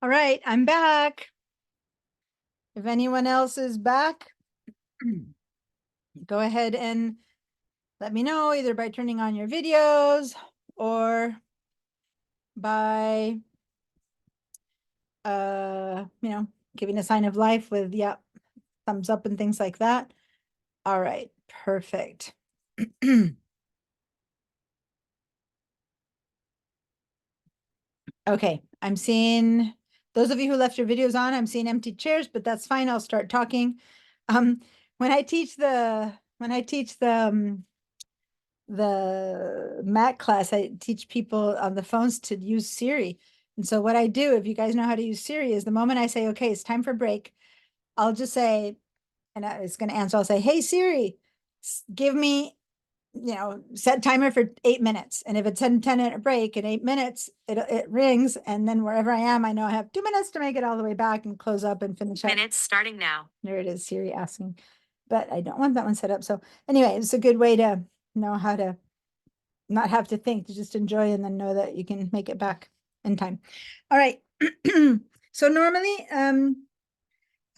All right, I'm back. If anyone else is back, go ahead and let me know either by turning on your videos or by giving a sign of life with thumbs up and things like that. All right, perfect. Okay, I'm seeing those of you who left your videos on, I'm seeing empty chairs, but that's fine. I'll start talking. When I teach the Mac class, I teach people on the phones to use Siri. And so what I do, if you guys know how to use Siri, is the moment I say, okay, it's time for break, I'll just say, and it's going to answer, I'll say, hey, Siri, give me, set timer for 8 minutes. And if it's a 10-minute break in 8 minutes, it rings. And then wherever I am, I know I have 2 minutes to make it all the way back and close up and finish up. Minutes starting now. There it is, Siri asking. But I don't want that one set up. So anyway, it's a good way to know how to not have to think, to just enjoy and then know that you can make it back in time. All right. So normally, I'm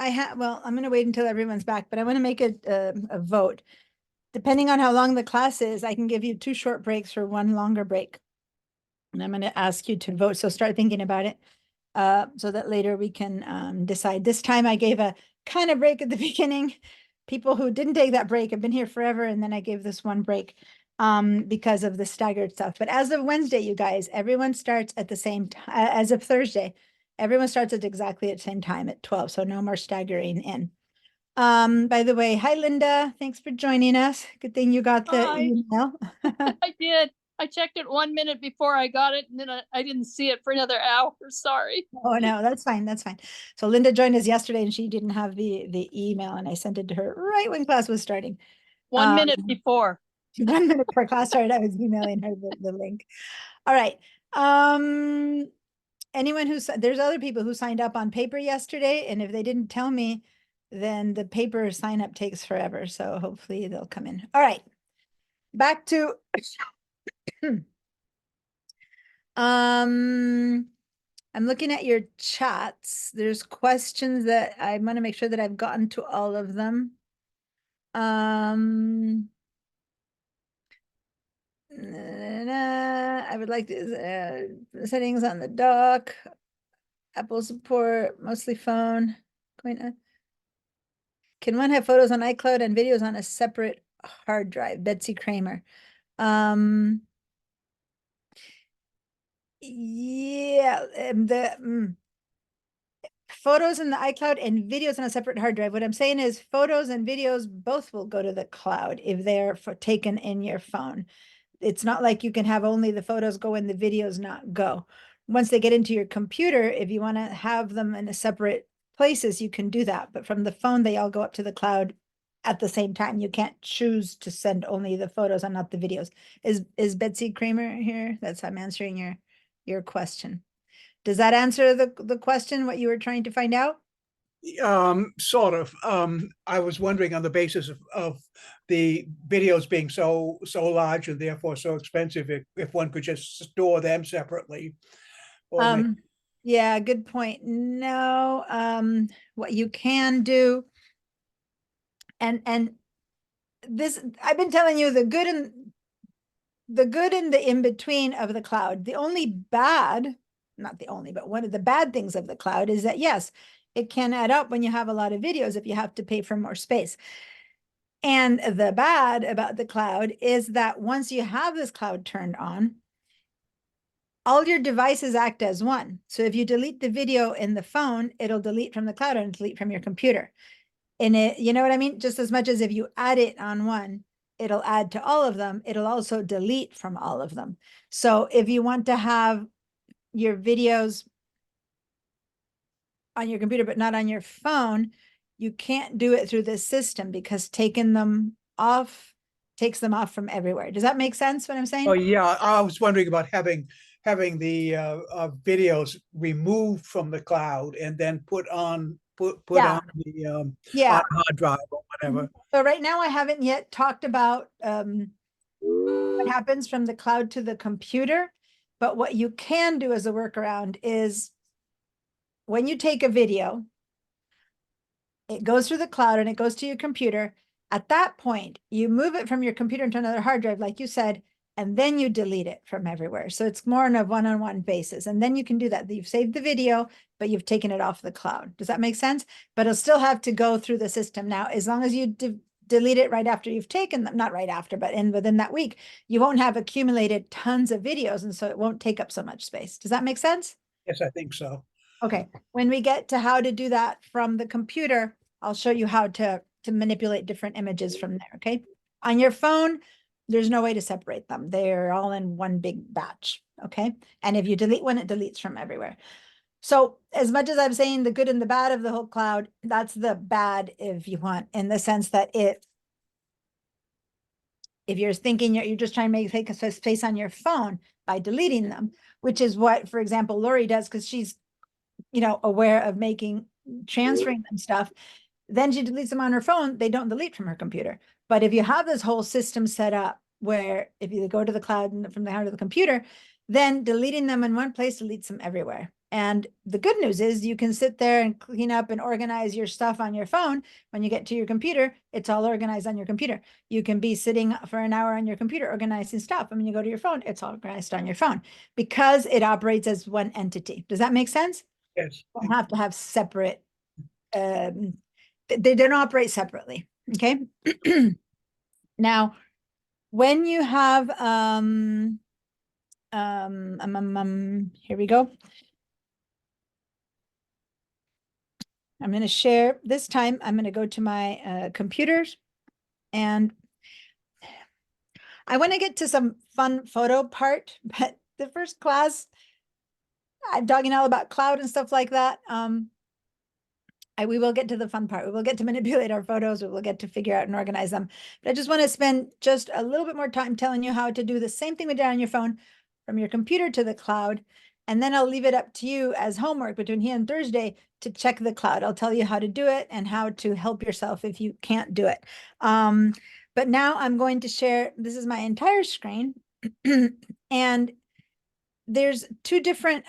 going to wait until everyone's back, but I want to make a vote. Depending on how long the class is, I can give you 2 short breaks or 1 longer break. And I'm going to ask you to vote. So start thinking about it so that later we can decide. This time I gave a kind of break at the beginning. People who didn't take that break have been here forever. And then I gave this 1 break because of the staggered stuff. But as of Wednesday, you guys, everyone starts at the same time. As of Thursday, everyone starts at exactly at the same time at 12. So no more staggering in. By the way, hi, Linda. Thanks for joining us. Good thing you got the email. I did. I checked it 1 minute before I got it, and then I didn't see it for another hour. Sorry. Oh, no, that's fine. That's fine. So Linda joined us yesterday and she didn't have the email, and I sent it to her right when class was starting. 1 minute before. 1 minute before class started, I was emailing her the link. All right. Anyone there's other people who signed up on paper yesterday, and if they didn't tell me, then the paper sign up takes forever. So hopefully they'll come in. All right. Back to I'm looking at your chats. There's questions that I want to make sure that I've gotten to all of them. I would like to settings on the dock, Apple support, mostly phone. Going on. Can one have photos on iCloud and videos on a separate hard drive? Betsy Kramer. Yeah, photos in the iCloud and videos on a separate hard drive. What I'm saying is photos and videos both will go to the cloud if they're taken in your phone. It's not like you can have only the photos go and the videos not go. Once they get into your computer, if you want to have them in a separate places, you can do that. But from the phone, they all go up to the cloud at the same time. You can't choose to send only the photos and not the videos. Is Betsy Kramer here? I'm answering your question. Does that answer the question, what you were trying to find out? Sort of. I was wondering on the basis of the videos being so large and therefore so expensive, if one could just store them separately. Yeah, good point. No, what you can do, and this, I've been telling you the good and the in between of the cloud. The only bad, not the only, but one of the bad things of the cloud is that, yes, it can add up when you have a lot of videos if you have to pay for more space. And the bad about the cloud is that once you have this cloud turned on, all your devices act as one. So if you delete the video in the phone, it'll delete from the cloud and delete from your computer. And you know what I mean? Just as much as if you add it on one, it'll add to all of them. It'll also delete from all of them. So if you want to have your videos on your computer, but not on your phone, you can't do it through this system because taking them off takes them off from everywhere. Does that make sense what I'm saying? Oh, yeah. I was wondering about having the videos removed from the cloud and then put on on the on a hard drive or whatever. So right now I haven't yet talked about what happens from the cloud to the computer, but what you can do as a workaround is when you take a video, it goes through the cloud and it goes to your computer. At that point, you move it from your computer into another hard drive, like you said, and then you delete it from everywhere. So it's more on a one-on-one basis. And then you can do that. You've saved the video, but you've taken it off the cloud. Does that make sense? But it'll still have to go through the system. Now, as long as you delete it right after you've taken them, not right after, but within that week, you won't have accumulated tons of videos. And so it won't take up so much space. Does that make sense? Yes, I think so. Okay, when we get to how to do that from the computer, I'll show you how to manipulate different images from there, okay? On your phone, there's no way to separate them. They're all in one big batch, okay? And if you delete one, it deletes from everywhere. So as much as I'm saying the good and the bad of the whole cloud, that's the bad, if you want, in the sense that if you're thinking you're just trying to take a space on your phone by deleting them, which is what, for example, Lori does, because she's aware of transferring them stuff, then she deletes them on her phone. They don't delete from her computer. But if you have this whole system set up where if you go to the cloud and from the cloud to the computer, then deleting them in one place deletes them everywhere. And the good news is you can sit there and clean up and organize your stuff on your phone. When you get to your computer, it's all organized on your computer. You can be sitting for an hour on your computer organizing stuff. And when you go to your phone, it's all organized on your phone because it operates as one entity. Does that make sense? Yes. You don't have to have separate, they don't operate separately, okay? Now, when you have, here we go. I'm going to share, this time I'm going to go to my computers and I want to get to some fun photo part, but the first class, I'm talking all about cloud and stuff like that. We will get to the fun part. We will get to manipulate our photos. We will get to figure out and organize them. But I just want to spend just a little bit more time telling you how to do the same thing we did on your phone from your computer to the cloud. And then I'll leave it up to you as homework between here and Thursday to check the cloud. I'll tell you how to do it and how to help yourself if you can't do it. But now I'm going to share, this is my entire screen. And there's two different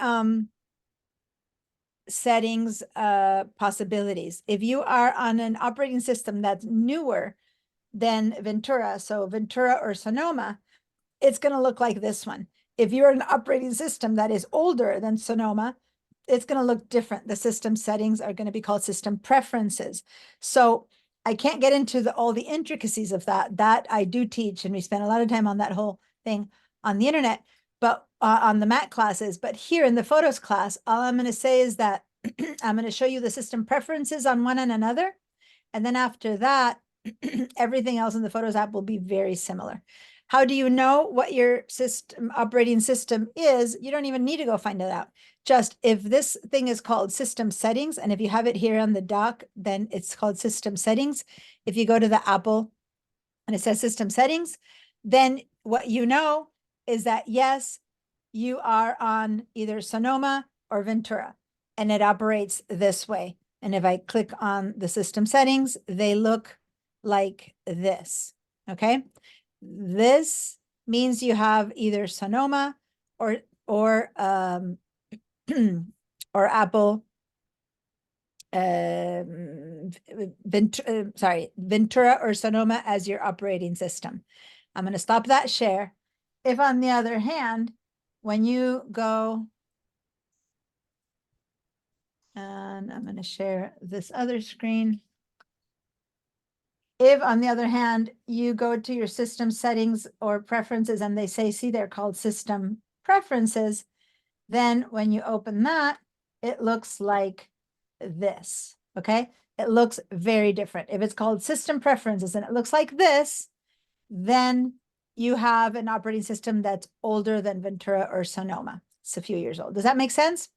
settings possibilities. If you are on an operating system that's newer than Ventura, so Ventura or Sonoma, it's going to look like this one. If you're an operating system that is older than Sonoma, it's going to look different. The system settings are going to be called system preferences. So I can't get into all the intricacies of that. That I do teach, and we spend a lot of time on that whole thing on the internet, but on the Mac classes. But here in the photos class, all I'm going to say is that I'm going to show you the system preferences on one and another. And then after that, everything else in the Photos app will be very similar. How do you know what your operating system is? You don't even need to go find it out. Just if this thing is called system settings, and if you have it here on the dock, then it's called system settings. If you go to the Apple and it says system settings, then what you know is that, yes, you are on either Sonoma or Ventura, and it operates this way. And if I click on the system settings, they look like this, okay? This means you have either Sonoma or or Apple, Ventura or Sonoma as your operating system. I'm going to stop that share. If on the other hand, when you go, and I'm going to share this other screen. If on the other hand, you go to your system settings or preferences and they say, see, they're called system preferences, then when you open that, it looks like this, okay? It looks very different. If it's called system preferences and it looks like this, then you have an operating system that's older than Ventura or Sonoma. It's a few years old. Does that make sense?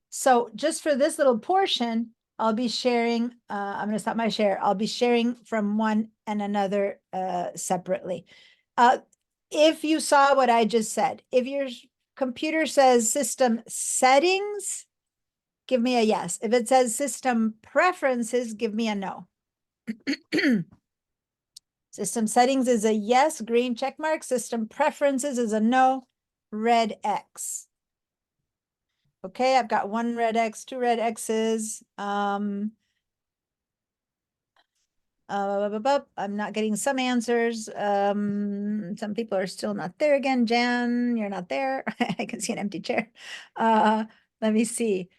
So just for this little portion, I'll be sharing, I'm going to stop my share. I'll be sharing from one and another separately. If you saw what I just said, if your computer says system settings, give me a yes. If it says system preferences, give me a no. System settings is a yes, green check mark. System preferences is a no, red X. Okay, I've got 1 red X, 2 red X's. I'm not getting some answers. Some people are still not there again. Jan, you're not there. I can see an empty chair. Let me see.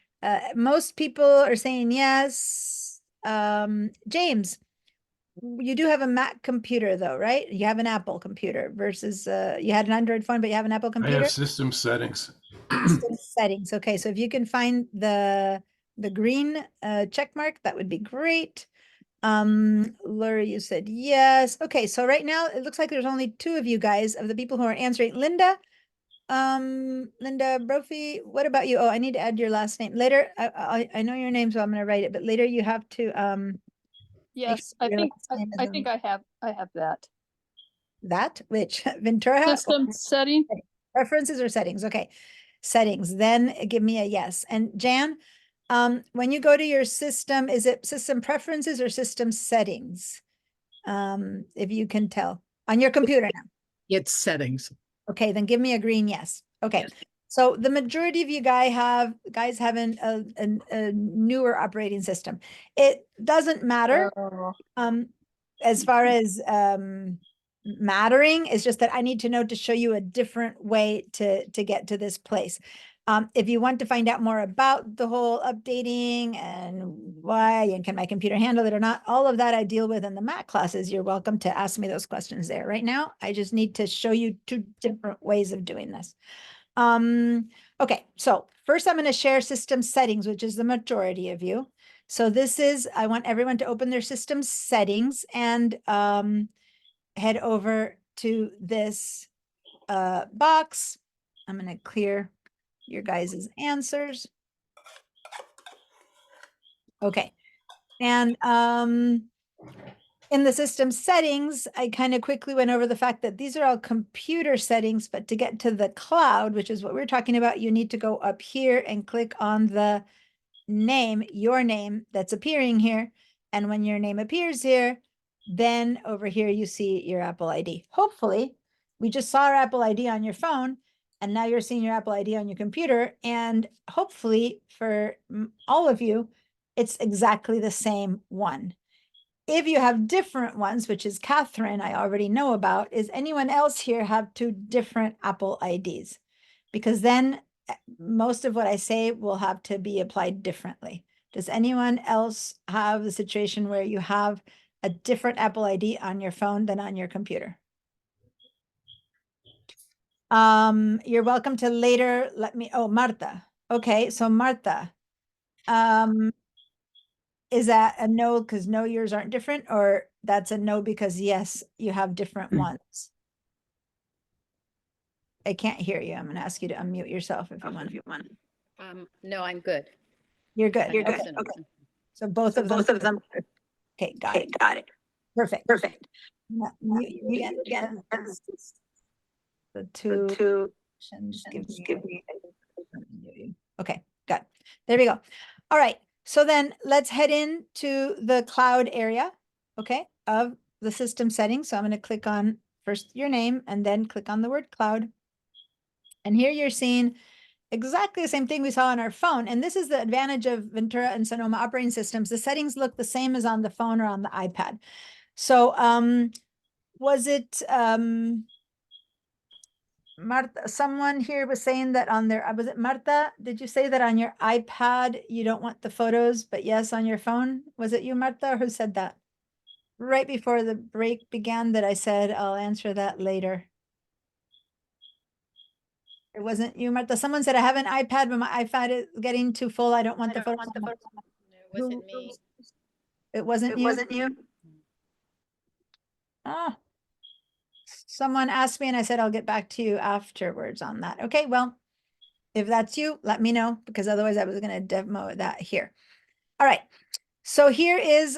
Most people are saying yes. James, you do have a Mac computer though, right? You have an Apple computer versus you had an Android phone, but you have an Apple I computer. have system settings. System settings. Okay, so if you can find the green check mark, that would be great. Laura, you said yes. Okay, so right now it looks like there's only 2 of you guys of the people who are answering. Linda, Linda Brophy, what about you? Oh, I need to add your last name later. I know your name, so I'm gonna write it, but later you have to Yes, sure your last name is I think I have that. that which Ventura has? System setting. Preferences or settings? Okay, settings. Then give me a yes. And Jan, when you go to your system, is it system preferences or system settings? If you can tell on your computer now. It's settings. Okay, then give me a green yes. Okay. So the majority of you guys have a newer operating system. It doesn't matter as far as mattering. It's just that I need to know to show you a different way to get to this place. If you want to find out more about the whole updating and why and can my computer handle it or not, all of that I deal with in the Mac classes. You're welcome to ask me those questions there. Right now, I just need to show you 2 different ways of doing this. Okay, so first I'm going to share system settings, which is the majority of you. So this is, I want everyone to open their system settings and head over to this box. I'm going to clear your guys' answers. Okay. And in the system settings, I kind of quickly went over the fact that these are all computer settings, but to get to the cloud, which is what we're talking about, you need to go up here and click on the name, your name that's appearing here. And when your name appears here, then over here you see your Apple ID. Hopefully, we just saw our Apple ID on your phone, and now you're seeing your Apple ID on your computer. And hopefully for all of you, it's exactly the same one. If you have different ones, which is Catherine, I already know about, is anyone else here have 2 different Apple IDs? Because then most of what I say will have to be applied differently. Does anyone else have the situation where you have a different Apple ID on your phone than on your computer? You're welcome to later let me, oh, Marta. Okay, so Marta, is that a no because no, yours aren't different, or that's a no because yes, you have different ones? I can't hear you. I'm going to ask you to unmute yourself if you want. No, I'm good. You're good. You're Okay. good. Okay. So both of them. Okay, got it. Perfect. Mute you again. The 2 options give me. Okay, good. There we go. All right. So then let's head into the cloud area, okay, of the system settings. So I'm going to click on first your name and then click on the word cloud. And here you're seeing exactly the same thing we saw on our phone. And this is the advantage of Ventura and Sonoma operating systems. The settings look the same as on the phone or on the iPad. So was it Marta, someone here was saying that on their, was it Marta? Did you say that on your iPad, you don't want the photos, but yes, on your phone? Was it you, Marta, or who said that? Right before the break began that I said, I'll answer that later. It wasn't you, Marta. Someone said, I have an iPad, but my iPad is getting too full. I don't want the photos. No, it wasn't me. It wasn't you? Oh. Someone asked me and I said, I'll get back to you afterwards on that. Okay, well, if that's you, let me know, because otherwise I was going to demo that here. All right. So here's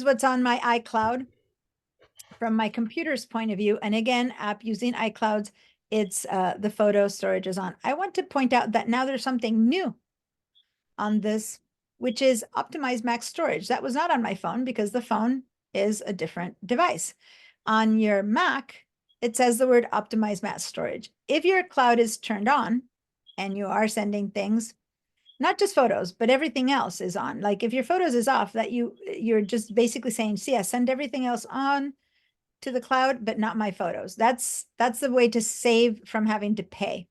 what's on my iCloud from my computer's point of view. And again, app using iClouds, it's the photo storage is on. I want to point out that now there's something new on this, which is optimized max storage. That was not on my phone because the phone is a different device. On your Mac, it says the word optimize max storage. If your cloud is turned on and you are sending things, not just photos, but everything else is on. Like if your photos is off, that you're just basically saying, see, I send everything else on to the cloud, but not my photos. That's the way to save from having to pay.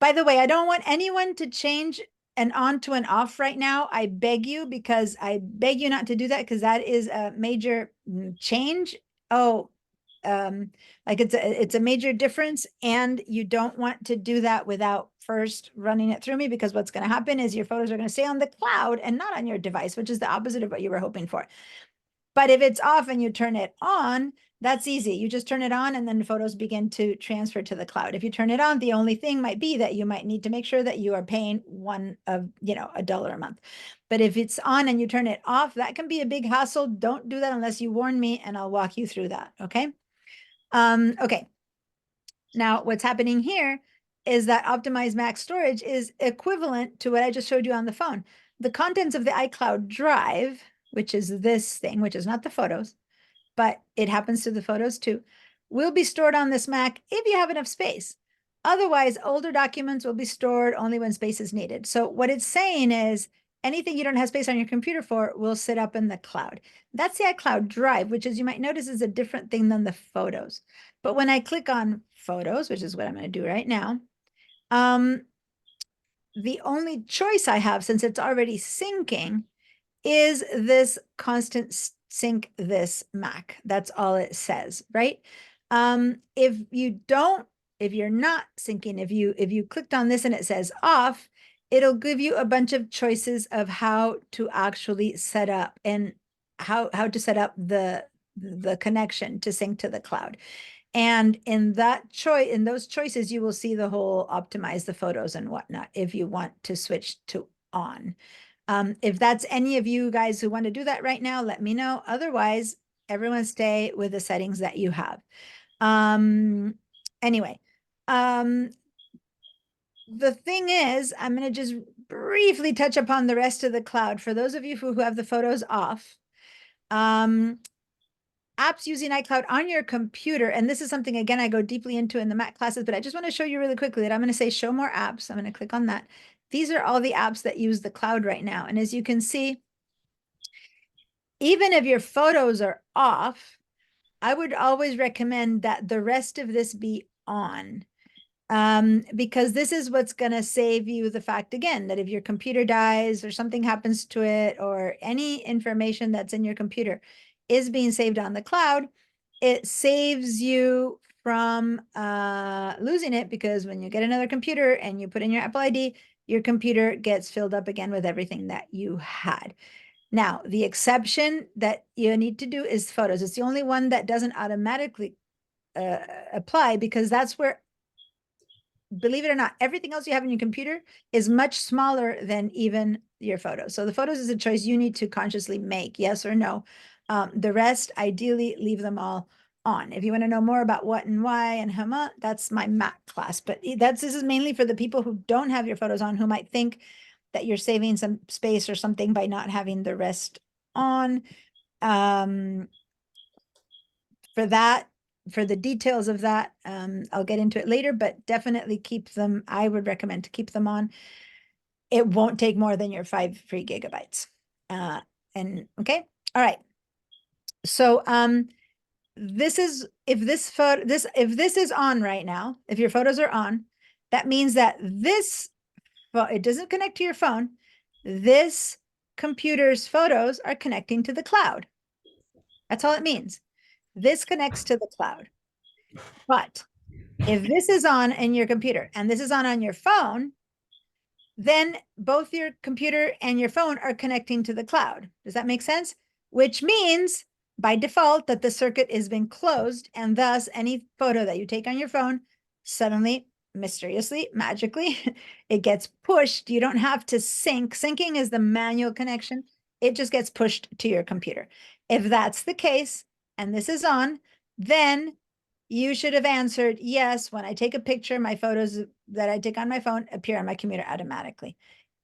By the way, I don't want anyone to change an on to an off right now. I beg you, because I beg you not to do that, because that is a major change. Oh, like it's a major difference, and you don't want to do that without first running it through me, because what's going to happen is your photos are going to stay on the cloud and not on your device, which is the opposite of what you were hoping for. But if it's off and you turn it on, that's easy. You just turn it on and then the photos begin to transfer to the cloud. If you turn it on, the only thing might be that you might need to make sure that you are paying $1 a month. But if it's on and you turn it off, that can be a big hassle. Don't do that unless you warn me, and I'll walk you through that. Okay. Okay. Now what's happening here is that optimized max storage is equivalent to what I just showed you on the phone. The contents of the iCloud drive, which is this thing, which is not the photos, but it happens to the photos too, will be stored on this Mac if you have enough space. Otherwise, older documents will be stored only when space is needed. So what it's saying is anything you don't have space on your computer for will sit up in the cloud. That's the iCloud drive, which, as you might notice, is a different thing than the photos. But when I click on photos, which is what I'm going to do right now, the only choice I have, since it's already syncing, is this constant sync this Mac. That's all it says, right? If you're not syncing, if you clicked on this and it says off, it'll give you a bunch of choices of how to actually set up and how to set up the connection to sync to the cloud. And in those choices, you will see the whole optimize the photos and whatnot if you want to switch to on. If that's any of you guys who want to do that right now, let me know. Otherwise, everyone stay with the settings that you have. Anyway, the thing is, I'm going to just briefly touch upon the rest of the cloud. For those of you who have the photos off, apps using iCloud on your computer, and this is something, again, I go deeply into in the Mac classes, but I just want to show you really quickly that I'm going to say show more apps. I'm going to click on that. These are all the apps that use the cloud right now. And as you can see, even if your photos are off, I would always recommend that the rest of this be on. Because this is what's going to save you the fact, again, that if your computer dies or something happens to it, or any information that's in your computer is being saved on the cloud, it saves you from losing it, because when you get another computer and you put in your Apple ID, your computer gets filled up again with everything that you had. Now, the exception that you need to do is photos. It's the only one that doesn't automatically apply, because that's where, believe it or not, everything else you have in your computer is much smaller than even your photos. So the photos is a choice you need to consciously make, yes or no. The rest, ideally, leave them all on. If you want to know more about what and why and how much, that's my Mac class. But this is mainly for the people who don't have your photos on, who might think that you're saving some space or something by not having the rest on. For the details of that, I'll get into it later, but definitely keep them. I would recommend to keep them on. It won't take more than your 5 free gigabytes. And okay, all right. So this is, if this is on right now, if your photos are on, that means that it doesn't connect to your phone. This computer's photos are connecting to the cloud. That's all it means. This connects to the cloud. But if this is on in your computer and this is on your phone, then both your computer and your phone are connecting to the cloud. Does that make sense? Which means by default that the circuit has been closed, and thus any photo that you take on your phone suddenly, mysteriously, magically, it gets pushed. You don't have to sync. Syncing is the manual connection. It just gets pushed to your computer. If that's the case, and this is on, then you should have answered yes. When I take a picture, my photos that I take on my phone appear on my computer automatically.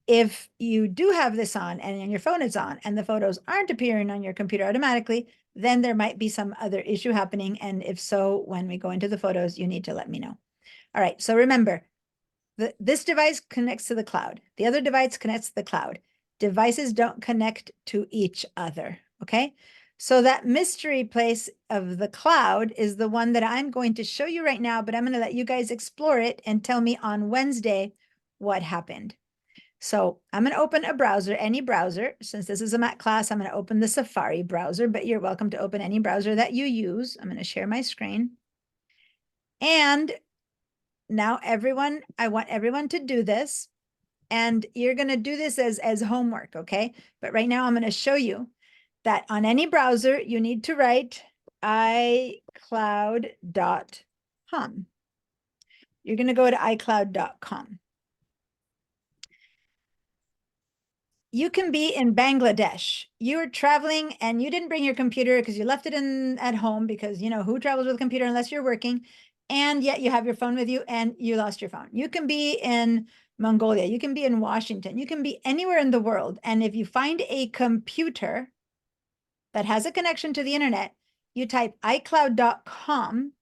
If you do have this on and on your phone is on and the photos aren't appearing on your computer automatically, then there might be some other issue happening. And if so, when we go into the photos, you need to let me know. All right. So remember, this device connects to the cloud. The other device connects to the cloud. Devices don't connect to each other, okay? So that mystery place of the cloud is the one that I'm going to show you right now, but I'm going to let you guys explore it and tell me on Wednesday what happened. So I'm going to open a browser, any browser. Since this is a Mac class, I'm going to open the Safari browser, but you're welcome to open any browser that you use. I'm going to share my screen. And now everyone, I want everyone to do this. And you're going to do this as homework, okay? But right now I'm going to show you that on any browser, you need to write iCloud.com. You're going to go to iCloud.com. You can be in Bangladesh. You're traveling and you didn't bring your computer because you left it at home because, you know, who travels with a computer unless you're working? And yet you have your phone with you and you lost your phone. You can be in Mongolia. You can be in Washington. You can be anywhere in the world. And if you find a computer that has a connection to the internet, you type iCloud.com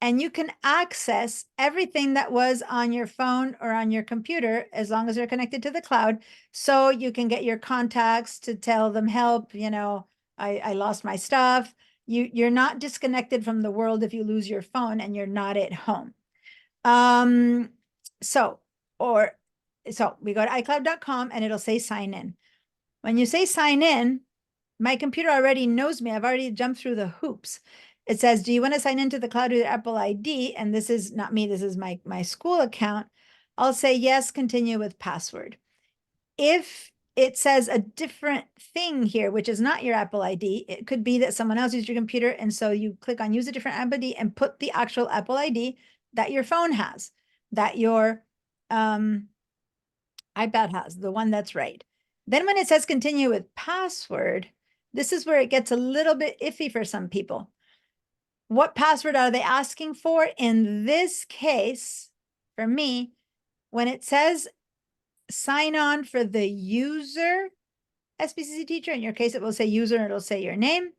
and you can access everything that was on your phone or on your computer as long as they're connected to the cloud. So you can get your contacts to tell them, help, you know, I lost my stuff. You're not disconnected from the world if you lose your phone and you're not at home. So we go to iCloud.com and it'll say sign in. When you say sign in, my computer already knows me. I've already jumped through the hoops. It says, do you want to sign into the cloud with your Apple ID? And this is not me, this is my school account. I'll say yes, continue with password. If it says a different thing here, which is not your Apple ID, it could be that someone else used your computer. And so you click on use a different Apple ID and put the actual Apple ID that your phone has, that your iPad has, the one that's right. Then when it says continue with password, this is where it gets a little bit iffy for some people. What password are they asking for? In this case, for me, when it says sign on for the user SPCC teacher, in your case, it will say user and it'll say your name.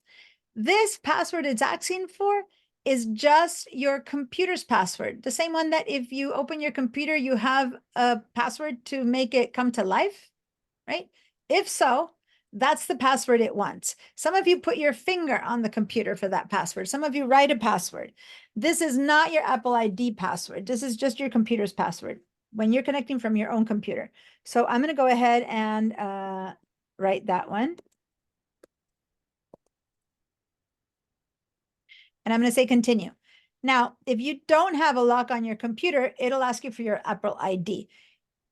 This password it's asking for is just your computer's password. The same one that if you open your computer, you have a password to make it come to life, right? If so, that's the password it wants. Some of you put your finger on the computer for that password. Some of you write a password. This is not your Apple ID password. This is just your computer's password when you're connecting from your own computer. So I'm going to go ahead and write that one. And I'm going to say continue. Now, if you don't have a lock on your computer, it'll ask you for your Apple ID.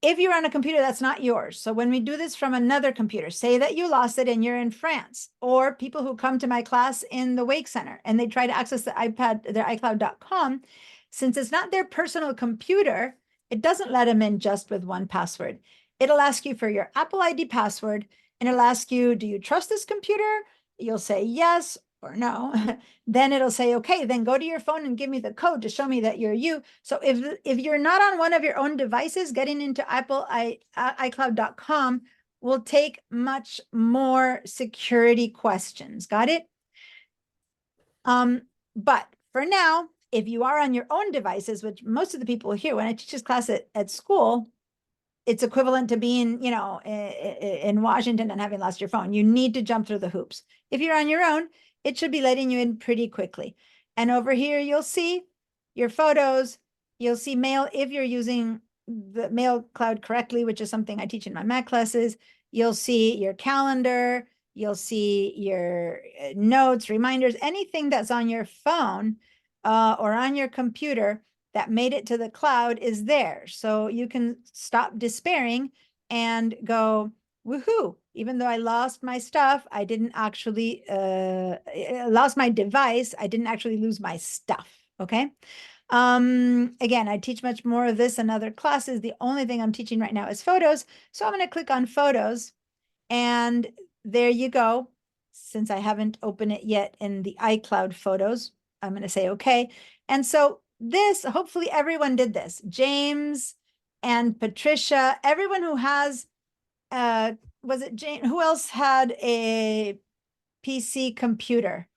If you're on a computer that's not yours, so when we do this from another computer, say that you lost it and you're in France, or people who come to my class in the Wake Center and they try to access the iPad, their iCloud.com, since it's not their personal computer, it doesn't let them in just with one password. It'll ask you for your Apple ID password, and it'll ask you, do you trust this computer? You'll say yes or no. Then it'll say, okay, then go to your phone and give me the code to show me that you're you. So if you're not on one of your own devices, getting into iCloud.com will take much more security questions. Got it? But for now, if you are on your own devices, which most of the people here, when I teach this class at school, it's equivalent to being, you know, in Washington and having lost your phone. You need to jump through the hoops. If you're on your own, it should be letting you in pretty quickly. And over here, you'll see your photos. You'll see mail if you're using the mail cloud correctly, which is something I teach in my Mac classes. You'll see your calendar. You'll see your notes, reminders, anything that's on your phone or on your computer that made it to the cloud is there. So you can stop despairing and go, woohoo, even though I lost my stuff, I didn't actually, lost my device, I didn't actually lose my stuff, okay? Again, I teach much more of this in other classes. The only thing I'm teaching right now is photos. So I'm gonna click on photos and there you go. Since I haven't opened it yet in the iCloud photos, I'm gonna say okay. And so this, hopefully everyone did this. James and Patricia, everyone who has, was it Jane? Who else had a PC computer?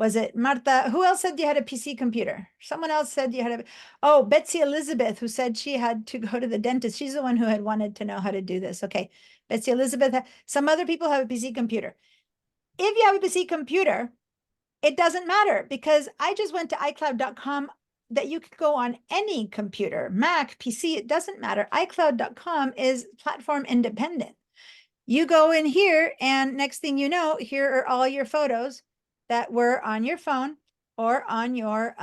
Was it Marta? Who else said you had a PC computer? Someone else said you had a, oh, Betsy Elizabeth, who said she had to go to the dentist. She's the one who had wanted to know how to do this. Okay. Betsy Elizabeth, some other people have a PC computer. If you have a PC computer, it doesn't matter because I just went to iCloud.com that you could go on any computer, Mac, PC, it doesn't matter. iCloud.com is platform independent. You go in here and next thing you know, here are all your photos that were on your phone or on your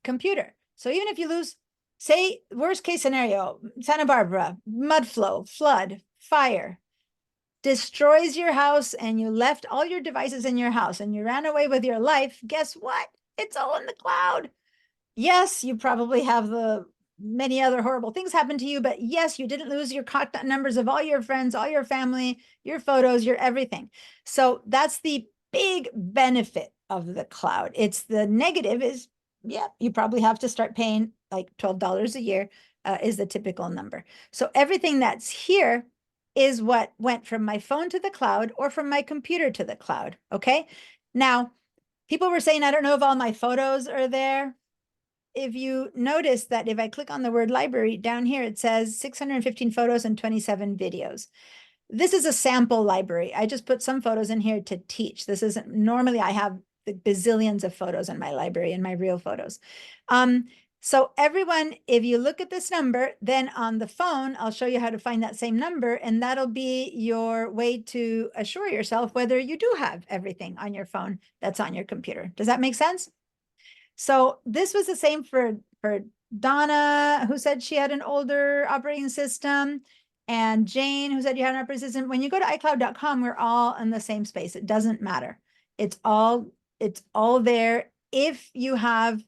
computer. So even if you lose, say worst case scenario, Santa Barbara, mud flow, flood, fire, destroys your house and you left all your devices in your house and you ran away with your life, guess what? It's all in the cloud. Yes, you probably have the many other horrible things happen to you, but yes, you didn't lose your contact numbers of all your friends, all your family, your photos, your everything. So that's the big benefit of the cloud. It's the negative is, yeah, you probably have to start paying like $12 a year is the typical number. So everything that's here is what went from my phone to the cloud or from my computer to the cloud. Okay. Now, people were saying, I don't know if all my photos are there. If you notice that if I click on the word library down here, it says 615 photos and 27 videos. This is a sample library. I just put some photos in here to teach. This isn't, normally I have the bazillions of photos in my library and my real photos. So everyone, if you look at this number, then on the phone, I'll show you how to find that same number, and that'll be your way to assure yourself whether you do have everything on your phone that's on your computer. Does that make sense? So this was the same for Donna, who said she had an older operating system, and Jane, who said you had an operating system. When you go to iCloud.com, we're all in the same space. It doesn't matter. It's all there if you have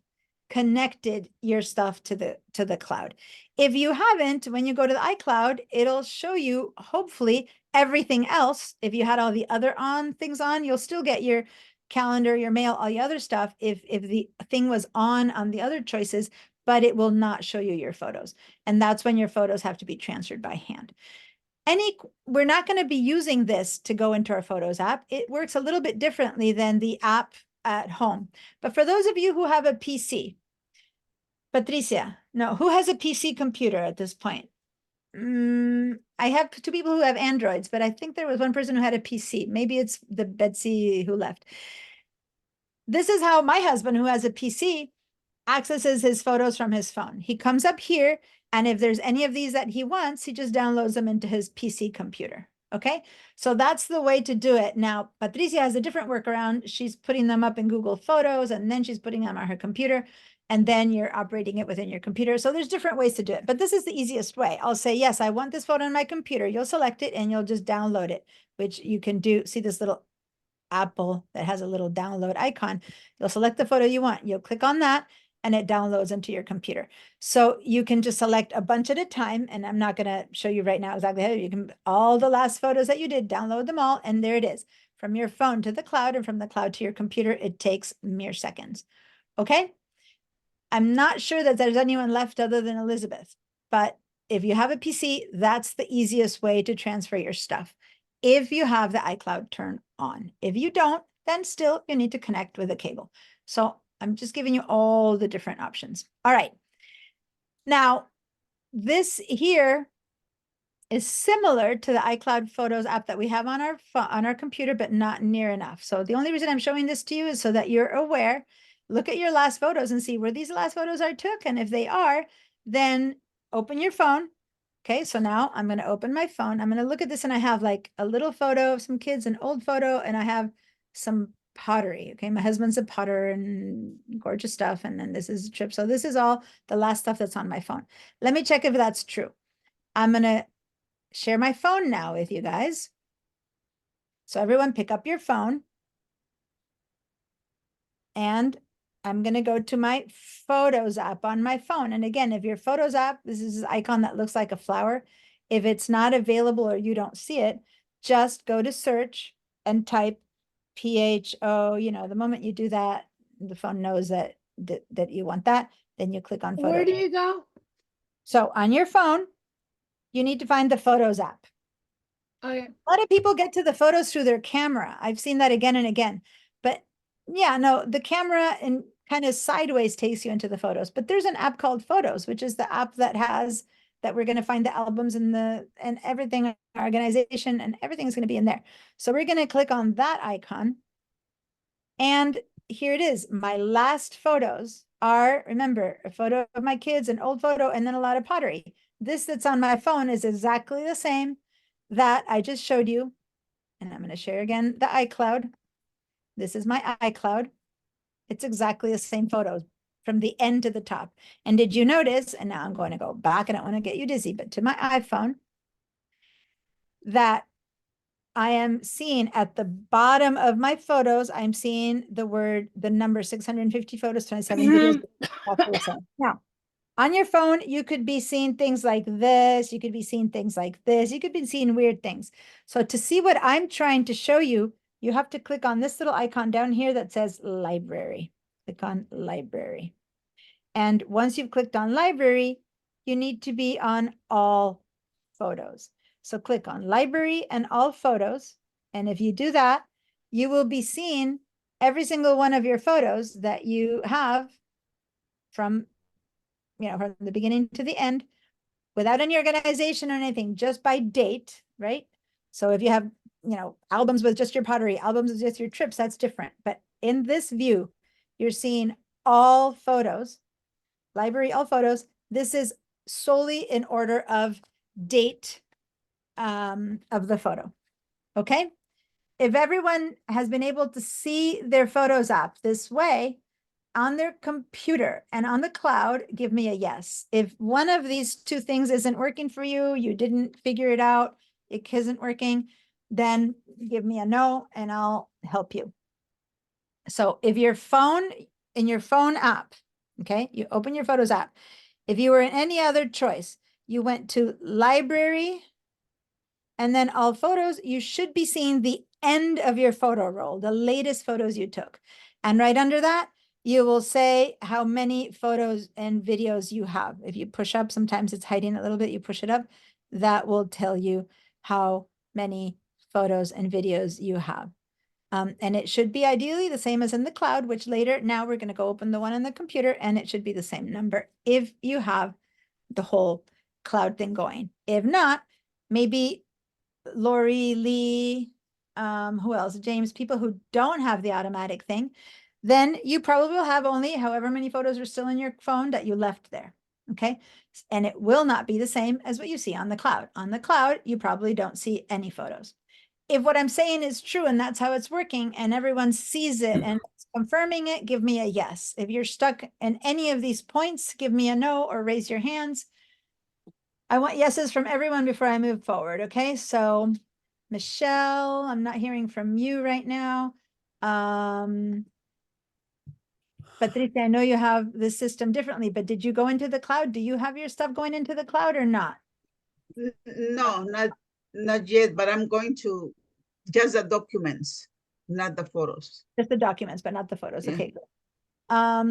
connected your stuff to the cloud. If you haven't, when you go to the iCloud, it'll show you hopefully everything else. If you had all the other things on, you'll still get your calendar, your mail, all the other stuff if the thing was on the other choices, but it will not show you your photos. And that's when your photos have to be transferred by hand. We're not going to be using this to go into our Photos app. It works a little bit differently than the app at home. But for those of you who have a PC, Patricia, no, who has a PC computer at this point? I have two people who have Androids, but I think there was one person who had a PC. Maybe it's the Betsy who left. This is how my husband, who has a PC, accesses his photos from his phone. He comes up here, and if there's any of these that he wants, he just downloads them into his PC computer. Okay, so that's the way to do it. Now, Patricia has a different workaround. She's putting them up in Google Photos, and then she's putting them on her computer, and then you're operating it within your computer. So there's different ways to do it, but this is the easiest way. I'll say, yes, I want this photo on my computer. You'll select it, and you'll just download it, which you can do. See this little apple that has a little download icon. You'll select the photo you want. You'll click on that, and it downloads into your computer. So you can just select a bunch at a time, and I'm not going to show you right now exactly how you can, all the last photos that you did, download them all, and there it is. From your phone to the cloud and from the cloud to your computer, it takes mere seconds. Okay? I'm not sure that there's anyone left other than Elizabeth, but if you have a PC, that's the easiest way to transfer your stuff. If you have the iCloud turned on. If you don't, then still you need to connect with a cable. So I'm just giving you all the different options. All right. Now, this here is similar to the iCloud Photos app that we have on our computer, but not near enough. So the only reason I'm showing this to you is so that you're aware. Look at your last photos and see where these last photos I took. And if they are, then open your phone. Okay, so now I'm going to open my phone. I'm going to look at this, and I have like a little photo of some kids, an old photo, and I have some pottery. Okay, my husband's a potter and gorgeous stuff. And then this is a trip. So this is all the last stuff that's on my phone. Let me check if that's true. I'm going to share my phone now with you guys. So everyone pick up your phone. And I'm going to go to my Photos app on my phone. And again, if your Photos app, this is an icon that looks like a flower. If it's not available or you don't see it, just go to search and type PHO. You know, the moment you do that, the phone knows that you want that. Then you click on Photos. Where do you go? So on your phone, you need to find the Photos app. Okay. A lot of people get to the photos through their camera. I've seen that again and again. But yeah, no, the camera and kind of sideways takes you into the photos, but there's an app called Photos, which is the app that has that we're going to find the albums and everything, organization, and everything's going to be in there. So we're going to click on that icon. And here it is. My last photos are, remember, a photo of my kids, an old photo, and then a lot of pottery. This that's on my phone is exactly the same that I just showed you. And I'm going to share again the iCloud. This is my iCloud. It's exactly the same photos from the end to the top. And did you notice, and now I'm going to go back, I don't want to get you dizzy, but to my iPhone, that I am seeing at the bottom of my photos, I'm seeing the number 650 photos, 27 videos. Now, on your phone, you could be seeing things like this. You could be seeing things like this. You could be seeing weird things. So to see what I'm trying to show you, you have to click on this little icon down here that says library. Click on library. And once you've clicked on library, you need to be on all photos. So click on library and all photos. And if you do that, you will be seeing every single one of your photos that you have from the beginning to the end without any organization or anything, just by date, right? So if you have, albums with just your pottery, albums with just your trips, that's different. But in this view, you're seeing all photos, library, all photos. This is solely in order of date of the photo. Okay. If everyone has been able to see their Photos app this way on their computer and on the cloud, give me a yes. If one of these two things isn't working for you, you didn't figure it out, it isn't working, then give me a no and I'll help you. So if your phone, in your phone app, okay, you open your Photos app. If you were in any other choice, you went to library and then all photos, you should be seeing the end of your photo roll, the latest photos you took. And right under that, you will say how many photos and videos you have. If you push up, sometimes it's hiding a little bit, you push it up, that will tell you how many photos and videos you have. And it should be ideally the same as in the cloud, which later, now we're going to go open the one on the computer and it should be the same number if you have the whole cloud thing going. If not, maybe Lori, Lee, who else? James, people who don't have the automatic thing, then you probably will have only however many photos are still in your phone that you left there. Okay. And it will not be the same as what you see on the cloud. On the cloud, you probably don't see any photos. If what I'm saying is true and that's how it's working and everyone sees it and it's confirming it, give me a yes. If you're stuck in any of these points, give me a no or raise your hands. I want yeses from everyone before I move forward. Okay, so Michelle, I'm not hearing from you right now. Patricia, I know you have the system differently, but did you go into the cloud? Do you have your stuff going into the cloud or not? No, not yet, but I'm going to just the documents, not the photos. Just the documents, but not the photos. Yeah. Okay, good. All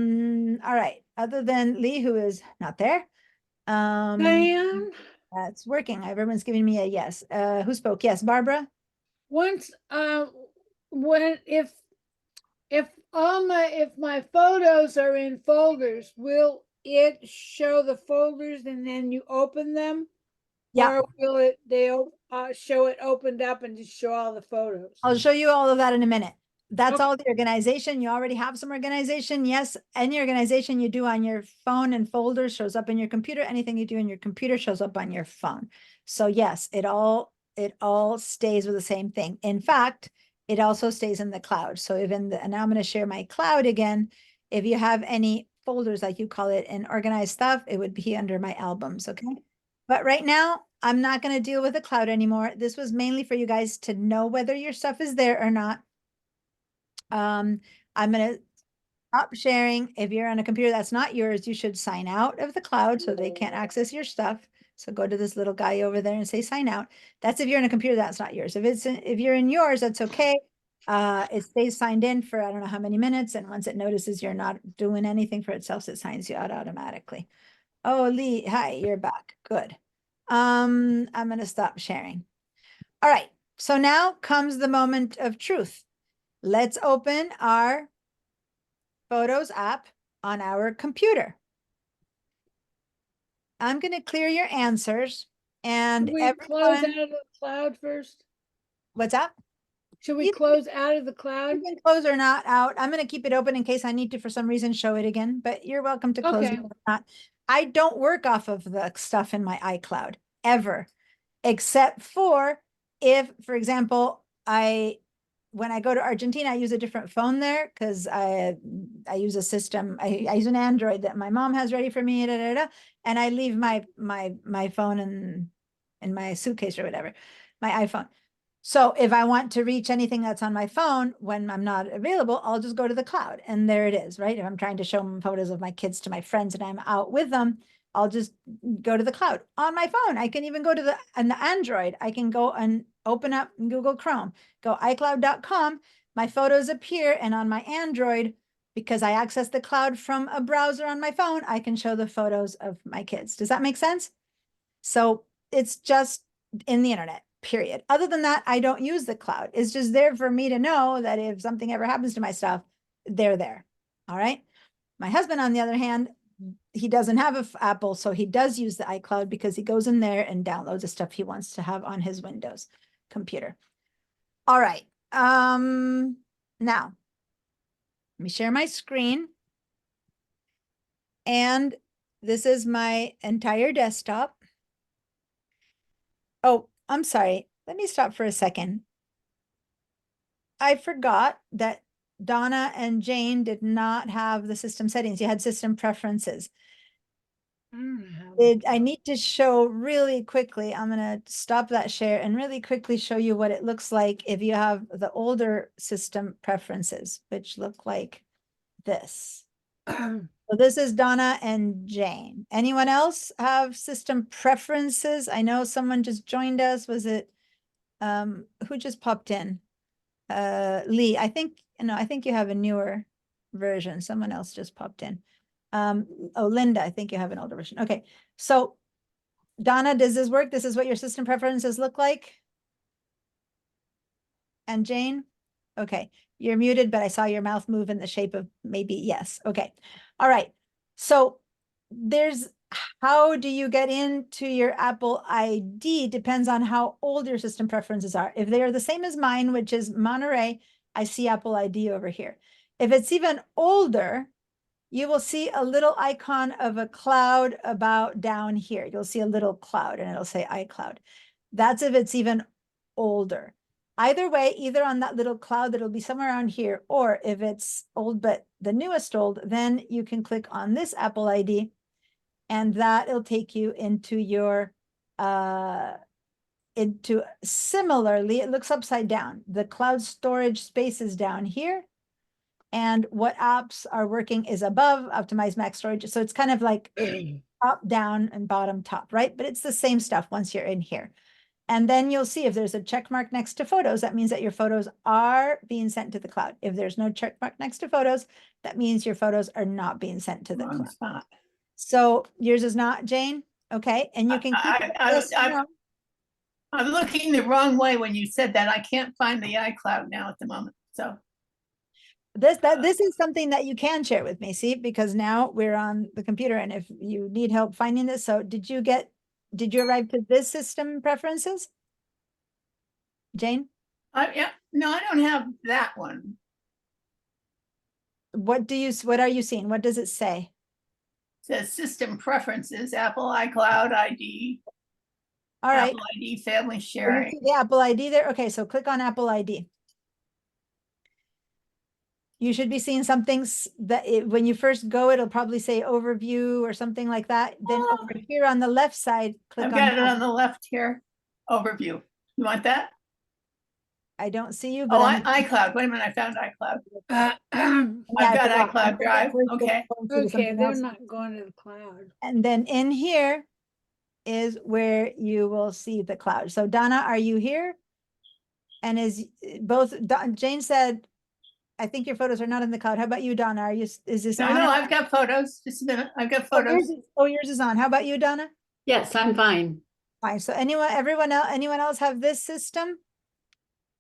right. Other than Lee, who is not there. Diane? That's working. Everyone's giving me a yes. Who spoke? Yes, Barbara. Once, when, if my photos are in folders, will it show the folders and then you open them? Yeah. Or will they'll show it opened up and just show all the photos? I'll show you all of that in a minute. That's all the organization. You already have some organization. Yes, any organization you do on your phone and folders shows up in your computer. Anything you do in your computer shows up on your phone. So yes, it all stays with the same thing. In fact, it also stays in the cloud. So even and now I'm going to share my cloud again. If you have any folders, like you call it, and organized stuff, it would be under my albums. Okay. But right now, I'm not going to deal with the cloud anymore. This was mainly for you guys to know whether your stuff is there or not. I'm going to stop sharing. If you're on a computer that's not yours, you should sign out of the cloud so they can't access your stuff. So go to this little guy over there and say sign out. That's if you're in a computer that's not yours. If you're in yours, that's okay. It stays signed in for I don't know how many minutes, and once it notices you're not doing anything for itself, it signs you out automatically. Oh, Lee, hi, you're back. Good. I'm going to stop sharing. All right. So now comes the moment of truth. let's open our Photos app on our computer. I'm going to clear your answers and Should we close everyone, out of the cloud first? what's up? Should we You- close out of the cloud? You can close or not out. I'm going to keep it open in case I need to, for some reason, show it again, but you're welcome to close it Okay. or not. I don't work off of the stuff in my iCloud ever, except for if, for example, when I go to Argentina, I use a different phone there because I use a system. I use an Android that my mom has ready for me, and I leave my phone in my suitcase or whatever, my iPhone. So if I want to reach anything that's on my phone when I'm not available, I'll just go to the cloud and there it is, right? If I'm trying to show them photos of my kids to my friends and I'm out with them, I'll just go to the cloud on my phone. I can even go to the Android. I can go and open up Google Chrome, go iCloud.com. My photos appear, and on my Android, because I access the cloud from a browser on my phone, I can show the photos of my kids. Does that make sense? So it's just in the internet, period. Other than that, I don't use the cloud. It's just there for me to know that if something ever happens to my stuff, they're there. All right. My husband, on the other hand, he doesn't have an Apple, so he does use the iCloud because he goes in there and downloads the stuff he wants to have on his Windows computer. All right. Now, let me share my screen. And this is my entire desktop. Oh, I'm sorry. Let me stop for a second. I forgot that Donna and Jane did not have the system settings. You had system preferences. I need to show really quickly. I'm going to stop that share and really quickly show you what it looks like if you have the older system preferences, which look like this. So this is Donna and Jane. Anyone else have system preferences? I know someone just joined us. Was it who just popped in? Lee, I think you have a newer version. Someone else just popped in. Oh, Linda, I think you have an older version. Okay. So Donna, does this work? This is what your system preferences look like? And Jane? Okay. You're muted, but I saw your mouth move in the shape of maybe yes. Okay. All right. So how do you get into your Apple ID depends on how old your system preferences are. If they are the same as mine, which is Monterey, I see Apple ID over here. If it's even older, you will see a little icon of a cloud about down here. You'll see a little cloud and it'll say iCloud. That's if it's even older. Either way, either on that little cloud that'll be somewhere around here, or if it's old but the newest old, then you can click on this Apple ID and that'll take you into your similarly, it looks upside down. The cloud storage space is down here. And what apps are working is above optimize max storage. So it's kind of like top down and bottom top, right? But it's the same stuff once you're in here. And then you'll see if there's a check mark next to photos, that means that your photos are being sent to the cloud. If there's no check mark next to photos, that means your photos are not being sent to the cloud. Spot. So yours is not, Jane? Okay. And you can I'm looking the wrong way when you said that. I can't find the iCloud now at the moment. So this is something that you can share with me, see, because now we're on the computer and if you need help finding this. So did you arrive to this system preferences? Jane? yeah, no, I don't have that one. What are you seeing? What does it say? It says system preferences, Apple iCloud ID. All right. Apple ID, family You sharing. see the Apple ID there? Okay, so click on Apple ID. You should be seeing something that when you first go, it'll probably say overview or something like that. Then over here on the left side, click I've on got it on the left here. Overview. You want that? I don't see you, but iCloud. Wait a minute, I found iCloud. Yeah, I've got iCloud Drive. Okay. Okay, they're not going to the cloud. And then in here is where you will see the cloud. So Donna, are you here? And Jane said, I think your photos are not in the cloud. How about you, Donna? Is this on? No, I've got photos. Just a minute. I've got photos. Yours is on. How about you, Donna? Yes, I'm fine. Fine. So anyone else have this system?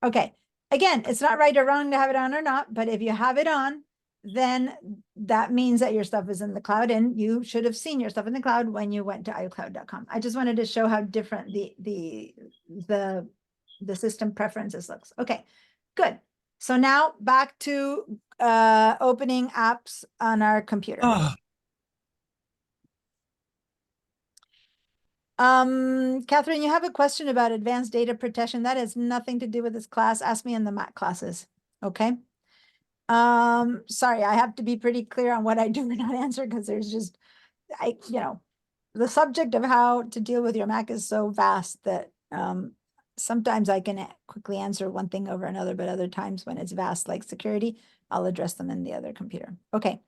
Okay. Again, it's not right or wrong to have it on or not, but if you have it on, then that means that your stuff is in the cloud and you should have seen your stuff in the cloud when you went to iCloud.com. I just wanted to show how different the system preferences looks. Okay, good. So now back to opening apps on our computer. Oh, Catherine, you have a question about advanced data protection. That has nothing to do with this class. Ask me in the Mac classes. Okay. Sorry, I have to be pretty clear on what I do and not answer because there's just, the subject of how to deal with your Mac is so vast that sometimes I can quickly answer one thing over another, but other times when it's vast like security, I'll address them in the other computer. Okay.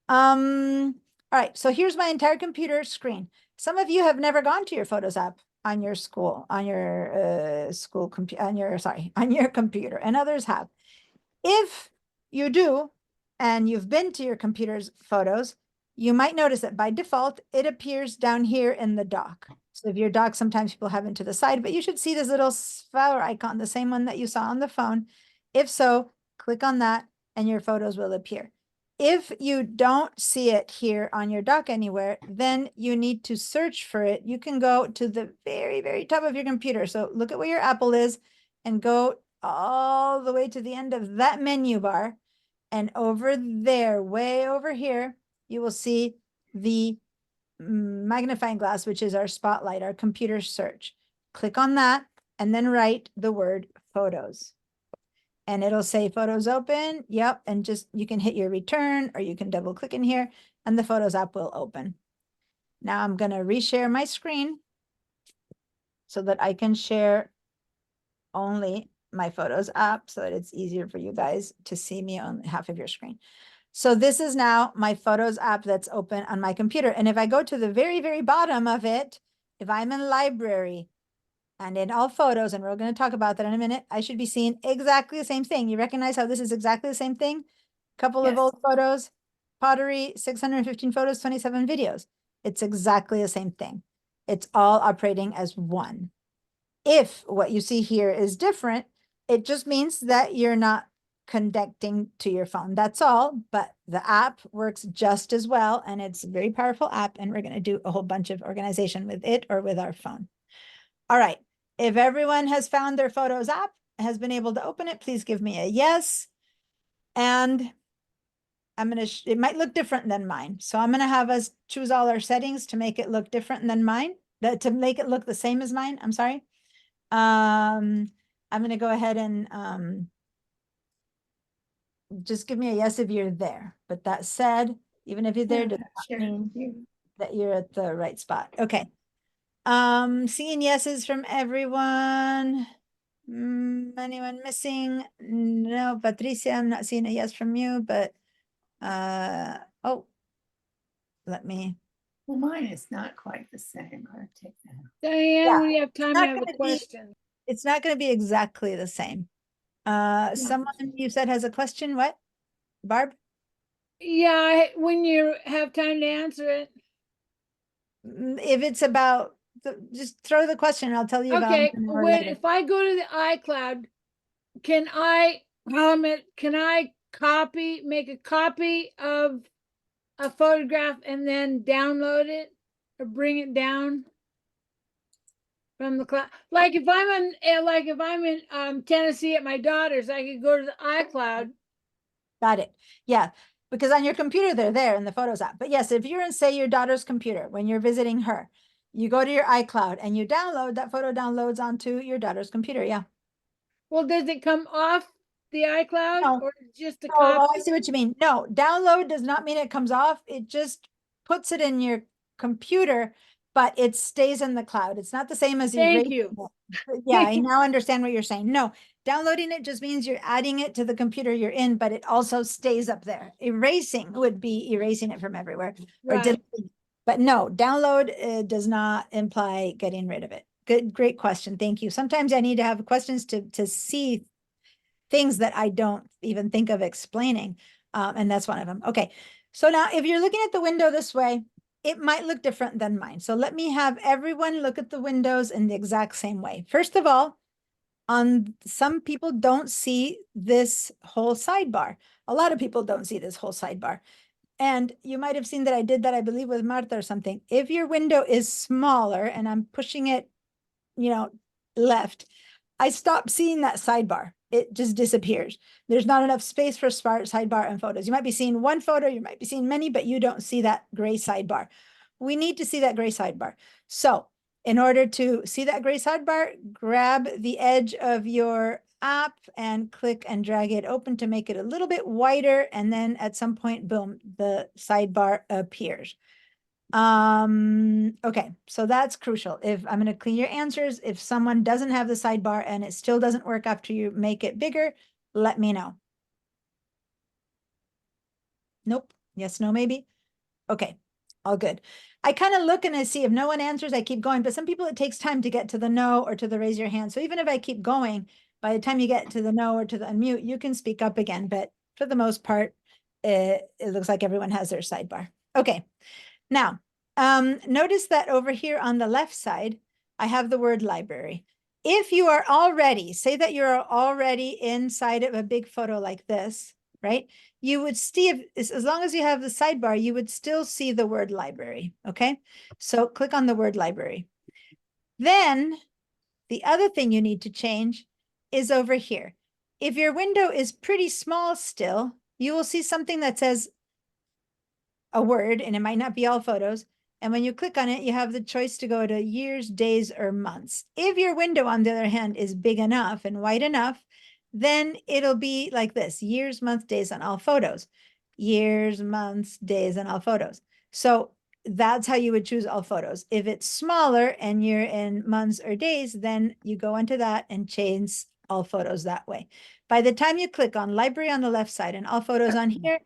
All right, so here's my entire computer screen. Some of you have never gone to your Photos app on your school, on your on your computer, and others have. If you do, and you've been to your computer's photos, you might notice that by default, it appears down here in the dock. So if your dock, sometimes people have it to the side, but you should see this little flower icon, the same one that you saw on the phone. If so, click on that and your photos will appear. If you don't see it here on your dock anywhere, then you need to search for it. You can go to the very, very top of your computer. So look at where your Apple is and go all the way to the end of that menu bar. And over there, way over here, you will see the magnifying glass, which is our spotlight, our computer search. Click on that and then write the word photos. And it'll say photos open. Yep. And just, you can hit your return or you can double click in here and the Photos app will open. Now I'm going to reshare my screen so that I can share only my Photos app so that it's easier for you guys to see me on half of your screen. So this is now my Photos app that's open on my computer. And if I go to the very, very bottom of it, if I'm in library, and in all photos, and we're going to talk about that in a minute, I should be seeing exactly the same thing. You recognize how this is exactly the same thing? Couple of old photos, pottery, 615 photos, 27 videos. It's exactly the same thing. It's all operating as one. If what you see here is different, it just means that you're not connecting to your phone. That's all, but the app works just as well, and it's a very powerful app, and we're going to do a whole bunch of organization with it or with our phone. All right. If everyone has found their Photos app, has been able to open it, please give me a yes. And I'm going to, it might look different than mine. So I'm going to have us choose all our settings to make it look different than mine, to make it look the same as mine. I'm sorry. I'm going to go ahead and just give me a yes if you're there. But that said, even if you're there, does not mean that you're at the right spot. Okay. Seeing yeses from everyone. Anyone missing? No, Patricia, I'm not seeing a yes from you, but oh, let me. Well, mine is not quite the same. I'll take that. Diane, when you have time, I have a gonna be- question. It's not going to be exactly the same. Someone you said has a question. What? Barb? Yeah, when you have time to answer it. If it's about, just throw the question and I'll tell you about Okay, it more when later. if I go to the iCloud, can I make a copy of a photograph and then download it or bring it down from the cloud? Like if I'm in Tennessee at my daughter's, I could go to the iCloud. Got it. Yeah, because on your computer, they're there in the Photos app. But yes, if you're in, say, your daughter's computer, when you're visiting her, you go to your iCloud and you download, that photo downloads onto your daughter's computer. Yeah. Well, does it come off the iCloud No. or just a Oh, I copy? see what you mean. No, download does not mean it comes off. It just puts it in your computer, but it stays in the cloud. It's not the same as Thank erasing you. it. Yeah, I now understand what you're saying. No, downloading it just means you're adding it to the computer you're in, but it also stays up there. Erasing would be erasing it from everywhere. Or Right. deleting. But no, download does not imply getting rid of it. Good, great question. Thank you. Sometimes I need to have questions to see things that I don't even think of explaining. And that's one of them. Okay. So now if you're looking at the window this way, it might look different than mine. So let me have everyone look at the windows in the exact same way. First of all, some people don't see this whole sidebar. A lot of people don't see this whole sidebar. And you might have seen that I did that, I believe, with Martha or something. If your window is smaller and I'm pushing it, left, I stop seeing that sidebar. It just disappears. There's not enough space for sidebar and photos. You might be seeing one photo, you might be seeing many, but you don't see that gray sidebar. We need to see that gray sidebar. So in order to see that gray sidebar, grab the edge of your app and click and drag it open to make it a little bit wider. And then at some point, boom, the sidebar appears. Okay, so that's crucial. If I'm going to clean your answers, if someone doesn't have the sidebar and it still doesn't work after you make it bigger, let me know. Nope. Yes, no, maybe. Okay, all good. I kind of look and I see if no one answers, I keep going, but some people it takes time to get to the no or to the raise your hand. So even if I keep going, by the time you get to the no or to the unmute, you can speak up again. But for the most part, it looks like everyone has their sidebar. Okay. Now, notice that over here on the left side, I have the word library. If you are already, say that you're already inside of a big photo like this, right? You would see, as long as you have the sidebar, you would still see the word library, okay? So click on the word library. Then the other thing you need to change is over here. If your window is pretty small still, you will see something that says a word, and it might not be all photos. And when you click on it, you have the choice to go to years, days, or months. If your window, on the other hand, is big enough and wide enough, then it'll be like this: years, months, days on all photos. Years, months, days on all photos. So that's how you would choose all photos. If it's smaller and you're in months or days, then you go into that and change all photos that way. By the time you click on library on the left side and all photos on here,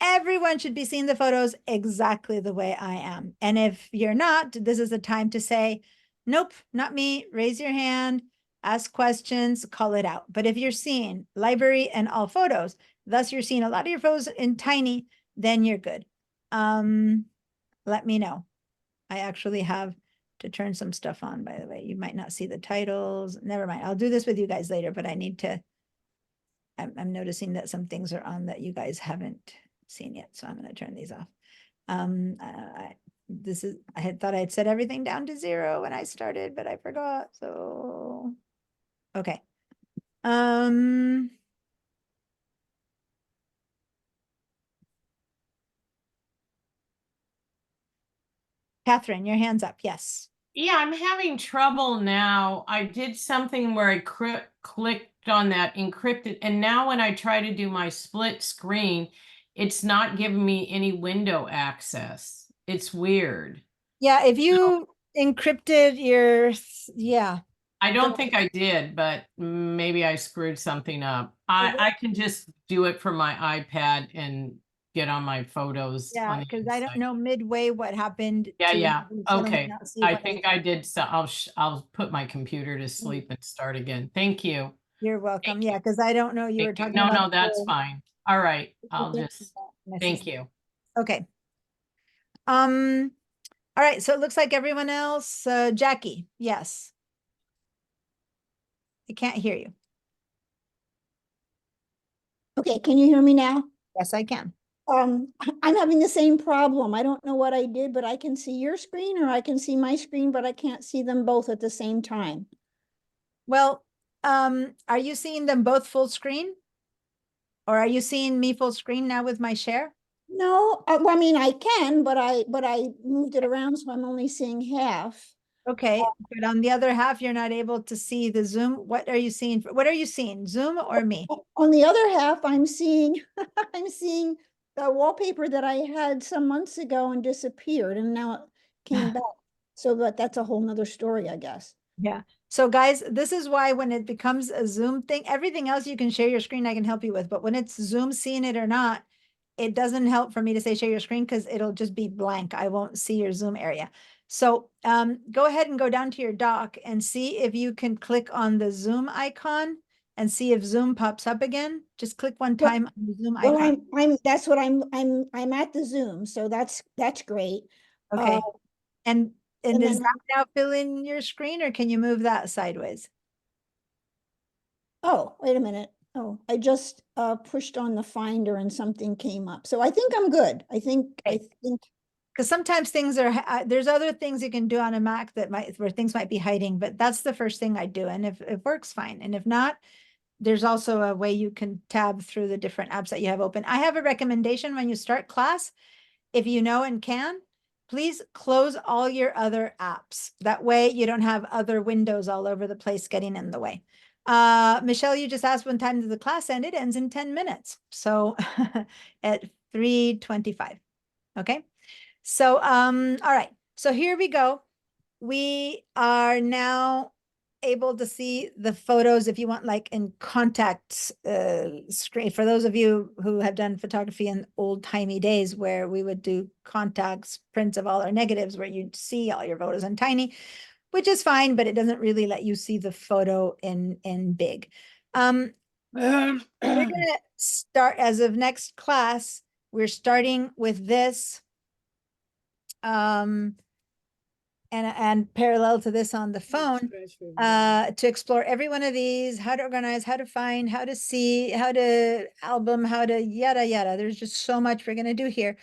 everyone should be seeing the photos exactly the way I am. And if you're not, this is the time to say, nope, not me. Raise your hand, ask questions, call it out. But if you're seeing library and all photos, thus you're seeing a lot of your photos in tiny, then you're good. Let me know. I actually have to turn some stuff on, by the way. You might not see the titles. Never mind. I'll do this with you guys later, but I need to, I'm noticing that some things are on that you guys haven't seen yet, so I'm going to turn these off. I had thought I'd set everything down to 0 when I started, but I forgot. So okay. Catherine, your hand's up. Yes. Yeah, I'm having trouble now. I did something where I clicked on that encrypted, and now when I try to do my split screen, it's not giving me any window access. It's weird. Yeah, if you encrypted your, yeah. I don't think I did, but maybe I screwed something up. I can just do it from my iPad and get on my photos. Yeah, because I don't know midway what happened. Yeah. Okay. I think think I did. So I'll put my computer to sleep and start again. Thank you. You're welcome. Yeah, because I don't know you were talking about. No, that's fine. All right. I'll just, thank you. Okay. All right. So it looks like everyone else, Jackie, yes. I can't hear you. Okay, can you hear me now? Yes, I can. I'm having the same problem. I don't know what I did, but I can see your screen or I can see my screen, but I can't see them both at the same time. Well, are you seeing them both full screen? Or are you seeing me full screen now with my share? No, well, I mean, I can, but I moved it around, so I'm only seeing half. Okay, but on the other half, you're not able to see the Zoom. What are you seeing? What are you seeing, Zoom or me? On the other half, I'm seeing I'm seeing the wallpaper that I had some months ago and disappeared, and now it came back. So that's a whole nother story, I guess. Yeah. So guys, this is why when it becomes a Zoom thing, everything else you can share your screen, I can help you with. But when it's Zoom seeing it or not, it doesn't help for me to say share your screen because it'll just be blank. I won't see your Zoom area. So go ahead and go down to your dock and see if you can click on the Zoom icon and see if Zoom pops up again. Just click one time on the Zoom icon. Well, that's what I'm at the Zoom, so that's great. Okay. And and does then- that now fill in your screen or can you move that sideways? Oh, wait a minute. Oh, I just pushed on the finder and something came up. So I think I'm good. I think Because sometimes things are, there's other things you can do on a Mac that where things might be hiding, but that's the first thing I do. And if it works, fine. And if not, there's also a way you can tab through the different apps that you have open. I have a recommendation when you start class, if you know and can, please close all your other apps. That way you don't have other windows all over the place getting in the way. Michelle, you just asked when time does the class end? It ends in 10 minutes. So at 3:25. Okay. So, all right. So here we go. We are now able to see the photos if you want, like in contact screen. For those of you who have done photography in old timey days where we would do contacts, prints of all our negatives where you'd see all your photos in tiny, which is fine, but it doesn't really let you see the photo in big. We're gonna start as of next class. We're starting with this. And parallel to this on the phone, to explore every one of these, how to organize, how to find, how to see, how to album, how to yada, yada. There's just so much we're going to do here.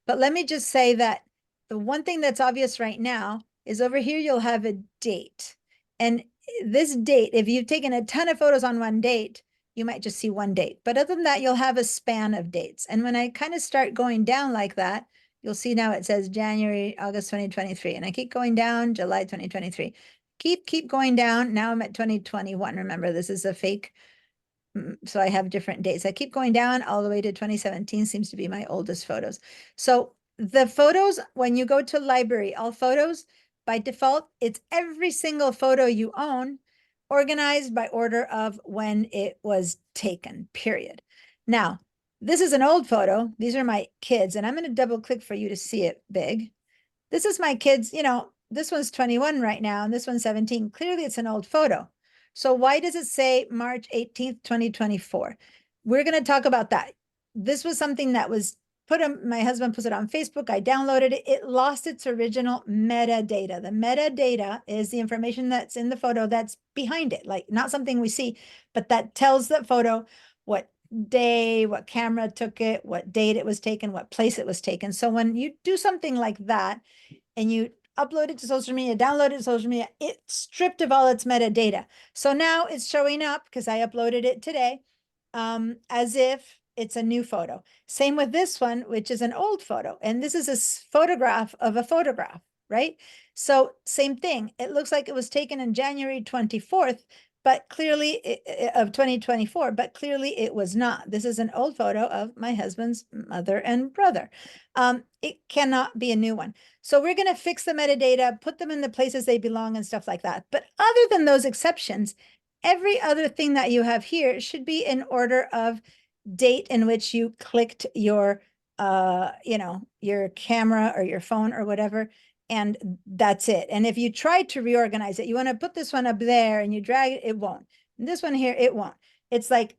But let me just say that the one thing that's obvious right now is over here, you'll have a date. And this date, if you've taken a ton of photos on one date, you might just see one date. But other than that, you'll have a span of dates. And when I kind of start going down like that, you'll see now it says January, August 2023, and I keep going down, July 2023. Keep going down. Now I'm at 2021. Remember, this is a fake. So I have different dates. I keep going down all the way to 2017 seems to be my oldest photos. So the photos, when you go to library, all photos, by default, it's every single photo you own, organized by order of when it was taken, period. Now, this is an old photo. These are my kids, and I'm going to double click for you to see it big. This is my kids, you know, this one's 21 right now, and this one's 17. Clearly, it's an old photo. So why does it say March 18th, 2024? We're going to talk about that. This was something that was put on, my husband put it on Facebook. I downloaded it. It lost its original metadata. The metadata is the information that's in the photo that's behind it, like not something we see, but that tells that photo what day, what camera took it, what date it was taken, what place it was taken. So when you do something like that and you upload it to social media, download it to social media, it's stripped of all its metadata. So now it's showing up because I uploaded it today as if it's a new photo. Same with this one, which is an old photo. And this is a photograph of a photograph, right? So same thing. It looks like it was taken in January 24th, but clearly of 2024, but clearly it was not. This is an old photo of my husband's mother and brother. It cannot be a new one. So we're going to fix the metadata, put them in the places they belong and stuff like that. But other than those exceptions, every other thing that you have here should be in order of date in which you clicked your, you know, your camera or your phone or whatever. And that's it. And if you try to reorganize it, you want to put this one up there and you drag it, it won't. And this one here, it won't. It's like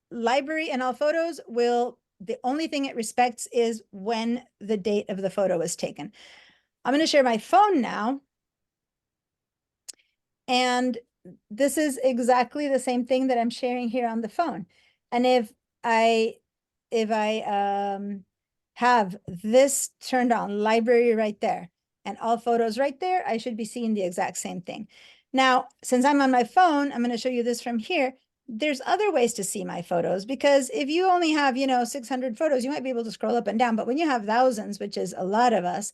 library and all photos will, the only thing it respects is when the date of the photo was taken. I'm going to share my phone now. And this is exactly the same thing that I'm sharing here on the phone. And if I have this turned on, library right there, and all photos right there, I should be seeing the exact same thing. Now, since I'm on my phone, I'm going to show you this from here. There's other ways to see my photos, because if you only have, you know, 600 photos, you might be able to scroll up and down. But when you have thousands, which is a lot of us,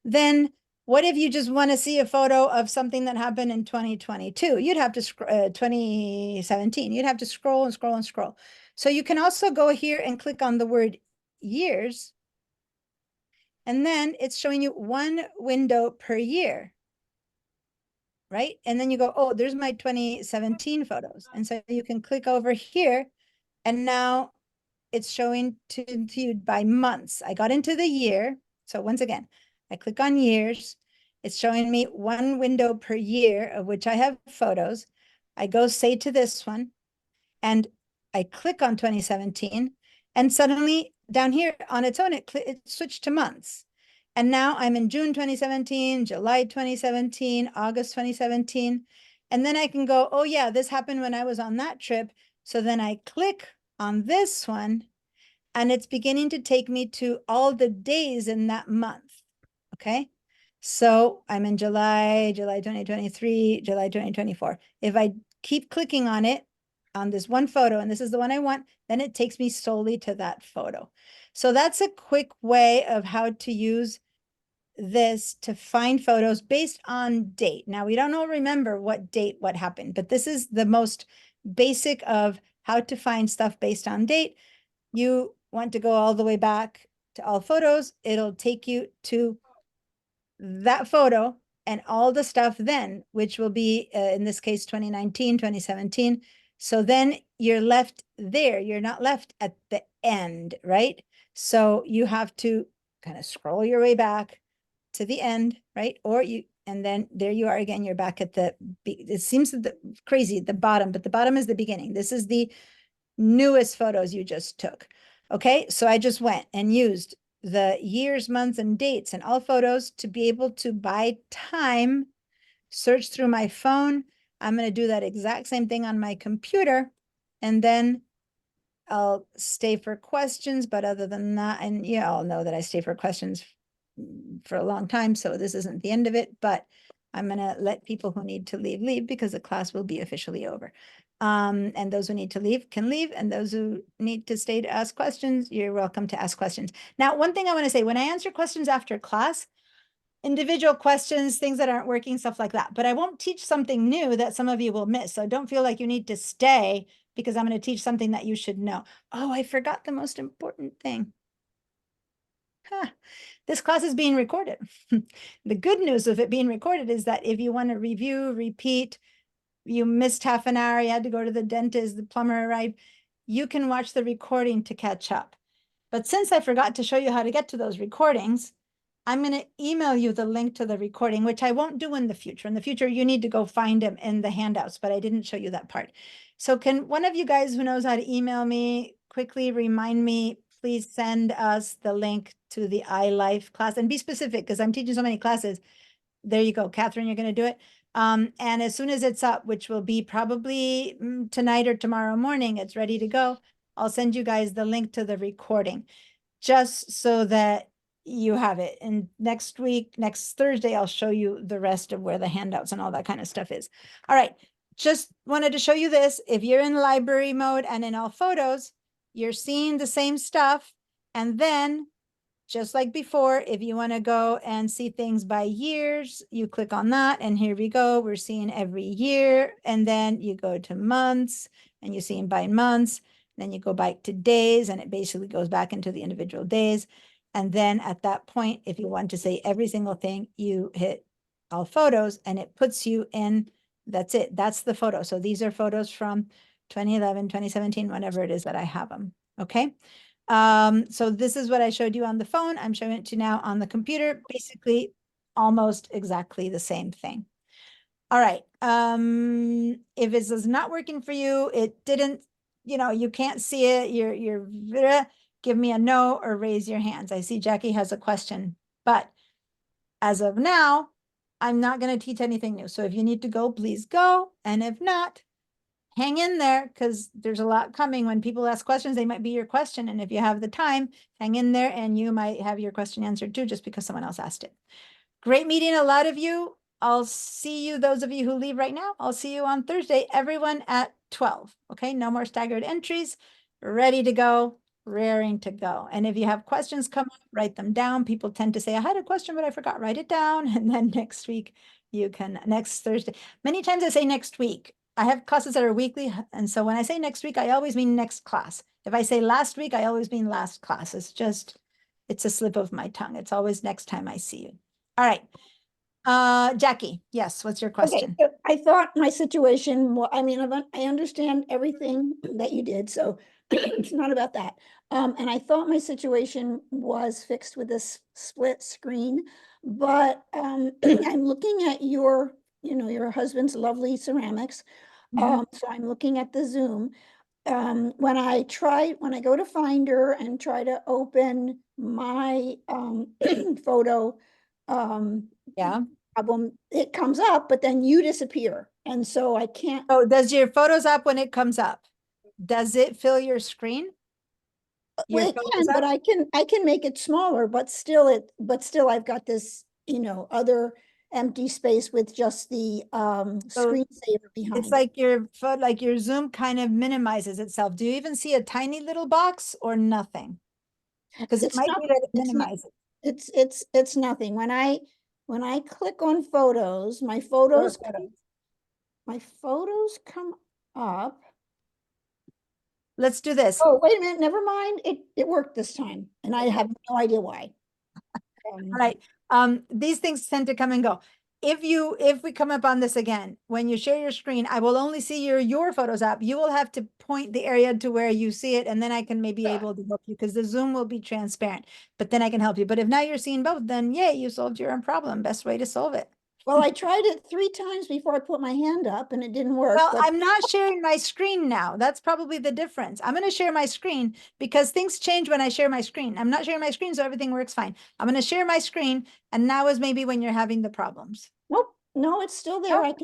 then what if you just want to see a photo of something that happened in 2022? You'd have to 2017. You'd have to scroll and scroll and scroll. So you can also go here and click on the word years. And then it's showing you one window per year, right? And then you go, oh, there's my 2017 photos. And so you can click over here and now it's showing to you by months. I got into the year. So once again, I click on years. It's showing me one window per year of which I have photos. I go say to this one and I click on 2017 and suddenly down here on its own, it switched to months. And now I'm in June 2017, July 2017, August 2017. And then I can go, oh yeah, this happened when I was on that trip. So then I click on this one and it's beginning to take me to all the days in that month. Okay. So I'm in July 2023, July 2024. If I keep clicking on it on this one photo, and this is the one I want, then it takes me solely to that photo. So that's a quick way of how to use this to find photos based on date. Now we don't all remember what date, what happened, but this is the most basic of how to find stuff based on date. You want to go all the way back to all photos. It'll take you to that photo and all the stuff then, which will be in this case, 2019, 2017. So then you're left there. You're not left at the end, right? So you have to kind of scroll your way back to the end, right? Or you, and then there you are again, you're back at the, it seems crazy at the bottom, but the bottom is the beginning. This is the newest photos you just took. Okay, so I just went and used the years, months, and dates and all photos to be able to by time search through my phone. I'm going to do that exact same thing on my computer, and then I'll stay for questions. But other than that, and you all know that I stay for questions for a long time, so this isn't the end of it, but I'm going to let people who need to leave because the class will be officially over. And those who need to leave can leave, and those who need to stay to ask questions, you're welcome to ask questions. Now, one thing I want to say, when I answer questions after class, individual questions, things that aren't working, stuff like that, but I won't teach something new that some of you will miss. So don't feel like you need to stay because I'm going to teach something that you should know. Oh, I forgot the most important thing. This class is being recorded. The good news of it being recorded is that if you want to review, repeat, you missed half an hour, you had to go to the dentist, the plumber arrived, you can watch the recording to catch up. But since I forgot to show you how to get to those recordings, I'm going to email you the link to the recording, which I won't do in the future. In the future, you need to go find them in the handouts, but I didn't show you that part. So can one of you guys who knows how to email me quickly remind me, please send us the link to the iLife class, and be specific because I'm teaching so many classes. There you go, Catherine, you're going to do it. And as soon as it's up, which will be probably tonight or tomorrow morning, it's ready to go. I'll send you guys the link to the recording just so that you have it. And next week, next Thursday, I'll show you the rest of where the handouts and all that kind of stuff is. All right. Just wanted to show you this. If you're in library mode and in all photos, you're seeing the same stuff. And then just like before, if you want to go and see things by years, you click on that. And here we go. We're seeing every year. And then you go to months and you see them by months. Then you go back to days and it basically goes back into the individual days. And then at that point, if you want to say every single thing, you hit all photos and it puts you in, that's it. That's the photo. So these are photos from 2011, 2017, whenever it is that I have them. Okay. So this is what I showed you on the phone. I'm showing it to you now on the computer, basically almost exactly the same thing. All right. If this is not working for you, it didn't, you know, you can't see it, you're give me a no or raise your hands. I see Jackie has a question, but as of now, I'm not going to teach anything new. So if you need to go, please go. And if not, hang in there because there's a lot coming. When people ask questions, they might be your question. And if you have the time, hang in there and you might have your question answered too, just because someone else asked it. Great meeting a lot of you. I'll see you, those of you who leave right now, I'll see you on Thursday, everyone at 12. Okay, no more staggered entries, ready to go, raring to go. And if you have questions come up, write them down. People tend to say, I had a question, but I forgot, write it down. And then next week, you can, next Thursday. Many times I say next week. I have classes that are weekly. And so when I say next week, I always mean next class. If I say last week, I always mean last class. It's just, it's a slip of my tongue. It's always next time I see you. All right. Jackie, yes, what's your question? Okay, I thought my situation, I mean, I understand everything that you did, so it's not about that. And I thought my situation was fixed with this split screen, but I'm looking at your, you know, your husband's lovely ceramics. So I'm looking at the Zoom. When I go to Finder and try to open my photo, yeah, problem, it comes up, but then you disappear. And so I can't, Oh, does your photos up when it comes up? Does it fill your screen? Your well, it photos can, but up? I can make it smaller, but still I've got this, other empty space with just the So screensaver behind. It's like like your Zoom kind of minimizes itself. Do you even see a tiny little box or nothing? Because it It's might not, be that it it's not, minimizes. it's nothing. When I click on photos, my Your photos come up. Let's do this. Oh, wait a minute, never mind. It worked this time, and I have no idea why. All right. These things tend to come and go. If we come up on this again, when you share your screen, I will only see your photos up. You will have to point the area to where you see it, and then I can maybe able to help you because the Zoom will be transparent, but then I can help you. But if now you're seeing both, then yay, you solved your own problem. Best way to solve it. Well, I tried it 3 times before I put my hand up and it didn't work. Well, but I'm not sharing my screen now. That's probably the difference. I'm going to share my screen because things change when I share my screen. I'm not sharing my screen, so everything works fine. I'm going to share my screen, and now is maybe when you're having the problems. Nope, no, it's still there. I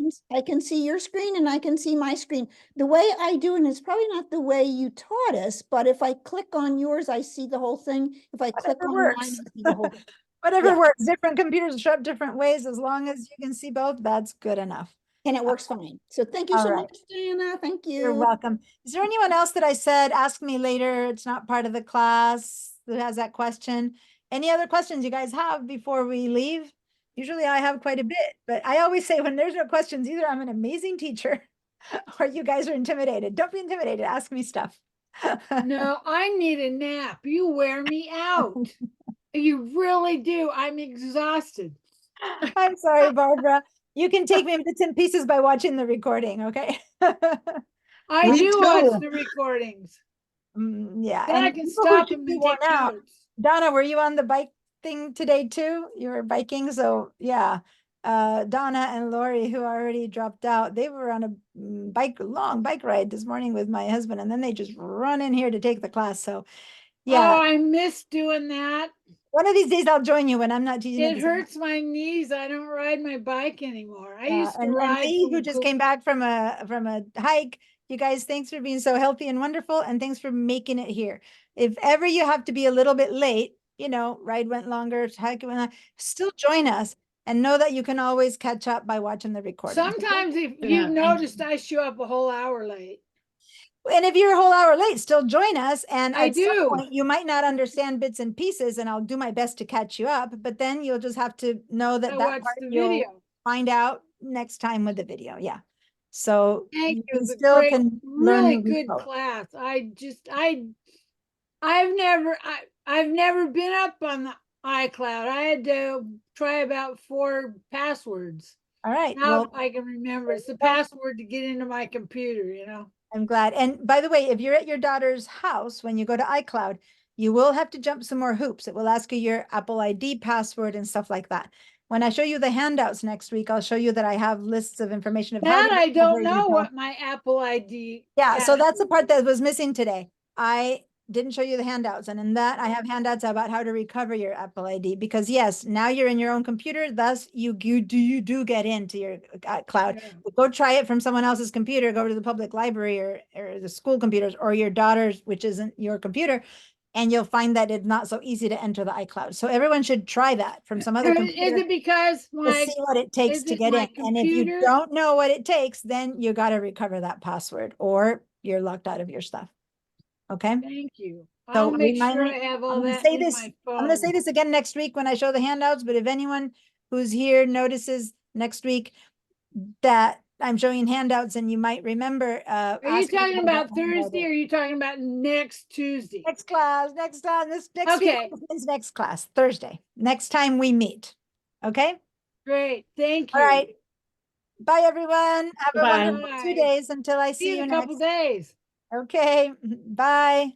can see your screen and I can see my screen. The way I do it is probably not the way you taught us, but if I click on yours, I see the whole thing. If I click on mine, I see the whole thing. Whatever Yeah. works. Different computers show up different ways. As long as you can see both, that's good enough. And it works fine. So thank you All so right. much, Diana. Thank you. You're welcome. Is there anyone else that I said, ask me later, it's not part of the class, that has that question? Any other questions you guys have before we leave? Usually I have quite a bit, but I always say when there's no questions, either I'm an amazing teacher or you guys are intimidated. Don't be intimidated. Ask me stuff. No, I need a nap. You wear me out. You really do. I'm exhausted. I'm sorry, Barbara. You can take me in bits and pieces by watching the recording, okay? I Me do too. watch the recordings. Yeah. Then I And can people who stop should them be and worn take out. notes. Donna, were you on the bike thing today too? You were biking, so yeah. Donna and Lori, who already dropped out, they were on a long bike ride this morning with my husband, and then they just run in here to take the class. So yeah. Oh, I miss doing that. One of these days I'll join you when I'm not teaching. It hurts my knees. I don't ride my bike anymore. I used to And ride Lee, who from just came back from a hike. You guys, thanks for being so healthy and wonderful, and thanks for making it here. If ever you have to be a little bit late, ride went longer, hike went on, still join us and know that you can always catch up by watching the recording. Sometimes if you've noticed, I show up a whole hour late. And if you're a whole hour late, still join us. And I at some do. point, you might not understand bits and pieces, and I'll do my best to catch you up. But then you'll just have to know that I that watch part the you'll video. find out next time with the video. Yeah. So Thank you you. It was a still great, can really learn the good code. class. I've never been up on the iCloud. I had to try about 4 passwords. All right. Now Well, I can remember. It's the password to get into my computer. I'm glad. And by the way, if you're at your daughter's house, when you go to iCloud, you will have to jump some more hoops. It will ask you your Apple ID password and stuff like that. When I show you the handouts next week, I'll show you that I have lists of information of how That to I don't recover your know phone. what my Apple ID. Yeah, so that's the part that was missing today. I didn't show you the handouts, and in that I have handouts about how to recover your Apple ID, because yes, now you're in your own computer, thus you do get into your cloud. Yeah. Go try it from someone else's computer, go to the public library or the school computers or your daughter's, which isn't your computer, and you'll find that it's not so easy to enter the iCloud. So everyone should try that from some other Is computer it because to see what it takes to get in. And if you don't know what it takes, then you got to recover that password or you're locked out of your stuff. Okay. Thank you. So I'll make remind sure me, I have I'm all gonna that say in this, my I'm gonna say phone. this again next week when I show the handouts, but if anyone who's here notices next week that I'm showing handouts and you might remember, Are you talking about Thursday or are you talking about next Tuesday? Next class, this next week is next class, Thursday, next time we meet. Okay? Great. Thank you. All right. Bye, everyone. Have a Bye. wonderful 2 days until I see See you you in a couple next. days. Okay. Bye.